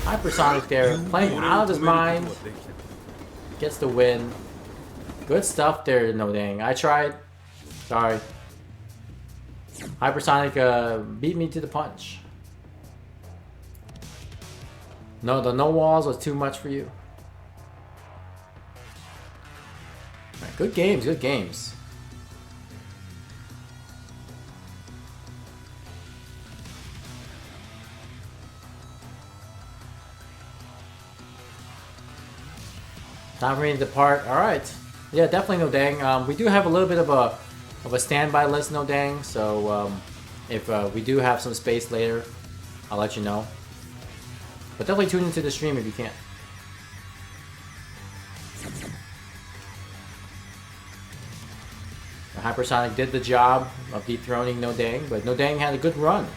Hypersonic there. Playing out of his mind. Gets the win. Good stuff there, no dang. I tried. Sorry. Hypersonic beat me to the punch. No, the no walls was too much for you. Alright, good games, good games. Time for me to depart. Alright. Yeah, definitely no dang. We do have a little bit of a standby list, no dang. So if we do have some space later, I'll let you know. But definitely tune into the stream if you can. Hypersonic did the job of dethroning No Dang, but No Dang had a good run.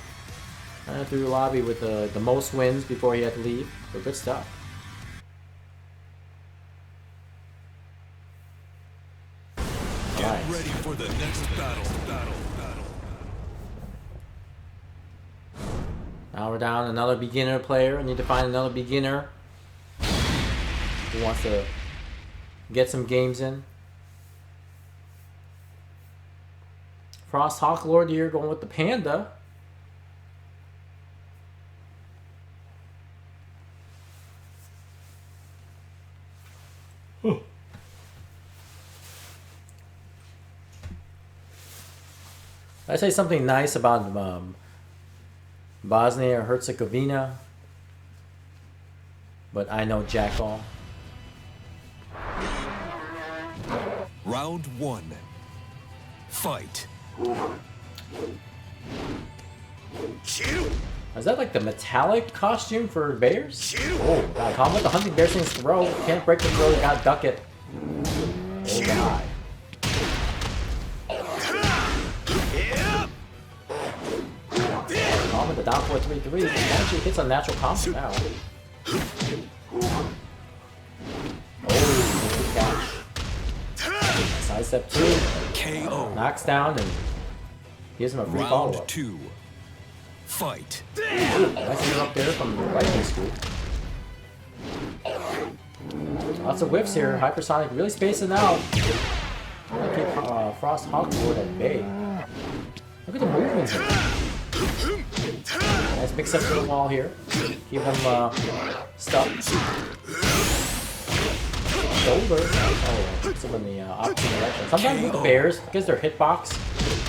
Through the lobby with the most wins before he had to leave. So good stuff.
Get ready for the next battle.
Now we're down another beginner player. I need to find another beginner who wants to get some games in. Frost Hawk Lord here going with the Panda. I say something nice about Bosnia or Herzegovina, but I know jack all.
Round 1. Fight.
Is that like the metallic costume for bears? Oh god, calm with the hunting bear thing's throw. Can't break the throw, you gotta duck it. Oh god. Calm with the down 4-3-3. Actually hits a natural combo now. Oh, good catch. Side step 2.
KO.
Knocks down and gives him a free follow-up.
Round 2. Fight.
Nice move up there from the lightning screw. Lots of whips here. Hypersonic really spacing out. Trying to keep Frost Hawkwood at bay. Look at the movement here. Nice mix up to the wall here. Keep him stuck. Shoulder. Oh, puts him in the opposite direction. Sometimes with the bears, because their hitbox,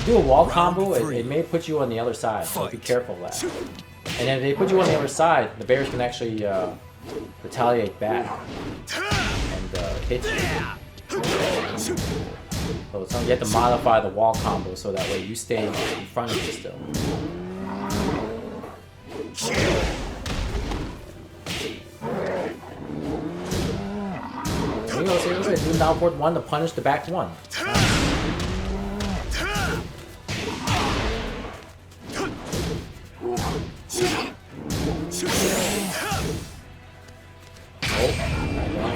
do a wall combo, it may put you on the other side. So be careful of that. And if they put you on the other side, the bears can actually retaliate back and hit you. So you have to modify the wall combo so that way you stay in front of you still. Here we go, so we're going to do down forward 1 to punish the back 1. Going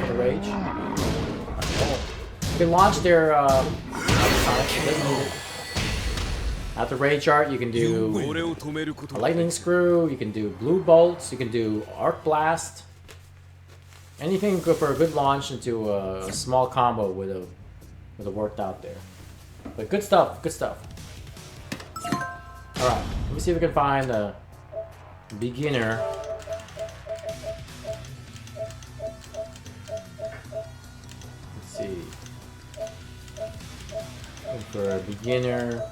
for the rage. You can launch their Sonic, it doesn't need it. After rage art, you can do a lightning screw, you can do blue bolts, you can do arc blast. Anything good for a good launch into a small combo would have worked out there. But good stuff, good stuff. Alright, let me see if we can find a beginner. Let's see. Looking for a beginner.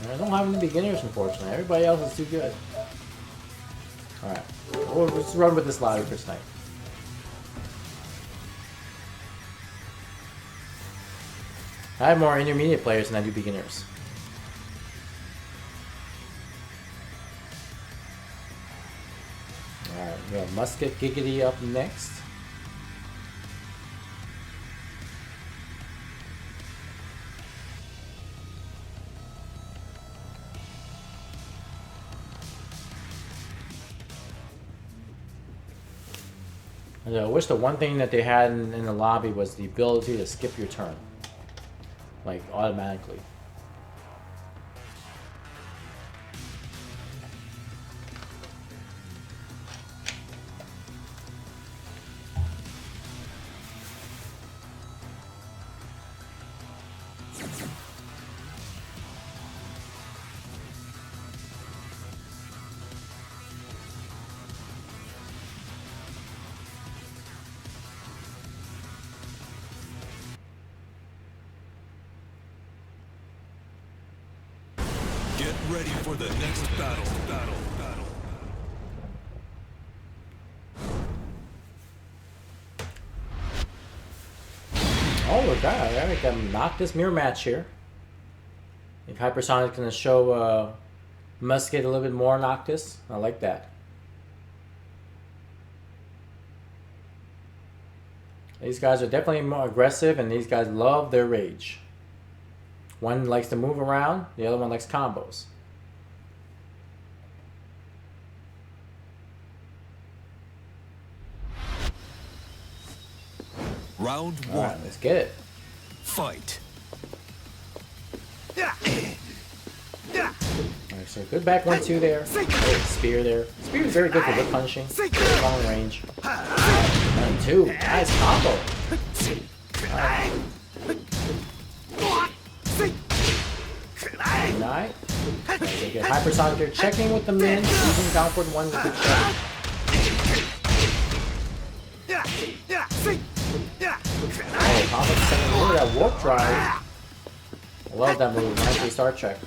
I don't have any beginners, unfortunately. Everybody else is too good. Alright. We'll just run with this ladder for tonight. I have more intermediate players than I do beginners. Alright, we got Musket Giggity up next. I wish the one thing that they had in the lobby was the ability to skip your turn. Like, automatically.
Get ready for the next battle.
Oh, look at that. I can knock this mirror match here. I think Hypersonic's going to show Musket a little bit more Noctis. I like that. These guys are definitely more aggressive, and these guys love their rage. One likes to move around, the other one likes combos.
Round 1.
Alright, let's get it.
Fight.
Alright, so good back 1-2 there. Oh, spear there. Spear is very good for whip punishing. Very long range. 1-2. Nice combo. Alright. Night. Okay, get Hypersonic here. Checking with the min. Using downward 1 with the check. Oh, combo second. Look at that warp drive. I love that move. Nicely start check.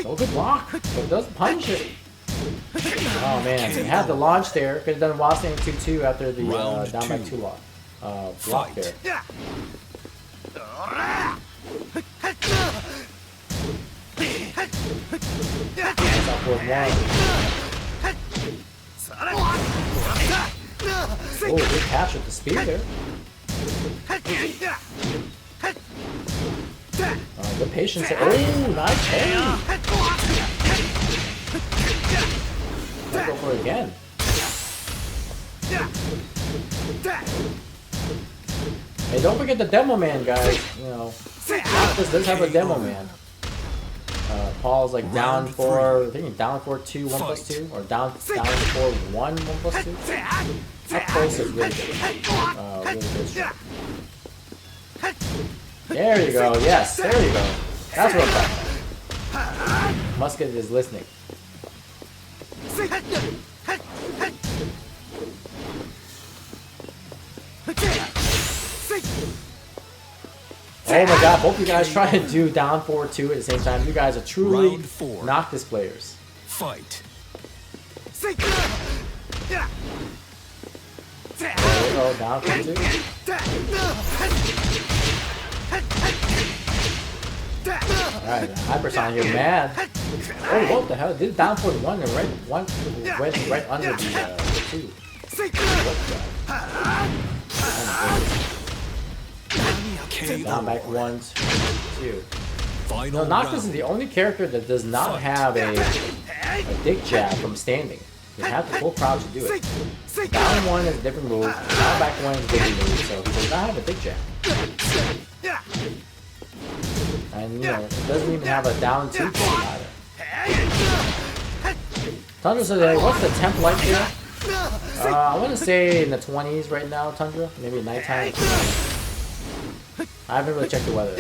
Oh, good block. But it doesn't punish it. Oh man, he had the launch there. Could have done while staying 2-2 after the down by 2 lock. Block there. Upward 1. Oh, good catch with the spear there. Good patience. Oh, nice. Hey. go for it again. Hey, don't forget the demo man, guys. You know, Noctis does have a demo man. Paul's like down for, I think he's down for 2, 1 plus 2, or down for 1, 1 plus 2. Up close is really good. Really good shot. There you go. Yes, there you go. That's what I'm talking about. Musket is listening. Oh my god, both of you guys try to do down 4-2 at the same time. You guys are truly Noctis players.
Fight.
There we go, down 4-2. Alright, Hypersonic, you're mad. Oh, what the hell? Did it down for 1 and went right under the 2. What the? Down back 1, 2. No, Noctis is the only character that does not have a dick jab from standing. You have to full crouch to do it. Down 1 is a different move. Down back 1 is a different move, so he does not have a dick jab. And you know, it doesn't even have a down 2 kick either. Tundra says, hey, what's the temp like here? I want to say in the 20s right now, Tundra. Maybe at nighttime. I haven't really checked the weather.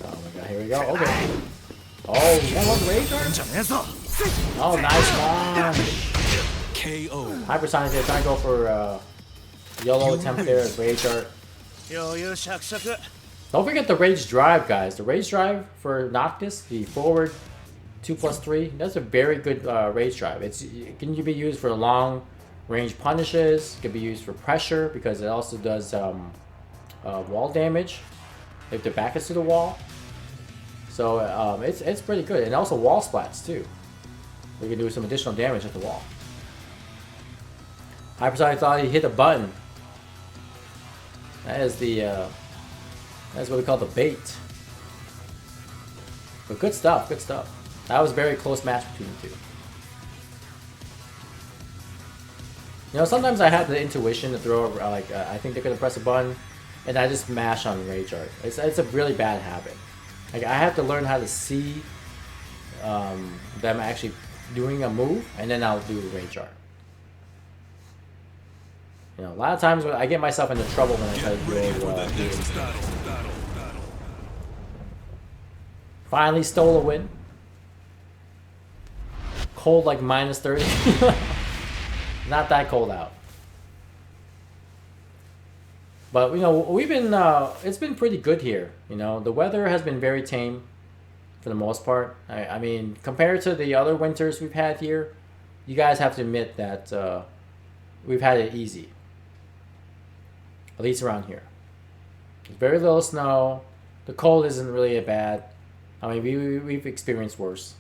Oh my god, here we go. Okay. Oh, you want one rage arm? Oh, nice one.
KO.
Hypersonic there, trying to go for yellow attempt there as rage art. Don't forget the rage drive, guys. The rage drive for Noctis, the forward 2+3, that's a very good rage drive. It can be used for long range punishes. It can be used for pressure because it also does wall damage if the back is to the wall. So it's pretty good, and also wall splats too. We can do some additional damage at the wall. Hypersonic thought he hit a button. That is the that's what we call the bait. But good stuff, good stuff. That was a very close match between the two. You know, sometimes I have the intuition to throw, like, I think they're gonna press a button, and I just mash on rage art. It's a really bad habit. Like, I have to learn how to see them actually doing a move, and then I'll do rage art. You know, a lot of times when I get myself into trouble when I try to do Finally stole a win. Cold like -30. Not that cold out. But you know, we've been it's been pretty good here. You know, the weather has been very tame for the most part. I mean, compared to the other winters we've had here, you guys have to admit that we've had it easy. At least around here. There's very little snow. The cold isn't really bad. I mean, we've experienced worse.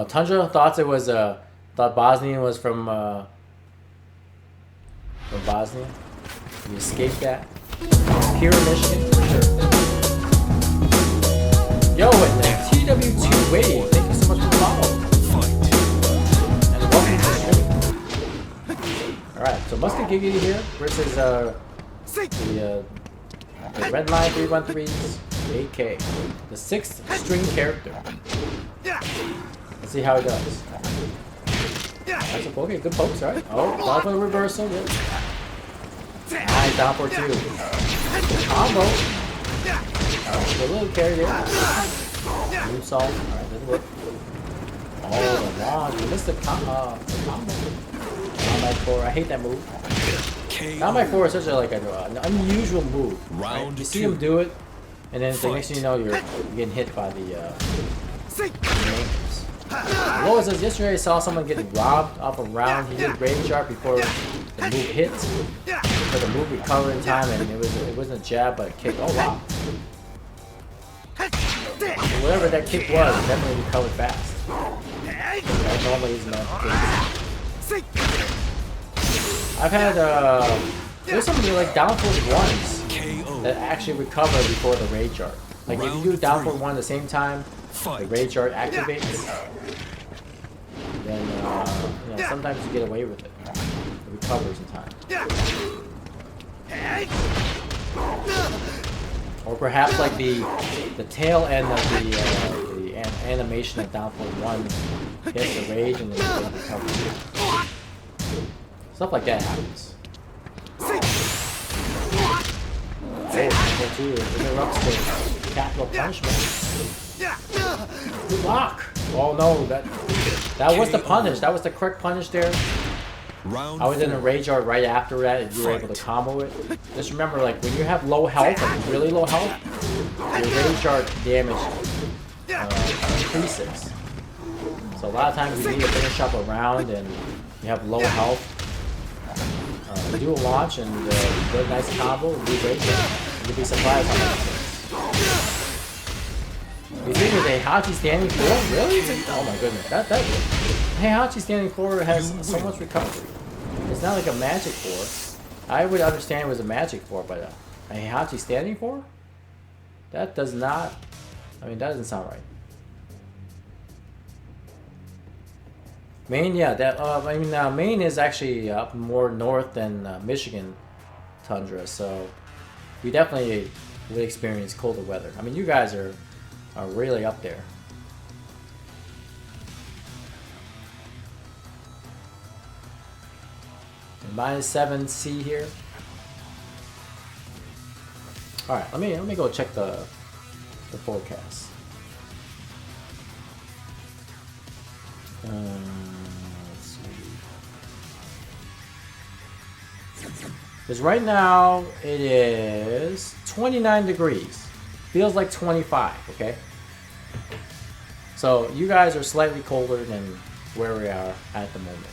Tundra thought it was thought Bosnian was from Bosnia. You escaped that. Pure Michigan. Sure. Yo, and the TW2 Wave. Thank you so much for the follow. And welcome to the stream. Alright, so Musket Giggity here versus the Red Line 313's AK. The 6th string character. Let's see how he does. That's a poke. Good pokes, right? Oh, down for the reversal. Yep. Nice, down for 2. Combo. Alright, a little carry there. Moonsault. Alright, doesn't work. Oh, the launch. You missed the combo. Down by 4. I hate that move. Down by 4 is such a, like an unusual move. Right? You see him do it, and then the next thing you know, you're getting hit by the names. Lois says, yesterday I saw someone getting robbed off a round. He did rage art before the move hit. But the move recovered in time, and it wasn't a jab, but a kick. Oh wow. So whatever that kick was, it definitely recovered fast. That normally isn't that good. I've had there's some like down for ones. that actually recover before the rage art. Like if you do down for one at the same time, the rage art activates. Then you know, sometimes you get away with it. It recovers in time. Or perhaps like the tail end of the animation of down for one hits the rage and then it recovers. Stuff like that happens. Oh, two interrupts the capital punishment. Good block. Oh no, that was the punish. That was the correct punish there. I was in a rage art right after that, and you were able to combo it. Just remember, like when you have low health, like really low health, your rage art damage increases. So a lot of times you need to finish up a round, and you have low health. Do a launch and do a nice combo and do rage art. You'll be surprised how much it takes. You think with Heihachi standing 4? Really? Oh my goodness. That Heihachi standing 4 has so much recovery. It's not like a magic 4. I would understand it was a magic 4, but a Heihachi standing 4? That does not... I mean, that doesn't sound right. Maine, yeah, that I mean, Maine is actually up more north than Michigan tundra, so we definitely would experience colder weather. I mean, you guys are really up there. And -7C here. All right, let me go check the forecast. Let's see. Because right now it is 29 degrees. Feels like 25, okay? So you guys are slightly colder than where we are at the moment.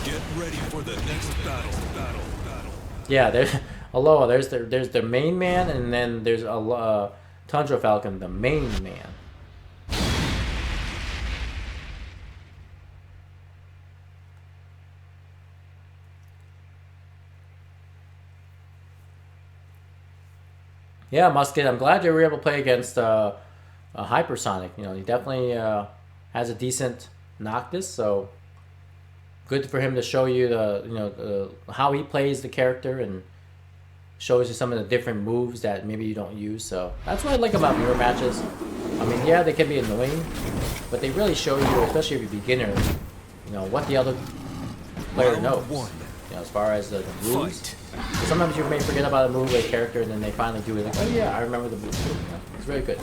Get ready for the next battle.
Yeah, there's Aloha. There's the main man, and then there's a Tundra Falcon, the main man. Yeah, Musket, I'm glad you were able to play against a Hypersonic. You know, he definitely has a decent Noctis, so good for him to show you how he plays the character and shows you some of the different moves that maybe you don't use. So that's what I like about mirror matches. I mean, yeah, they can be annoying, but they really show you, especially if you're a beginner, you know, what the other player knows. You know, as far as the moves. Sometimes you may forget about a move with a character, and then they finally do it. Like, oh yeah, I remember the move. You know, it's very good.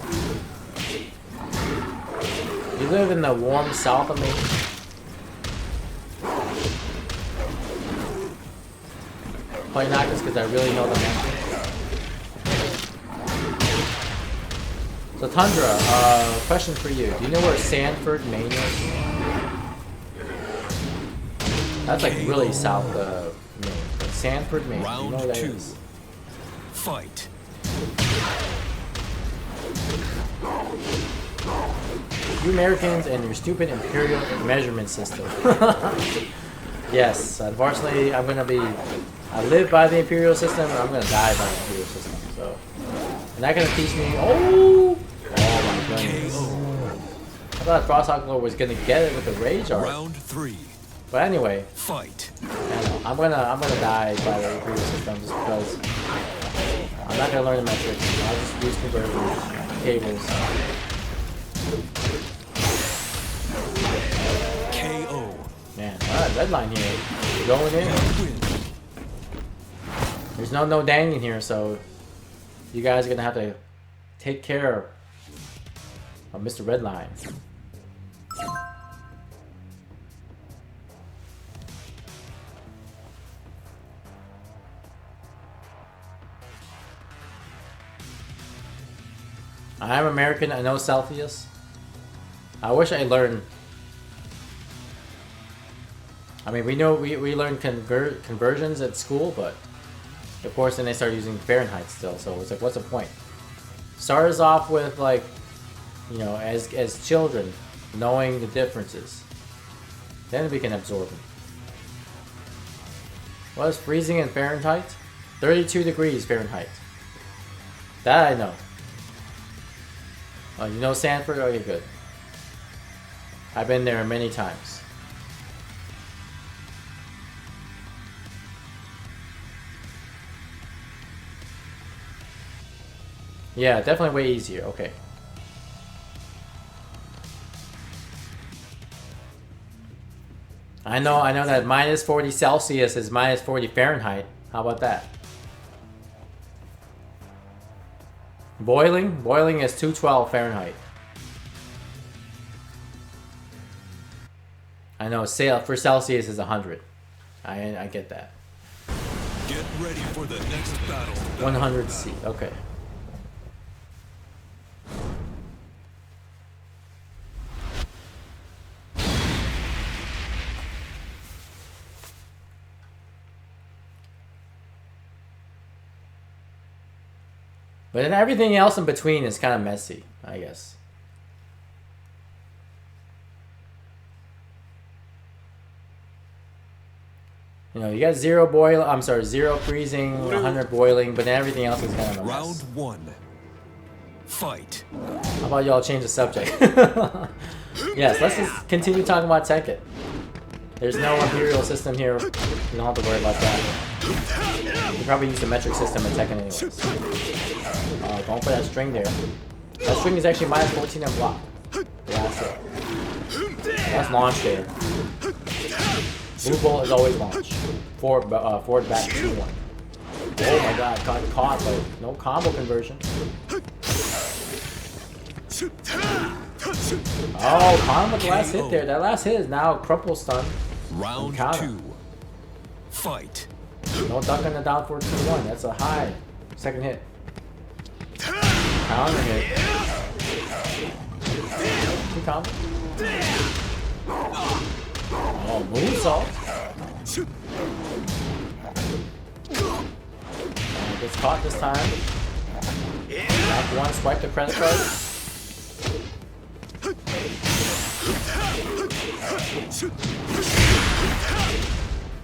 You live in the warm south of Maine. Play Noctis because I really know the match. So Tundra, question for you. Do you know where Sanford, Maine is? That's like really south Maine. Like Sanford, Maine. Do you know where that is?
Fight.
You Americans and your stupid imperial measurement system. Yes, unfortunately, I live by the imperial system, and I'm gonna die by the imperial system. So, and that gonna teach me. Oh my goodness! I thought Frosthawk Lord was gonna get it with the rage art.
Round 3.
But anyway,
Fight.
I'm gonna die by the imperial system just because I'm not gonna learn the metrics. I'll just use converters, cables.
KO.
Man, alright, red line here. Going in. There's no dang in here, so you guys are gonna have to take care of Mr. Redline. I'm American, I know Celsius. I wish I learned. I mean, we know we learned conversions at school, but of course then they start using Fahrenheit still, so it's like, what's the point? Start us off with, like, you know, as children, knowing the differences. Then we can absorb them. What is freezing in Fahrenheit? 32 degrees Fahrenheit. That I know. Oh, you know Sanford? Oh, you're good. I've been there many times. Yeah, definitely way easier. Okay. I know that minus 40 Celsius is minus 40 Fahrenheit. How about that? Boiling? Boiling is 212 Fahrenheit. I know, for Celsius is 100. I get that.
Get ready for the next battle.
100 C, okay. But then everything else in between is kind of messy, I guess. You know, you got zero freezing, 100 boiling, but then everything else is kind of a mess.
Round 1. Fight.
How about y'all change the subject? Yes, let's just continue talking about Tekken. There's no Imperial system here. You don't have to worry about that. You can probably use the metric system in Tekken anyways. Don't put that string there. That string is actually minus 14 and block. Yeah, that's it. That's launch there. Blue bolt is always launch. Forward back 2-1. Oh my god, got caught, but no combo conversion. Oh, caught him with the last hit there. That last hit is now crumple stun.
Round 2. Fight.
No duck on the down forward 2-1. That's a high. Second hit. Counter hit. Two combo. Oh, moonsault. Gets caught this time. Back one, swipe the credit card.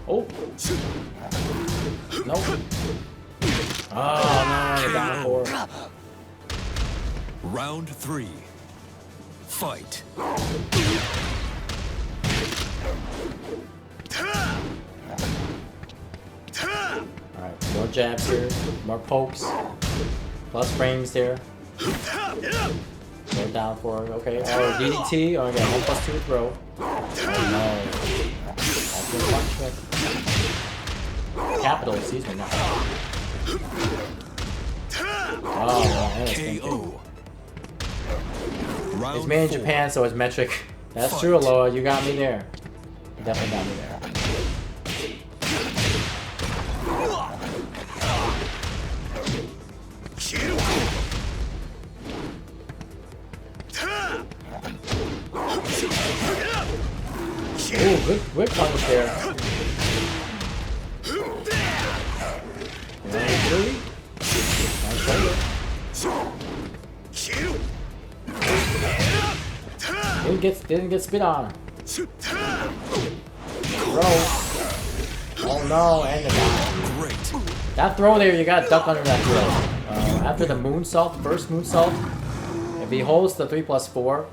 Oh. Nope. Oh no, you're down 4.
Round 3. Fight.
Alright, more jabs here, more pokes, plus frames there. Go down for it, okay. Oh, DDT, oh, again, 1+2 throw. Oh no. Capital, excuse me, not. Oh, man,
KO.
it's made in Japan, so it's metric. That's true, Aloha, you got me there. You definitely got me there. Ooh, good whip punch there. 1, 2. Nice shoulder. Didn't get spit on. Throw. Oh no, and the down.
Great.
That throw there, you gotta duck under that throw. After the moonsault, first moonsault, if he holds the 3+4,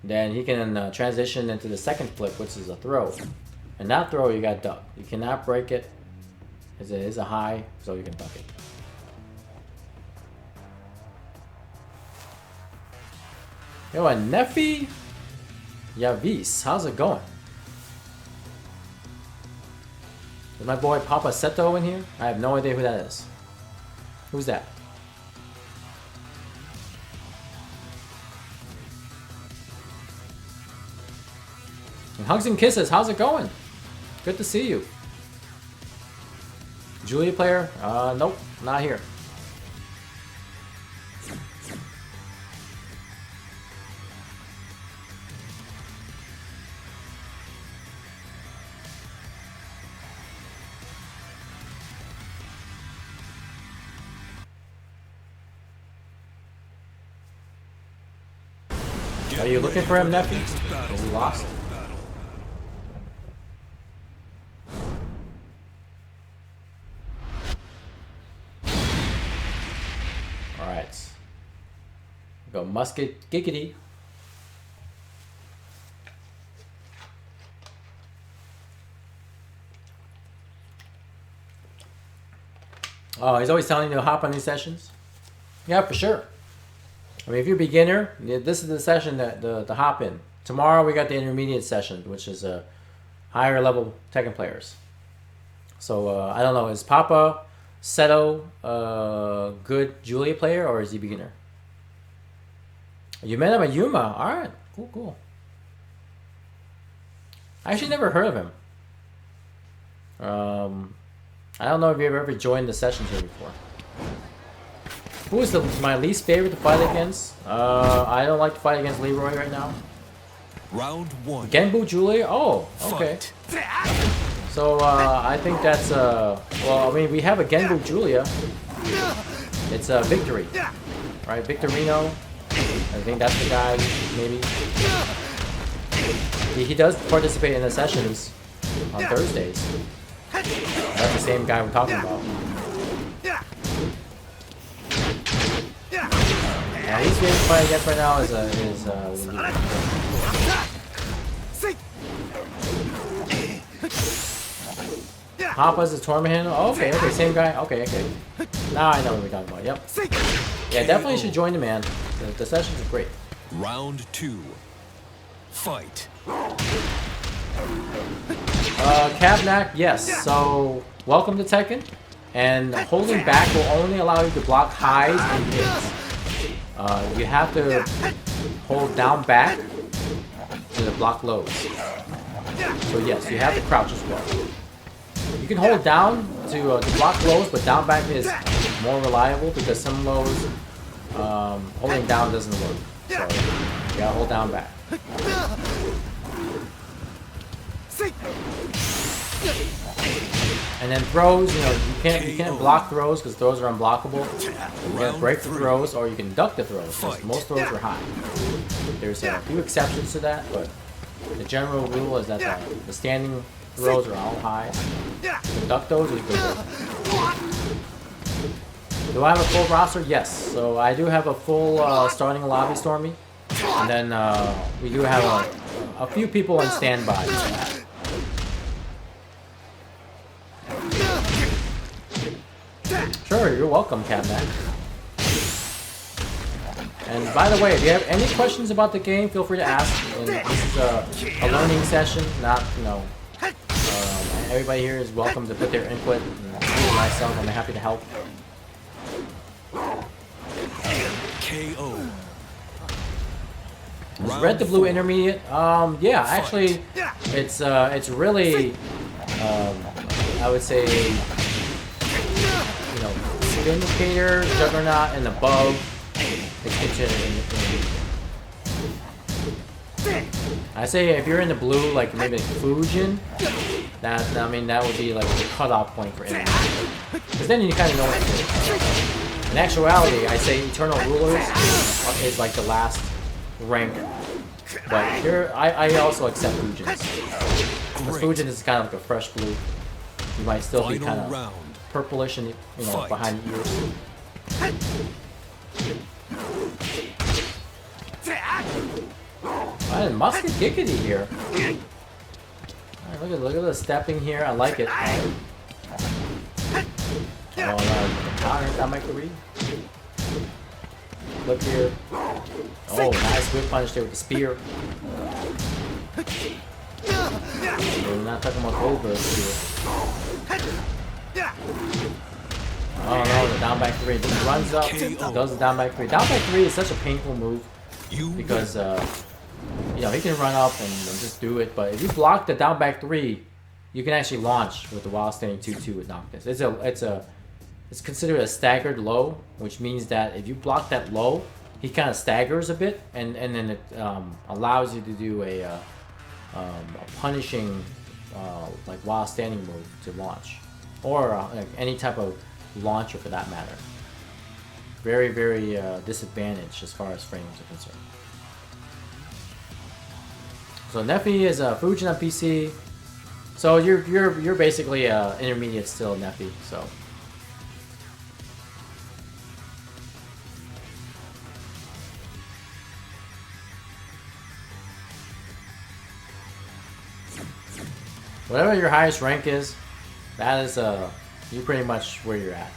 then he can transition into the second flip, which is a throw. And that throw, you got duck. You cannot break it. It is a high, so you can duck it. Yo, and Nefi Yavis, how's it going? Is my boy Papa Seto in here? I have no idea who that is. Who's that? And hugs and kisses, how's it going? Good to see you. Julia player? Nope, not here. Are you looking for him, Nefi? Is he lost? Go Musket Giggity. Oh, he's always telling you to hop on these sessions? Yeah, for sure. I mean, if you're a beginner, this is the session that the hop in. Tomorrow we got the intermediate session, which is a higher level Tekken players. So I don't know, is Papa Seto a good Julia player or is he beginner? You met him at Yuma. All right, cool. I actually never heard of him. I don't know if you've ever joined the sessions here before. Who is my least favorite to fight against? I don't like to fight against Leroy right now.
Round 1.
Genbu Julia? Oh, okay. So I think that's well, I mean, we have a Genbu Julia. It's a Victory, right? Victorino. I think that's the guy, maybe. He does participate in the sessions on Thursdays. That's the same guy we're talking about. Yeah, he's being fight against right now is Papa's a tournament handler. Oh, okay, same guy. Okay. Now I know what we're talking about. Yep. Yeah, definitely should join the man. The sessions are great.
Round 2. Fight.
Kavnak, yes. So, welcome to Tekken. And holding back will only allow you to block highs and hits. You have to hold down back to block lows. So yes, you have to crouch as well. You can hold down to block lows, but down back is more reliable because some lows holding down doesn't work. So you gotta hold down back. And then throws, you can't block throws because throws are unblockable. You gotta break the throws or you can duck the throws because most throws are high. There's a few exceptions to that, but the general rule is that the standing throws are all high. You can duck those or you can do I have a full roster? Yes. So I do have a full starting lobby Stormy. And then we do have a few people on standby. Sure, you're welcome, Catman. And by the way, if you have any questions about the game, feel free to ask. And this is a learning session, not, everybody here is welcome to put their input. And myself, I'm happy to help.
KO.
Is red to blue intermediate? Yeah, actually, it's really, I would say, Vindicator, Juggernaut, and above. I say if you're in the blue, like maybe Fujin, that would be like the cutoff point for intermediate. Because then you kind of know what to do. In actuality, I say Eternal Rulers is like the last rank. But here, I also accept Fujins. Because Fujin is kind of like a fresh blue. You might still be kind of purplish and behind the ears. Right, musket giggity here. Right, look at the stepping here. I like it. Oh no, counter that might read. Look here. Oh, nice whip punch there with the spear. We're not talking about Goldberg here. Oh no, the down back 3. Just runs up, does the down back 3. Down back 3 is such a painful move because he can run up and just do it. But if you block the down back 3, you can actually launch with the while standing 2-2 with knockdowns. It's considered a staggered low, which means that if you block that low, he kind of staggers a bit, and then it allows you to do a punishing like while standing move to launch, or like any type of launcher for that matter. Very, very disadvantaged as far as frames are concerned. So Neffy is a Fujin on PC. So you're basically intermediate still, Neffy. So. Whatever your highest rank is, that is you're pretty much where you're at.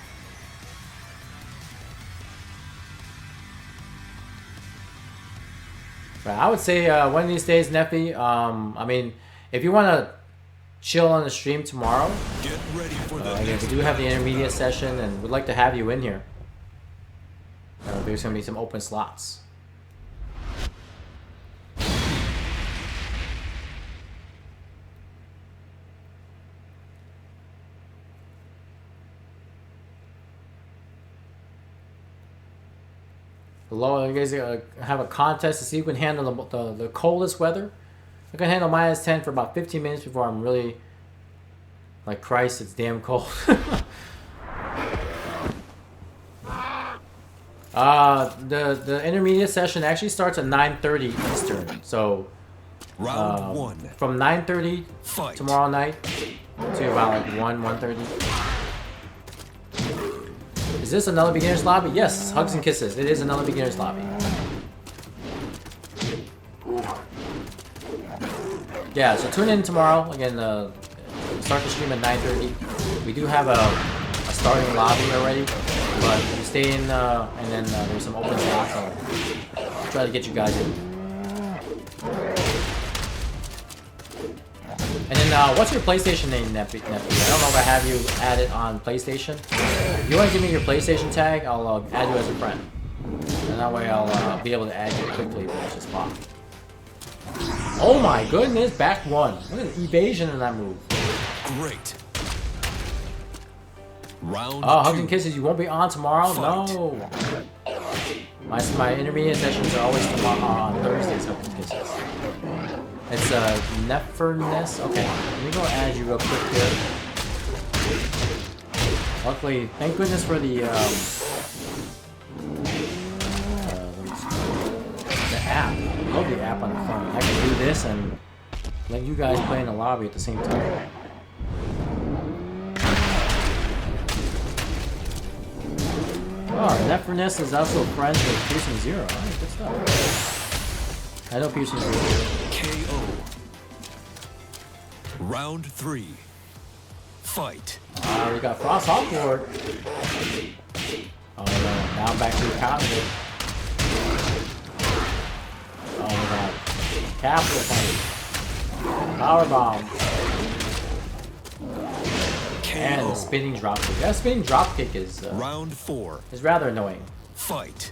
But I would say one of these days, Neffy, I mean, if you want to chill on the stream tomorrow,
Get ready for the
again, we do have the intermediate session and we'd like to have you in here. There's going to be some open slots. Below, you guys have a contest to see who can handle the coldest weather. I can handle -10 for about 15 minutes before I'm really like, Christ, it's damn cold. The intermediate session actually starts at 9:30 Eastern. So
round 1.
From 9:30 tomorrow night to about like 1:30. Is this another beginner's lobby? Yes, hugs and kisses. It is another beginner's lobby. Yeah, so tune in tomorrow. Again, start the stream at 9:30. We do have a starting lobby already, but you stay in, and then there's some open slots. I'll try to get you guys in. And then, what's your PlayStation name, Neffy? I don't know if I have you added on PlayStation. If you want to give me your PlayStation tag, I'll add you as a friend. And that way I'll be able to add you quickly when it's just pop. Oh my goodness, back one. Look at the evasion in that move.
Great. Round
Hugs
2.
and kisses, you won't be on tomorrow?
Fight.
No. My intermediate sessions are always tomorrow on Thursdays, hugs and kisses. It's Nefferness. Okay, let me go add you real quick here. Luckily, thank goodness for the app. I love the app on the phone. I can do this and let you guys play in the lobby at the same time. Oh, Nefferness is also friends with Piercing Zero. Alright, good stuff. I know Piercing Zero.
KO. Round 3. Fight.
We got Frost Hawkboard. Oh no, now I'm back to the counter. Oh my god. Capital Punch. Power Bomb. And the spinning dropkick. That spinning dropkick is
Round 4.
is rather annoying.
Fight.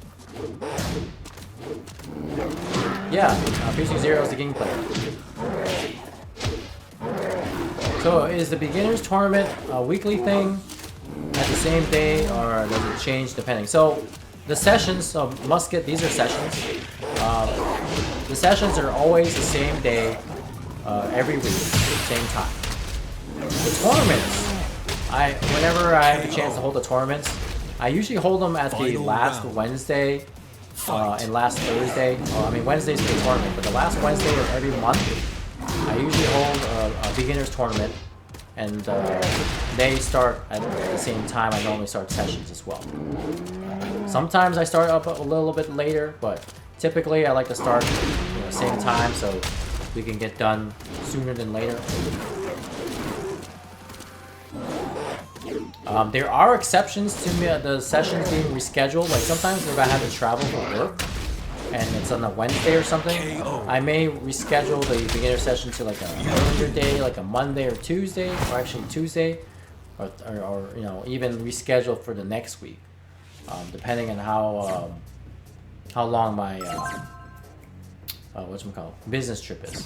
Yeah, Piercing Zero is the game player. So is the beginners tournament a weekly thing at the same day, or does it change depending? So the sessions of Musket, these are sessions. The sessions are always the same day, every week, same time. The tournaments, whenever I have a chance to hold the tournaments, I usually hold them at the last Wednesday and last Thursday. I mean, Wednesday's for the tournament, but the last Wednesday of every month, I usually hold a beginner's tournament, and they start at the same time. I normally start sessions as well. Sometimes I start up a little bit later, but typically I like to start same time so we can get done sooner than later. There are exceptions to the sessions being rescheduled. Like sometimes if I have to travel for work and it's on a Wednesday or something, I may reschedule the beginner session to like a earlier day, like a Monday or Tuesday, or actually Tuesday, or even reschedule for the next week, depending on how long my business trip is.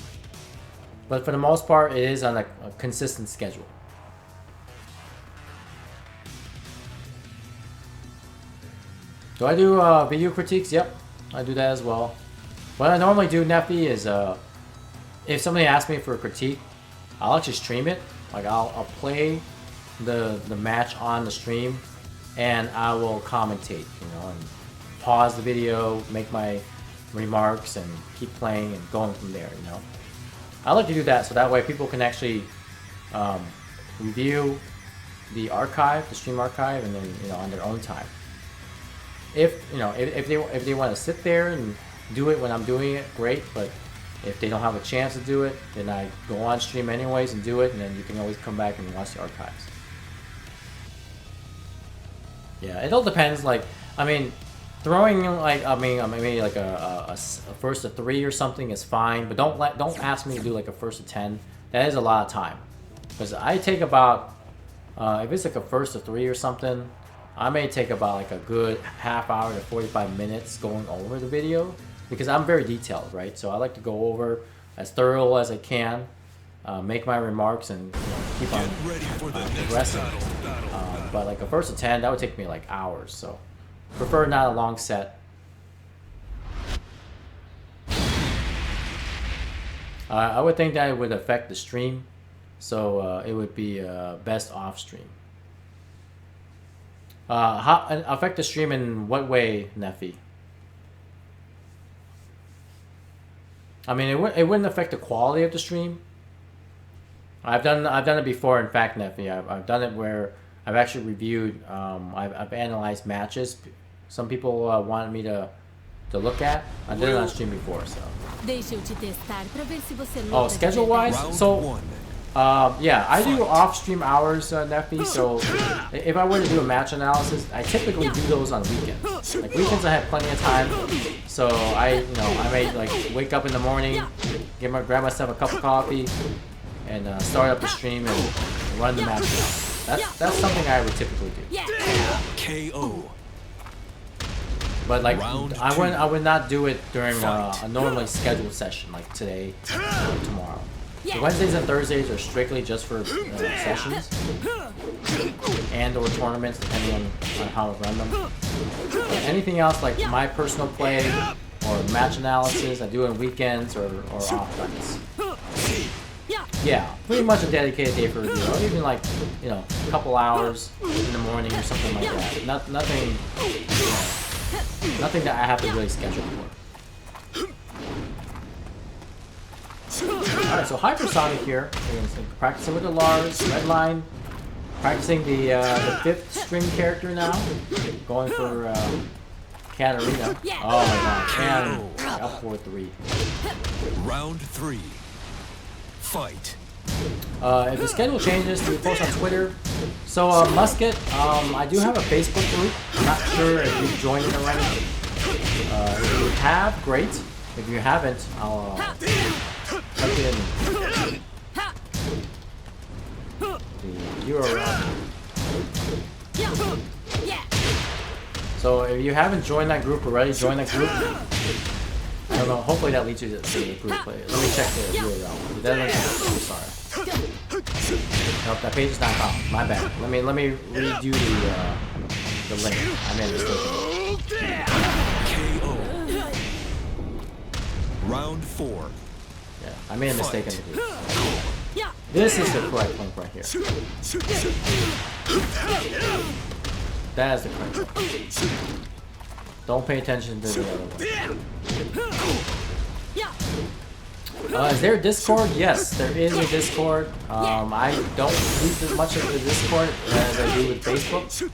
But for the most part, it is on a consistent schedule. Do I do video critiques? Yep, I do that as well. What I normally do, Neffy, is if somebody asks me for a critique, I'll actually stream it. Like I'll play the match on the stream, and I will commentate, and pause the video, make my remarks, and keep playing and going from there. I like to do that so that way people can actually review the archive, the stream archive, and then on their own time. If they want to sit there and do it when I'm doing it, great. But If they don't have a chance to do it, then I go on stream anyways and do it, and then you can always come back and watch the archives. Yeah, it all depends. Like, I mean, throwing like maybe like a first to 3 or something is fine, but don't ask me to do like a first to 10. That is a lot of time, because I take about if it's like a first to 3 or something, I may take about like a good half hour to 45 minutes going over the video, because I'm very detailed, right? So I like to go over as thorough as I can, make my remarks, and keep on progressing. But like a first to 10, that would take me like hours. So prefer not a long set. I would think that it would affect the stream, so it would be best off stream. How affect the stream in what way, Neffy? I mean, it wouldn't affect the quality of the stream. I've done it before. In fact, Neffy, I've done it where I've actually reviewed. I've analyzed matches. Some people wanted me to look at. I did it on stream before, so. Oh, schedule wise, so yeah, I do off-stream hours, Neffy. So if I were to do a match analysis, I typically do those on weekends. Like weekends, I have plenty of time, so I may like wake up in the morning, grab myself a cup of coffee, and start up the stream and run the match now. That's something I would typically do.
KO.
But like I would not do it during a normally scheduled session like today or tomorrow. The Wednesdays and Thursdays are strictly just for sessions and or tournaments, depending on how I run them. But anything else like my personal play or match analysis, I do on weekends or off nights. Yeah, pretty much a dedicated day for review, or even like a couple hours in the morning or something like that. Nothing, nothing that I have to really schedule for. Alright, so Hypersonic here. Practicing with the Lars, Redline. Practicing the 5th string character now. Going for Katarina. Oh my god, and up 4-3.
Round 3. Fight.
If the schedule changes, we post on Twitter. So Musket, I do have a Facebook group. I'm not sure if you've joined it already. If you have, great. If you haven't, I'll type in the URL. So if you haven't joined that group already, join that group. I don't know, hopefully that leads you to the group. Let me check the URL. I'm sorry. Nope, that page is not found. My bad. Let me redo the link. I made a mistake.
KO. Round 4.
Yeah, I made a mistake in the group. This is the correct link right here. That is the correct link. Don't pay attention to the other one. Is there a Discord? Yes, there is a Discord. I don't use as much of the Discord as I do with Facebook. So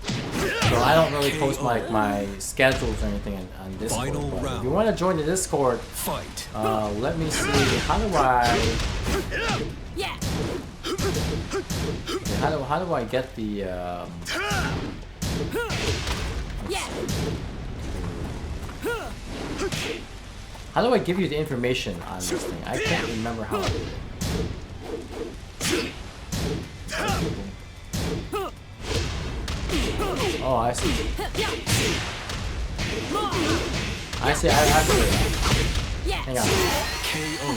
I don't really post my schedules or anything on Discord. But if you want to join the Discord, let me see. How do I? Okay, how do I get the? How do I give you the information on this thing? I can't remember how I do it. Oh, I see. I see. I have to do that. Hang on.
KO.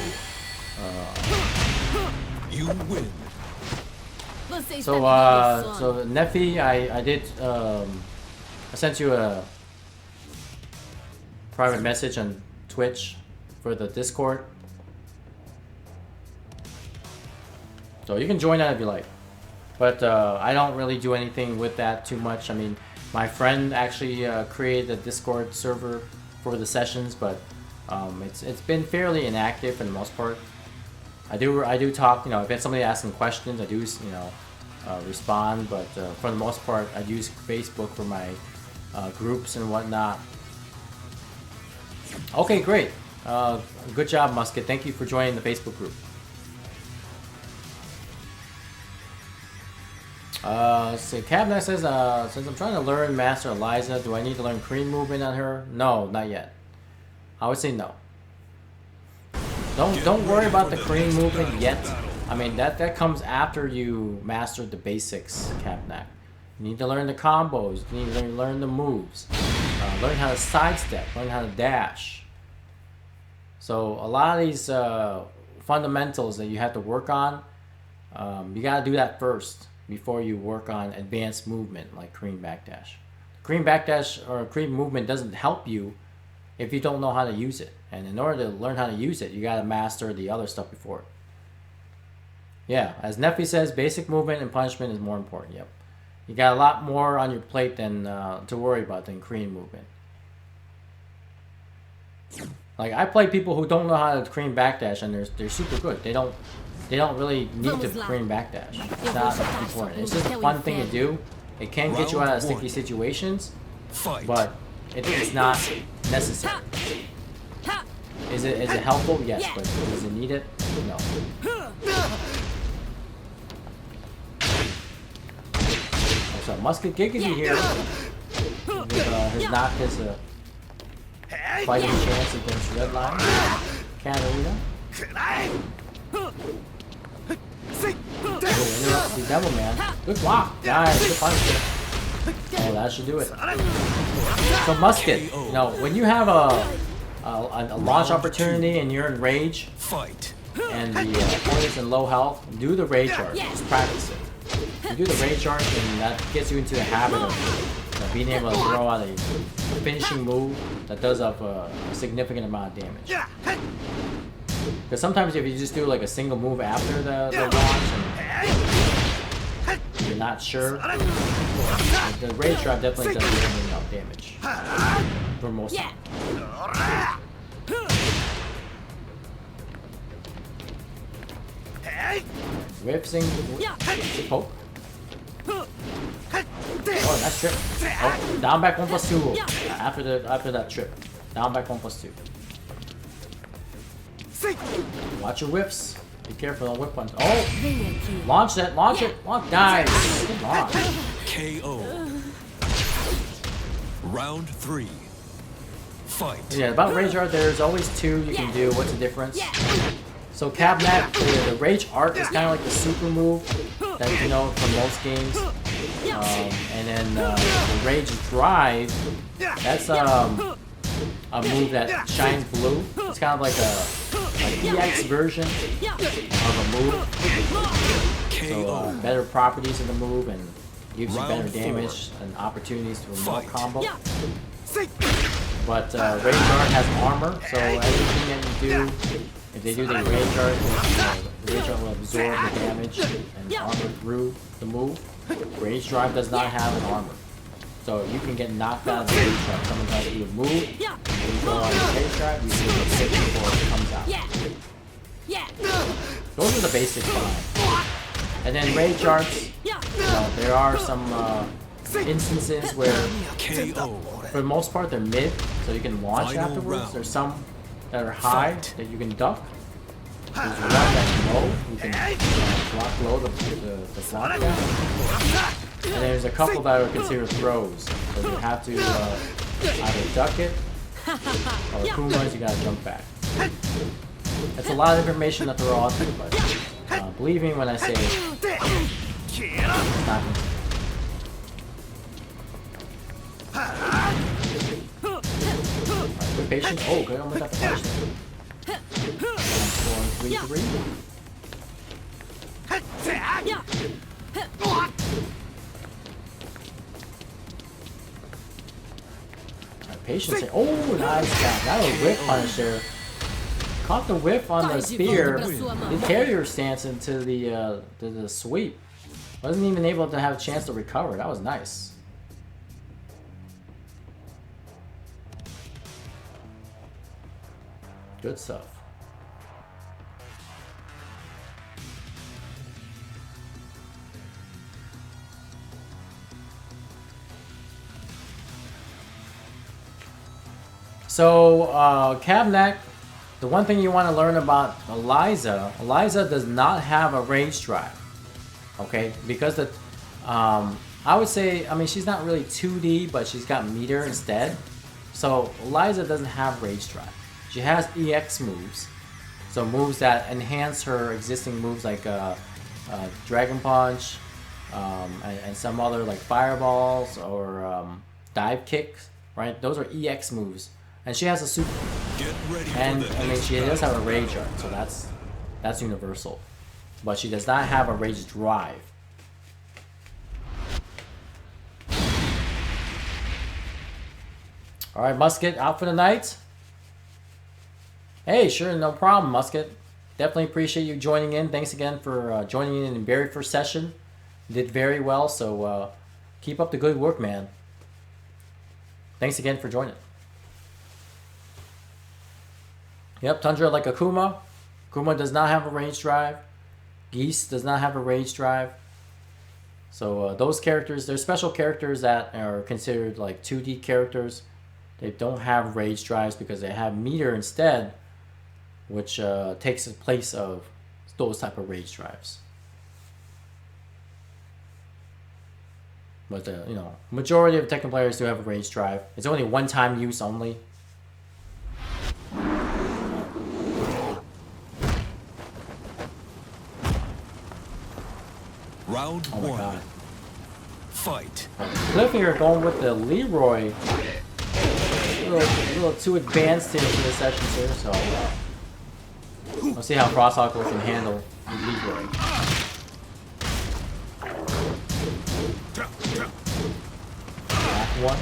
You win.
So Neffy, I did I sent you a private message on Twitch for the Discord. So you can join that if you like. But I don't really do anything with that too much. I mean, my friend actually created a Discord server for the sessions, but it's been fairly inactive for the most part. I do talk, if it's somebody asking questions, I do respond, but for the most part, I use Facebook for my groups and whatnot. Okay, great. Good job, Musket. Thank you for joining the Facebook group. So Cabnet says, since I'm trying to learn Master Eliza, do I need to learn Korean movement on her? No, not yet. I would say no. Don't worry about the Korean movement yet. I mean, that comes after you master the basics, Cabnet. You need to learn the combos. You need to learn the moves. Learn how to sidestep. Learn how to dash. So a lot of these fundamentals that you have to work on, you gotta do that first before you work on advanced movement like Korean backdash. Korean backdash or Korean movement doesn't help you if you don't know how to use it. And in order to learn how to use it, you gotta master the other stuff before it. Yeah, as Neffy says, basic movement and punishment is more important. Yep. You got a lot more on your plate than to worry about than Korean movement. Like I play people who don't know how to Korean backdash and they're super good. They don't really need to Korean backdash. It's not important. It's just a fun thing to do. It can get you out of sticky situations, but it's not necessary. Is it helpful? Yes, but does it need it? No. So Musket Giggity here has knocked his fighting chance against Redline. Katarina. Interrupt the Devil Man. Good block. Nice. Good punch. Oh, that should do it. So Musket, you know, when you have a launch opportunity and you're in rage, and the opponent's in low health, do the rage art. Just practice it. You do the rage art, and that gets you into the habit of being able to throw out a finishing move that does up a significant amount of damage. Because sometimes if you just do like a single move after the launch and you're not sure, the rage drop definitely does enough damage for most of it. Whipsing, poke. Oh, nice trip. Oh, down back 1+2 after that trip. Down back 1+2. Watch your whips. Be careful on whip punch. Oh! Launch that, launch it! Launch, nice! Good launch.
KO. Round 3. Fight.
Yeah, about Rage Art, there's always two you can do. What's the difference? So Cabnet, the Rage Art is kind of like the super move that you know from most games. And then the Rage Drive, that's a move that shines blue. It's kind of like a EX version of a move. So better properties of the move and gives you better damage and opportunities to remote combo. But Rage Art has armor, so everything that you do, if they do the Rage Art, the Rage Art will absorb the damage and armor through the move. Rage Drive does not have an armor. So you can get knocked out of the Rage Drive. Someone tries to do a move, and you go on the Rage Drive, you see the hit before it comes out. Those are the basic lines. And then Rage Arts, there are some instances where, for the most part, they're mid, so you can launch afterwards. There's some that are high that you can duck. There's one that's low, you can block low the block down. And there's a couple that are considered throws, so you have to either duck it, or Kumas, you gotta jump back. That's a lot of information to throw out there, but believe me when I say it's not easy. Good patience. Oh, good. Almost got the punishment. 4-3-3. Patience. Oh, nice job. That was a whip punish there. Caught the whiff on the spear. The carrier stance into the sweep. Wasn't even able to have a chance to recover. That was nice. Good stuff. So, Cabnet the one thing you want to learn about Eliza, Eliza does not have a rage drive. Okay, because the I would say, I mean, she's not really 2D, but she's got meter instead. So Eliza doesn't have rage drive. She has EX moves, so moves that enhance her existing moves like Dragon Punch, and some other like fireballs or dive kicks. Right, those are EX moves, and she has a super.
Get ready
And
for the
I mean,
next
she does have a
battle.
rage art, so that's universal, but she does not have a rage drive. All right, Musket, out for the night. Hey, sure, no problem, Musket. Definitely appreciate you joining in. Thanks again for joining in the very first session. You did very well, so keep up the good work, man. Thanks again for joining. Yep, Tundra like Akuma. Akuma does not have a range drive. Geese does not have a rage drive. So those characters, they're special characters that are considered like 2D characters. They don't have rage drives because they have meter instead, which takes the place of those type of rage drives. But you know, majority of Tekken players do have a rage drive. It's only one-time use only.
Round
Oh my
one.
god.
Fight.
Cliffhanger going with the Leroy. A little too advanced here for the sessions here, so we'll see how Frosthawk can handle Leroy. Back one.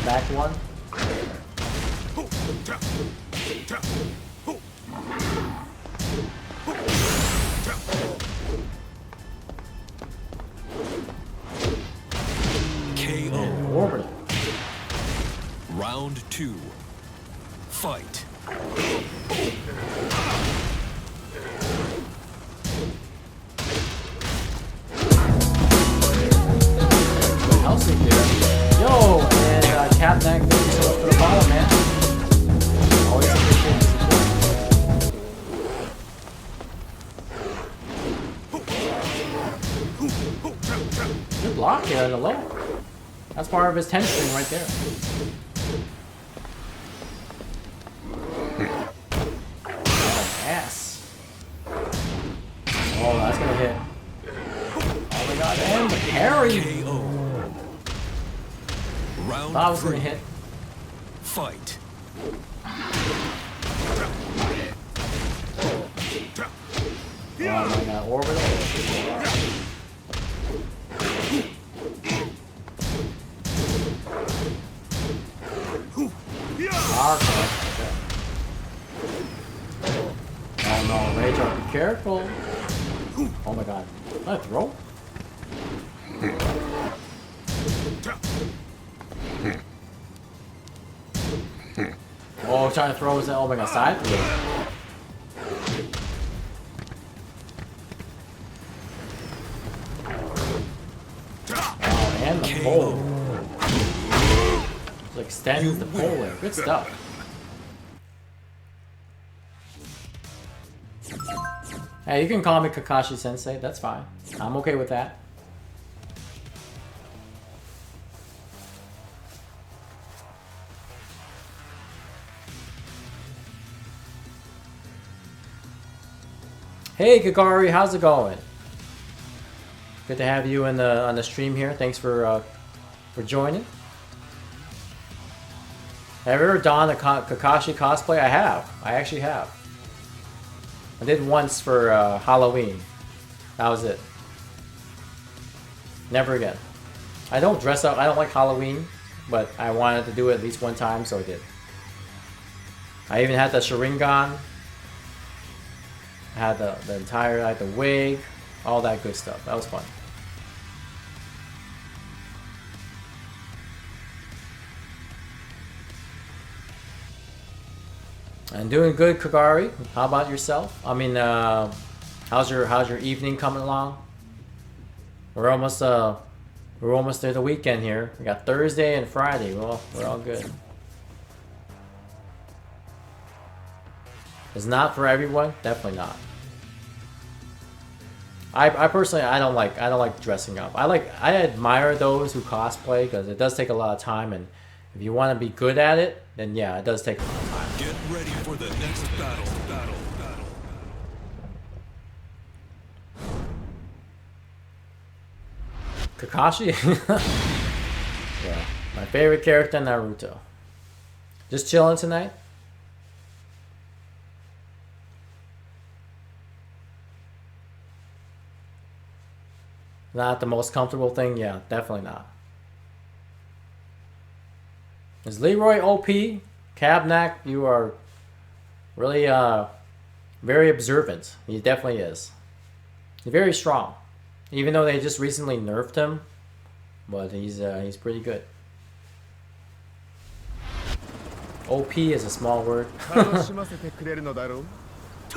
Back one.
KO.
Orbital.
Round two. Fight.
Helsing there. Yo, and Captain, thank you so much for the follow, man. Always appreciate the support. Good block here on the low. That's part of his 10 string right there. Oh, ass. Oh, that's gonna hit. Oh my god, and the parry!
KO. Round
Thought I was
three.
gonna hit.
Fight.
Oh my god, orbital. Okay. Oh no, Rage Art, be careful. Oh my god. Did I throw? Oh, trying to throw his, oh my god, side through. Oh, and the pole. It extends the pole there. Good stuff. Hey, you can call me Kakashi Sensei. That's fine. I'm okay with that. Hey Gagari, how's it going? Good to have you in the on the stream here. Thanks for joining. Have you ever done a Kakashi cosplay? I have. I actually have. I did once for Halloween. That was it. Never again. I don't dress up. I don't like Halloween, but I wanted to do it at least one time, so I did. I even had the Sharingan. I had the entire, like the wig, all that good stuff. That was fun. And doing good, Kagari. How about yourself? I mean, how's your evening coming along? We're almost through the weekend here. We got Thursday and Friday. Well, we're all good. It's not for everyone. Definitely not. I personally I don't like dressing up. I admire those who cosplay because it does take a lot of time, and if you want to be good at it, then yeah, it does take a lot of time.
Get ready for the next battle.
Kakashi? Yeah, my favorite character in Naruto. Just chilling tonight? Not the most comfortable thing? Yeah, definitely not. Is Leroy OP? Cabnack, you are really very observant. He definitely is. He's very strong. Even though they just recently nerfed him, but he's pretty good. OP is a small word.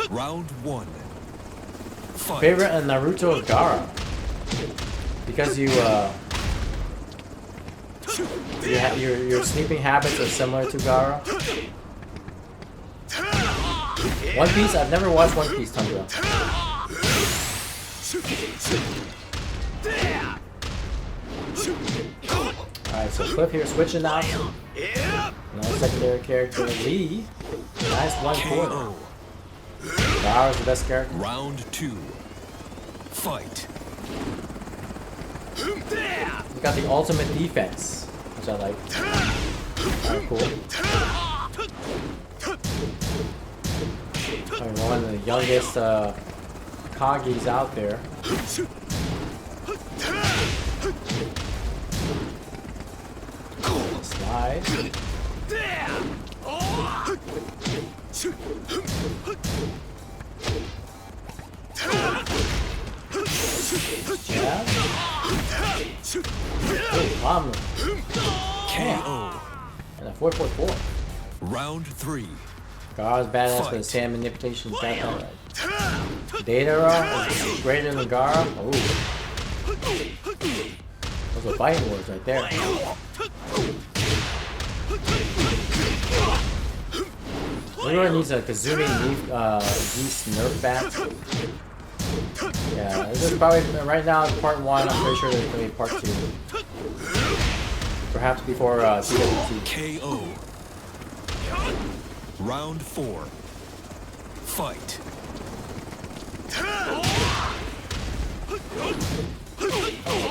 Round 1. Fight.
Favorite in Naruto Gaara. Because your sleeping habits are similar to Gaara. One Piece, I've never watched One Piece, Tundra. Alright, so Cliff here switching out. Another secondary character, Lee. Nice 1/4. Gaara's the best character.
Round 2. Fight.
You got the ultimate defense, which I like. Very cool. One of the youngest Kages out there. Slide. Jab. Oh, bomb.
KO.
And a 4/4.
Round 3.
Gaara's badass
Fight.
with his hand manipulation. Got that right. Datara is greater than Gaara. Ooh. Those are fighting words right there. Leroy needs a Kazumi Geese Nerf bat. Yeah, this is probably, right now it's part 1, I'm pretty sure there's going to be part 2. Perhaps before TWT.
KO. Round 4. Fight.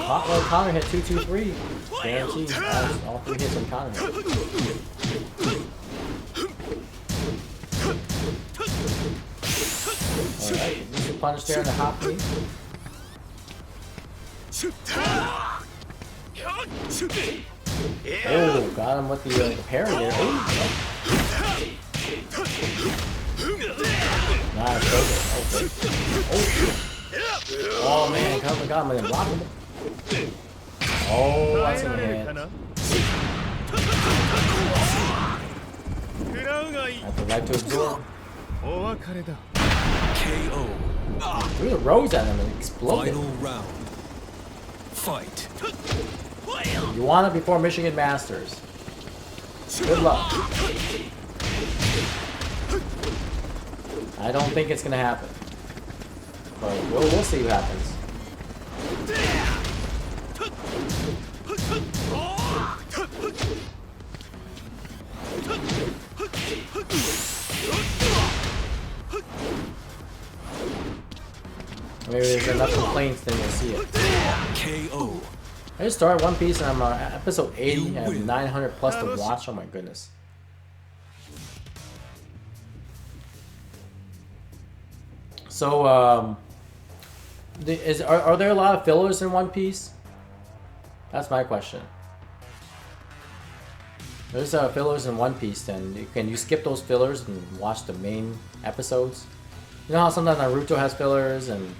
Well, Connor hit 2-2-3. Guaranteed. All 3 hits on Connor hit. Alright, this is punish there on the hop knee. Oh, got him with the parry there. Oh, nice, okay. Oh man, got him and blocked him. Oh, that's in the hand. Have to like to absorb.
KO.
Threw the rose at him and exploded.
Final round. Fight.
You want it before Michigan Masters. Good luck. I don't think it's gonna happen. But we'll see what happens. Maybe there's enough complaints, then you'll see it.
KO.
I just started One Piece and I'm episode 80. I have 900 plus to watch. Oh my goodness. So, are there a lot of fillers in One Piece? That's my question. There's fillers in One Piece, then can you skip those fillers and watch the main episodes? You know how sometimes Naruto has fillers and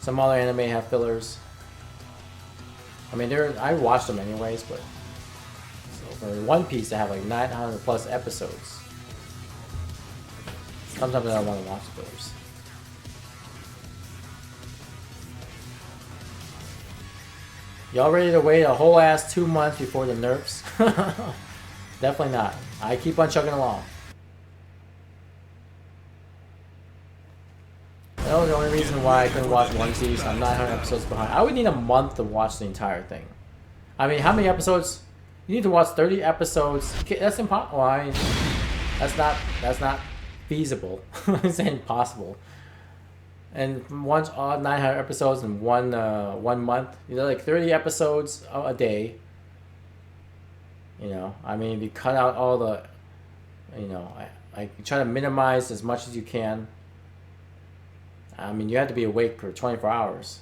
some other anime have fillers? I mean, I watch them anyways, but so for One Piece, they have like 900 plus episodes. Sometimes I don't want to watch fillers. Y'all ready to wait a whole ass 2 months before the nerfs? Definitely not. I keep on chugging along. That was the only reason why I couldn't watch One Piece. I'm 900 episodes behind. I would need a month to watch the entire thing. I mean, how many episodes? You need to watch 30 episodes. That's impossible. Well, I mean, that's not feasible. It's impossible. And once all 900 episodes in one month, you know, like 30 episodes a day. You know, I mean, if you cut out all the, you know, I try to minimize as much as you can. I mean, you have to be awake for 24 hours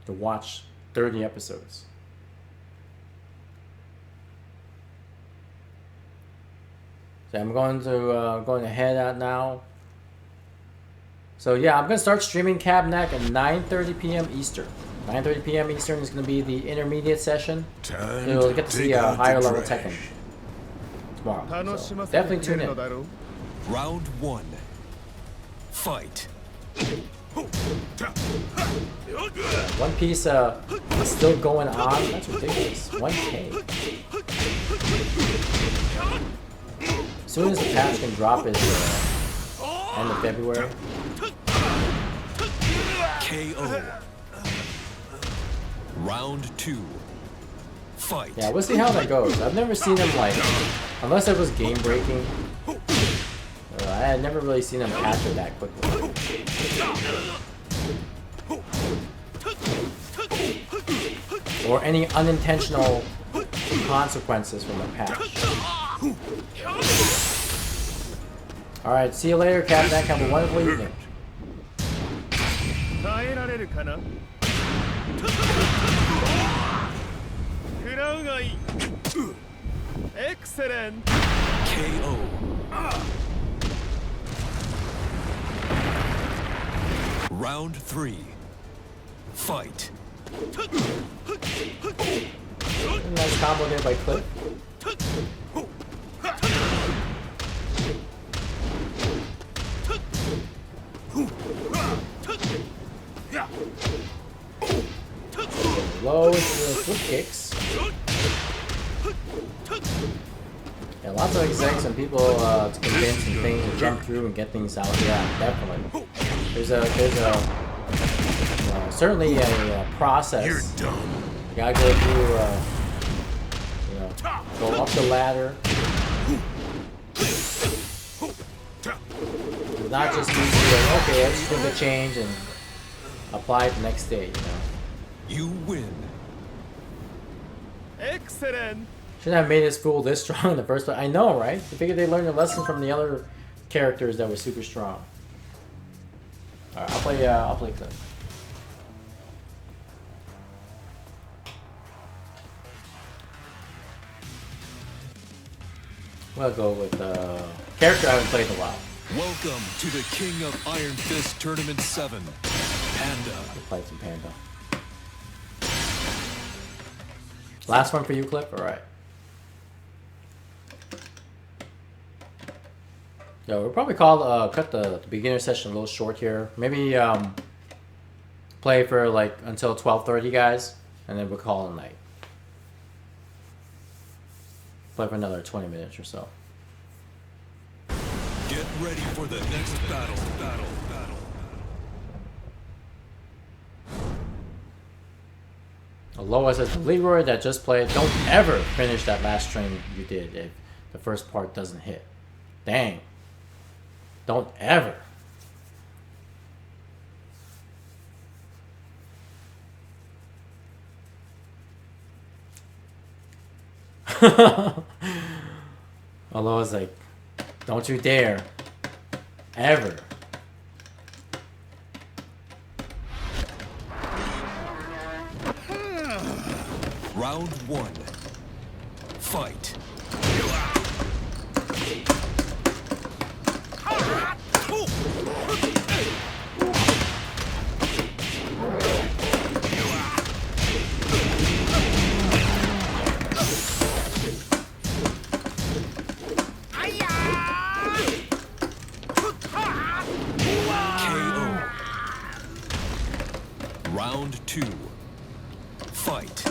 to watch 30 episodes. So I'm going to head out now. So yeah, I'm gonna start streaming Cabnac at 9:30 p.m. Eastern. 9:30 p.m. Eastern is gonna be the intermediate session. So you'll get to see a higher level Tekken tomorrow. So definitely tune in.
Round 1. Fight.
One Piece is still going on. That's ridiculous. 1K. As soon as the patch can drop is end of February.
KO. Round 2. Fight.
Yeah, we'll see how that goes. I've never seen him like, unless it was game breaking. I had never really seen him patch it that quickly. Or any unintentional consequences from a patch. Alright, see you later, Captain. Have a wonderful evening.
Excellent.
KO. Round 3. Fight.
Nice combo there by Cliff. Low into the flip kicks. Yeah, lots of execs and people to convince and things to jump through and get things out. Yeah, definitely. There's certainly a process.
You're done.
You gotta go through, you know, go up the ladder. It's not just easy like, okay, let's think a change and apply it the next day, you know.
You win.
Excellent.
Shouldn't have made this fool this strong in the first place. I know, right? I figured they learned a lesson from the other characters that were super strong. Alright, I'll play Clip. We'll go with character I haven't played in a while.
Welcome to the King of Iron Fist Tournament 7. Panda.
I'll play some Panda. Last one for you, Clip? Alright. Yo, we'll probably cut the beginner session a little short here. Maybe play for like until 12:30, guys, and then we'll call it a night. Play for another 20 minutes or so.
Get ready for the next battle.
Aloha says, Leroy that just played, don't ever finish that last string you did if the first part doesn't hit. Dang. Don't ever. Aloha's like, don't you dare. Ever.
Round 1. Fight. KO. Round 2. Fight.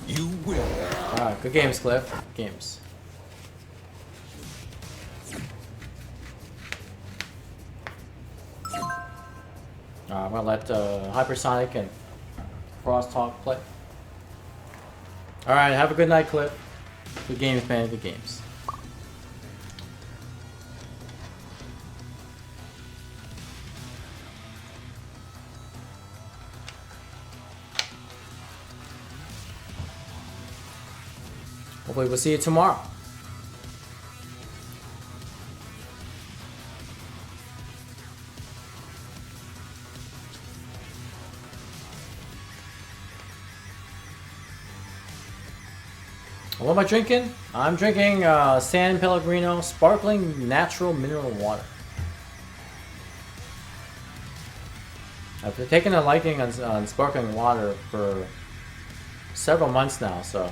You win.
Alright, good games, Cliff. Good games. I'm gonna let Hypersonic and Crosstalk play. Alright, have a good night, Cliff. Good games, man. Good games. Hopefully we'll see you tomorrow. What am I drinking? I'm drinking San Pellegrino sparkling natural mineral water. I've been taking a liking on sparkling water for several months now, so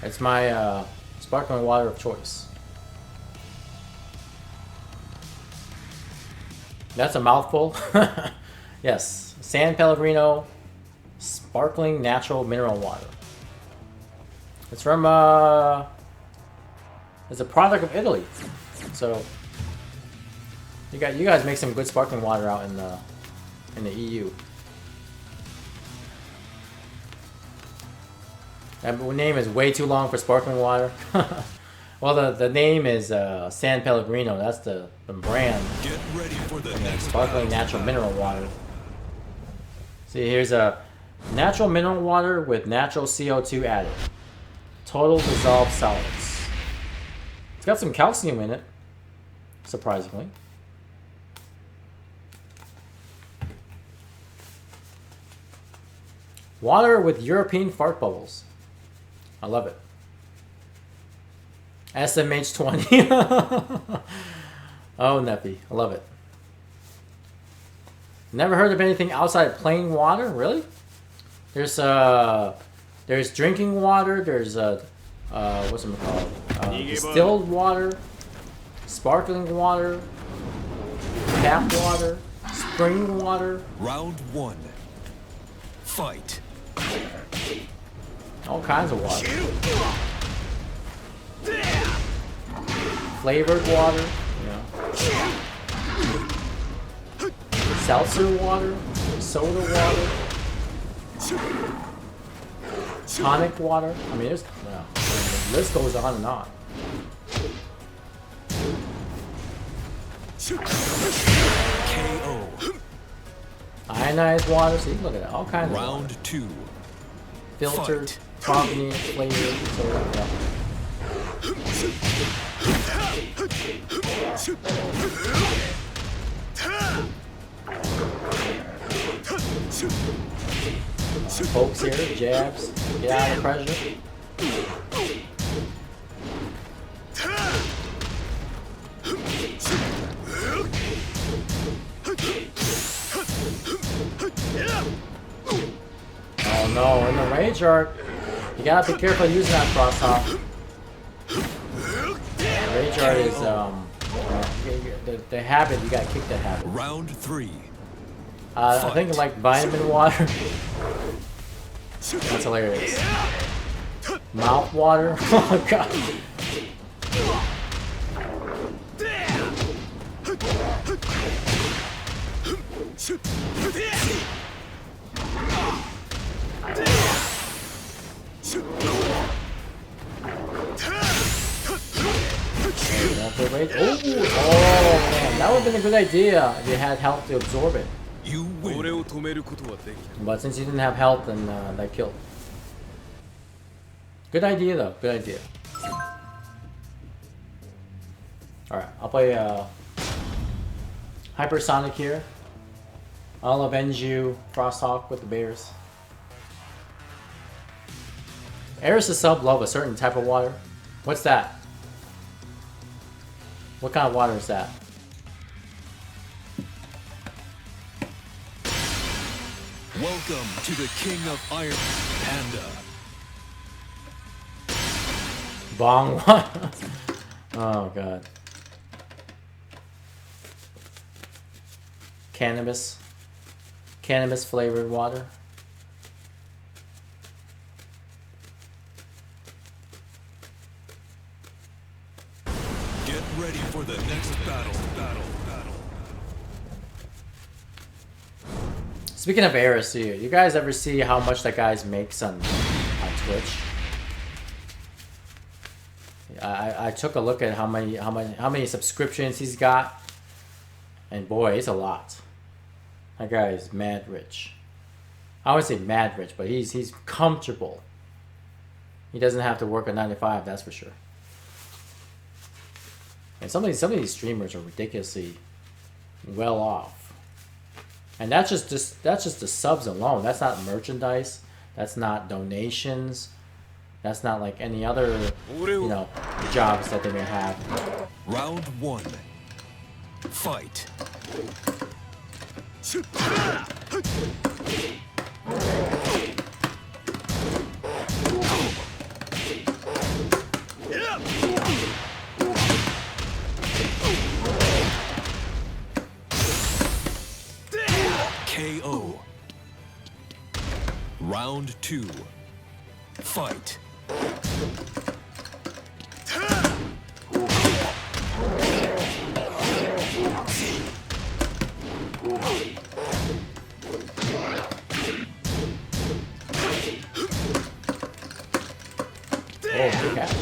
it's my sparkling water of choice. That's a mouthful. Yes, San Pellegrino sparkling natural mineral water. It's from it's a product of Italy. So you guys make some good sparkling water out in the EU. That name is way too long for sparkling water. Well, the name is San Pellegrino. That's the brand.
Get ready for the next
Sparkling natural mineral water. See, here's a natural mineral water with natural CO2 added. Total dissolved solids. It's got some calcium in it, surprisingly. Water with European fart bubbles. I love it. SMH20. Oh, Neppy. I love it. Never heard of anything outside plain water? Really? There's drinking water. There's what's it called? Distilled water, sparkling water, tap water, spring water.
Round 1. Fight.
All kinds of water. Flavored water, seltzer water, soda water, tonic water. I mean, there's the list goes on and on.
KO.
Ionized water. See, look at that. All kinds of water.
Round 2.
Filtered, carbonated, flavored, soda. Yeah. Folks here, jabs, get out of pressure. Oh no, in the rage art, you gotta be careful using that cross-hop. Rage art is, the habit, you gotta kick that habit.
Round 3.
I think like vitamin water. That's hilarious. Mouth water. Oh god. Oh man, that would have been a good idea if you had health to absorb it.
You win.
But since you didn't have health, then that killed. Good idea though, good idea. Alright, I'll play Hypersonic here. I'll avenge you, Frosthawk with the bears. Eris sub love a certain type of water. What's that? What kind of water is that?
Welcome to the King of Iron Panda.
Bong water. Oh god. Cannabis flavored water.
ready for the next battle.
Speaking of errors, you guys ever see how much that guy makes on Twitch? I took a look at how many subscriptions he's got, and boy, it's a lot. That guy is mad rich. I wouldn't say mad rich, but he's comfortable. He doesn't have to work a 9 to 5, that's for sure. And some of these streamers are ridiculously well off. And that's just the subs alone. That's not merchandise. That's not donations. That's not like any other, jobs that they may have.
Round 1. Fight. KO. Round 2. Fight.
Oh, good catch.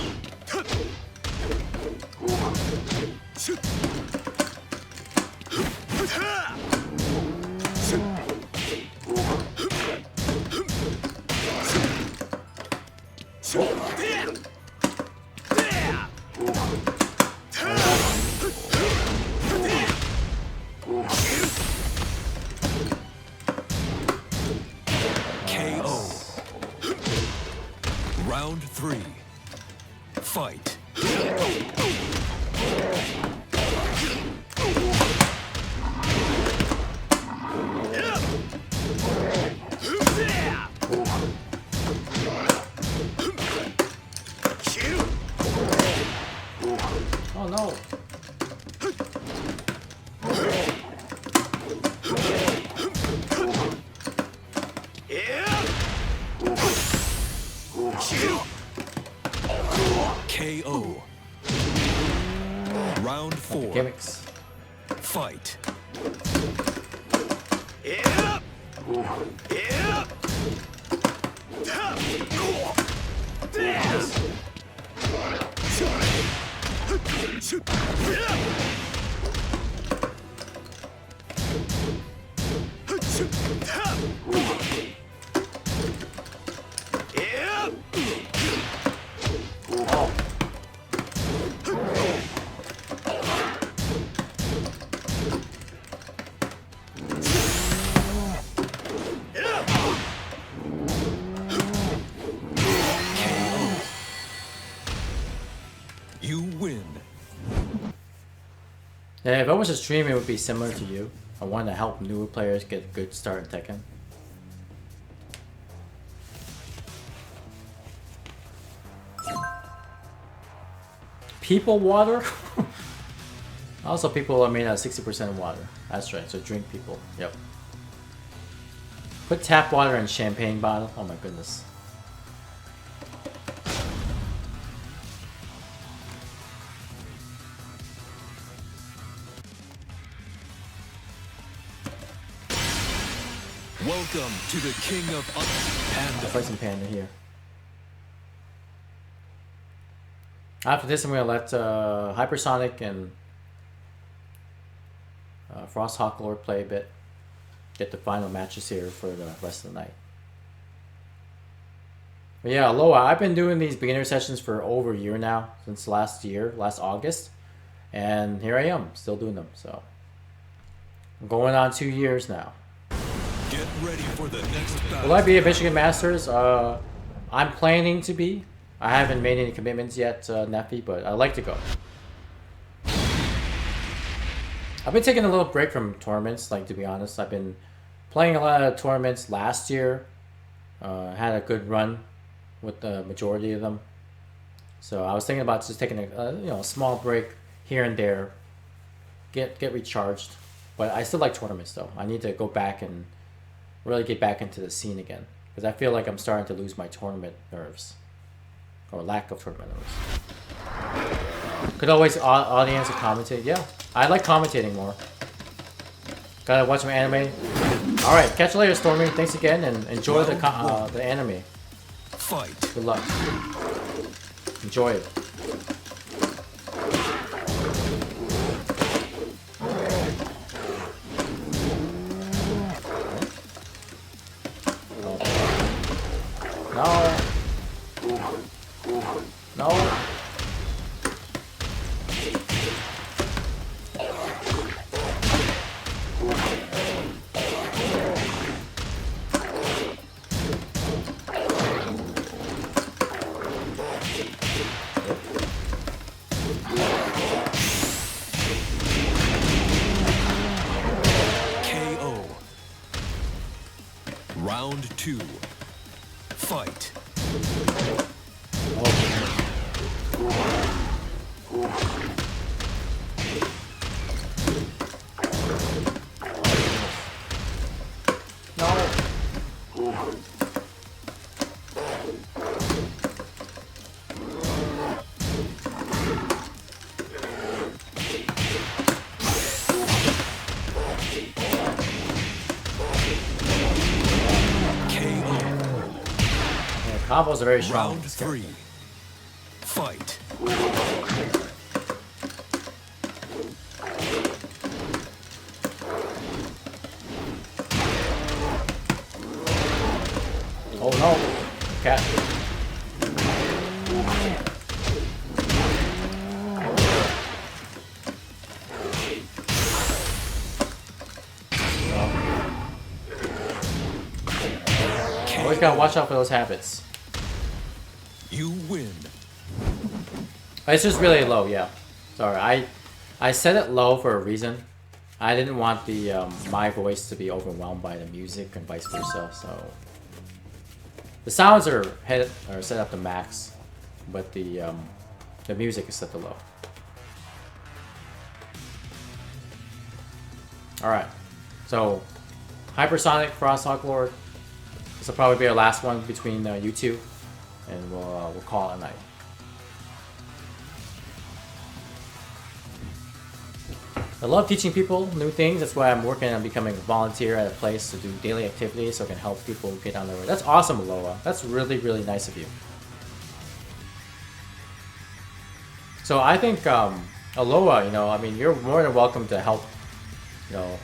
KO. Round 3. Fight.
Oh no.
KO. Round 4.
Gimmicks.
Fight. You win.
Yeah, if I was a streamer, it would be similar to you. I want to help newer players get a good start in Tekken. People water? Also, people are made out of 60% water. That's right, so drink people. Yep. Put tap water in champagne bottle. Oh my goodness.
Welcome to the King of
I'll play some Panda here. After this, I'm going to let Hypersonic and Frost Hawk Lord play a bit. Get the final matches here for the rest of the night. But yeah, Aloha, I've been doing these beginner sessions for over a year now, since last August. And here I am, still doing them. So I'm going on 2 years now.
Get ready for the next battle.
Will I be a Michigan Masters? I'm planning to be. I haven't made any commitments yet, Neffy, but I'd like to go. I've been taking a little break from tournaments, like, to be honest. I've been playing a lot of tournaments last year. Had a good run with the majority of them. So I was thinking about just taking a small break here and there. Get recharged. But I still like tournaments, though. I need to go back and really get back into the scene again. Because I feel like I'm starting to lose my tournament nerves. Or lack of tournament nerves. Could always audience and commentate. Yeah, I like commentating more. Gotta watch my anime. All right, catch you later, Stormy. Thanks again, and enjoy the anime.
Fight.
Good luck. Enjoy it. No. No.
KO. Round 2. Fight.
Combos are very strong.
Round 3. Fight.
Oh no. Cat. Always gotta watch out for those habits.
You win.
It's just really low, yeah. Sorry, I set it low for a reason. I didn't want the my voice to be overwhelmed by the music and vice versa. So the sounds are set up to max, but the music is set to low. All right, so Hypersonic Frosthawk Lord. This will probably be our last one between you two, and we'll call it a night. I love teaching people new things. That's why I'm working on becoming a volunteer at a place to do daily activities so I can help people get on their way. That's awesome, Aloha. That's really, really nice of you. So I think Aloha, you know, I mean, you're more than welcome to help, you know,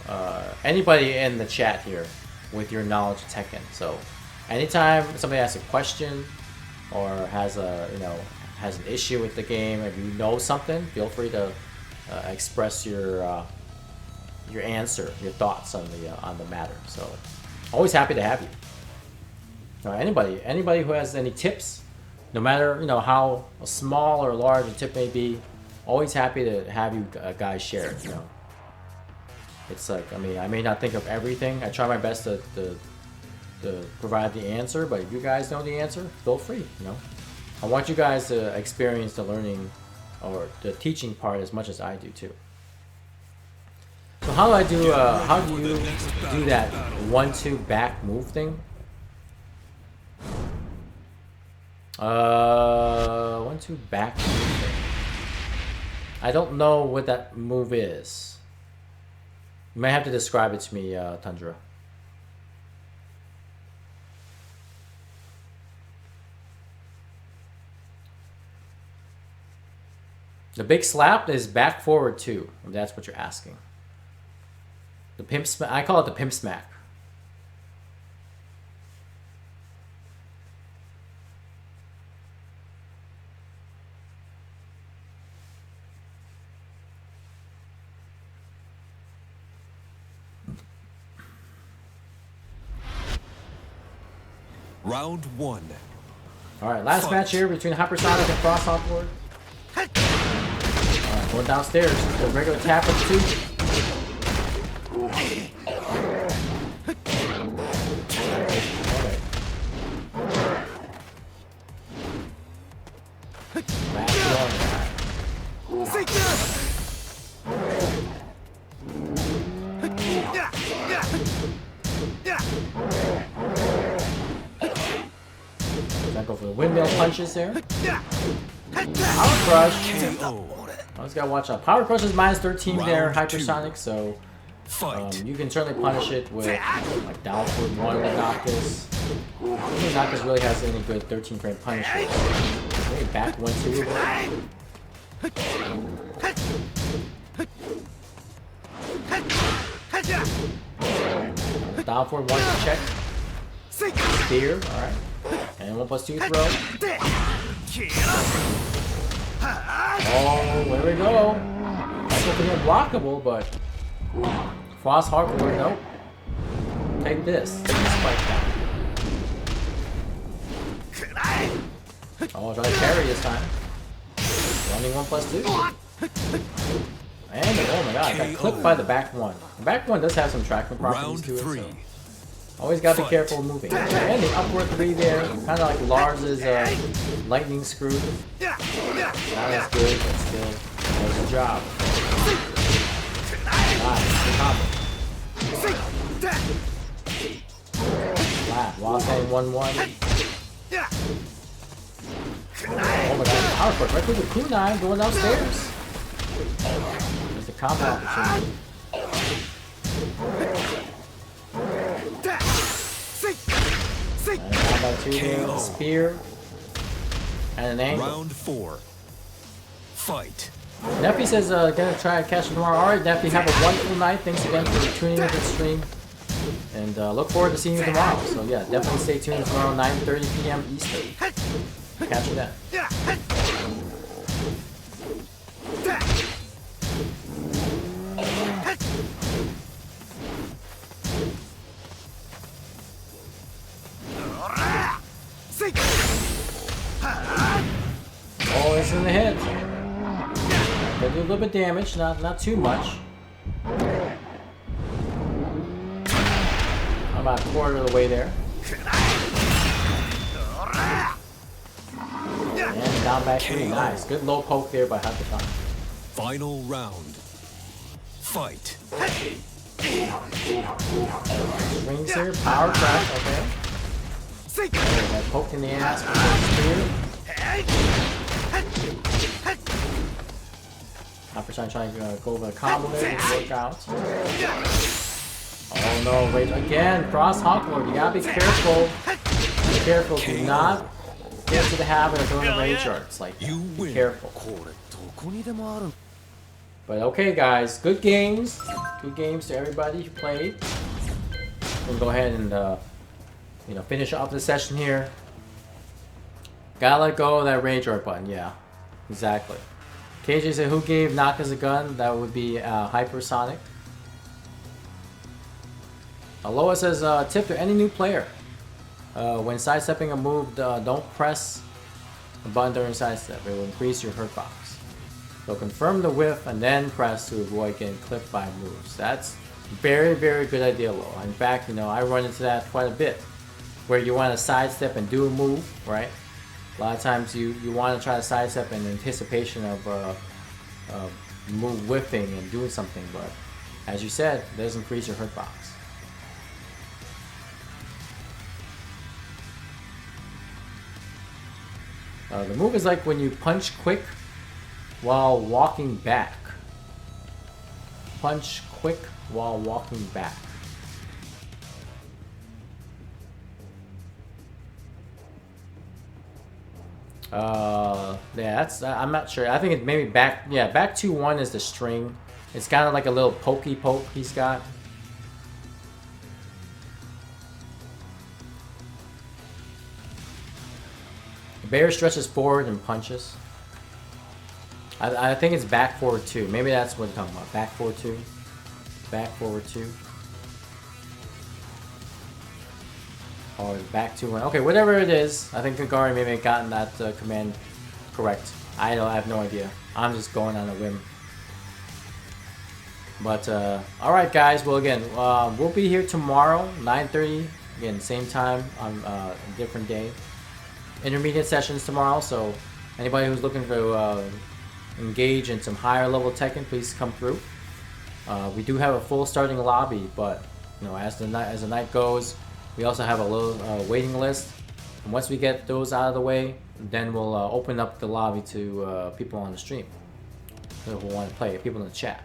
anybody in the chat here with your knowledge of Tekken. So anytime somebody asks a question or has a, you know, has an issue with the game, if you know something, feel free to express your answer, your thoughts on the matter. So, always happy to have you. Anybody who has any tips, no matter how small or large a tip may be, always happy to have you guys share it. You know, it's like, I mean, I may not think of everything. I try my best to provide the answer, but if you guys know the answer, feel free. You know, I want you guys to experience the learning or the teaching part as much as I do too. So how do I do? How do you do that 1-2 back move thing? 1-2 back move thing. I don't know what that move is. You might have to describe it to me, Tundra. The big slap is back forward too, if that's what you're asking. The pimp smack, I call it the pimp smack.
Round 1.
Alright, last match here between Hypersonic and Frosthawk Lord. Alright, going downstairs. The regular tap of 2. Go for the windmill punches there. Power crush. Always gotta watch out. Power Crush is minus 13 there,
Round
hypersonic, so
Fight.
you can certainly punish it with like down forward 1 with Noctis. I don't think Noctis really has any good 13 frame punishers. Maybe back 1 2. Down forward 1 to check. Spear, alright. And 1+2 throw. Oh, there we go. That's looking unblockable, but Frost Hardcore, nope. Take this. Take this spike down. Oh, try to carry this time. Running 1+2. And oh my god, got clipped by the back 1. The back 1 does have some tracking properties
Round
to it.
3.
So always got to be careful moving. And the upward 3 there, kind of like Lars's lightning screw. Not as good, but still does the job. Nice, good combo. Flat, while saying 1-1. Oh my god, power push right through the kunai going downstairs. There's the combo opportunity. And combo 2 there, the spear. And an angle.
Round 4. Fight.
Neffy says gonna try to catch him tomorrow. Alright, Neffy, have a wonderful night. Thanks again for tuning into the stream. And look forward to seeing you tomorrow. So yeah, definitely stay tuned tomorrow, 9:30 p.m. Eastern. Catch you then. Oh, it's in the head. They do a little bit of damage, not too much. About a quarter of the way there. And down back 3. Nice. Good low poke there by Hyperton.
Final round. Fight.
Swings here. Power crash. Okay. Oh, got poked in the ass with the spear. Hyperton trying to go over the combo there. Didn't work out. Oh no, wait, again, Frost Hawklord, you gotta be careful. Be careful, do not get into the habit of throwing rage arts like that. Be careful. But okay guys, good games. Good games to everybody who played. We'll go ahead and finish off the session here. Gotta let go of that rage art button, yeah. Exactly. KJ said who gave Naka's a gun? That would be Hypersonic. Aloha says, tip to any new player. When sidestepping a move, don't press the button during sidestep. It will increase your hurt box. So confirm the whiff and then press to avoid getting clipped by moves. That's very, very good idea, Aloha. In fact, I run into that quite a bit. Where you want to sidestep and do a move, right? A lot of times you want to try to sidestep in anticipation of move whiffing and doing something, but as you said, it does increase your hurt box. The move is like when you punch quick while walking back. Punch quick while walking back. Yeah, that's I'm not sure. I think it maybe back. Yeah, back 2-1 is the string. It's kind of like a little pokey poke he's got. The bear stretches forward and punches. I think it's back forward 2. Maybe that's what you're talking about. Back forward 2. Back forward 2. Or back 2-1. Okay, whatever it is. I think Kagari maybe gotten that command correct. I have no idea. I'm just going on a whim. But alright guys, well again, we'll be here tomorrow, 9:30. Again, same time on a different day. Intermediate sessions tomorrow, so anybody who's looking to engage in some higher level Tekken, please come through. We do have a full starting lobby, but as the night goes, we also have a little waiting list. And once we get those out of the way, then we'll open up the lobby to people on the stream. Who want to play? People in the chat.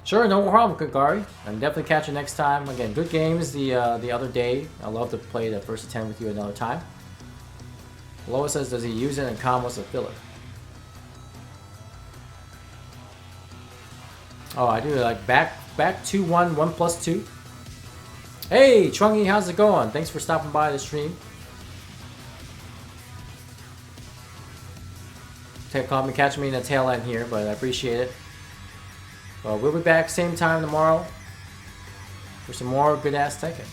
Sure, no problem, Kagari. I can definitely catch you next time. Again, good games the other day. I love to play the first 10 with you another time. Lois says, does he use it in combos as a filler? Oh, I do like back 2-1, 1+2. Hey, Chungy, how's it going? Thanks for stopping by the stream. Catch me in the tail end here, but I appreciate it. Well, we'll be back same time tomorrow for some more good ass Tekken.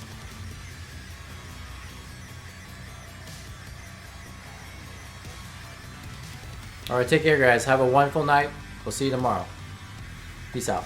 Alright, take care guys. Have a wonderful night. We'll see you tomorrow. Peace out.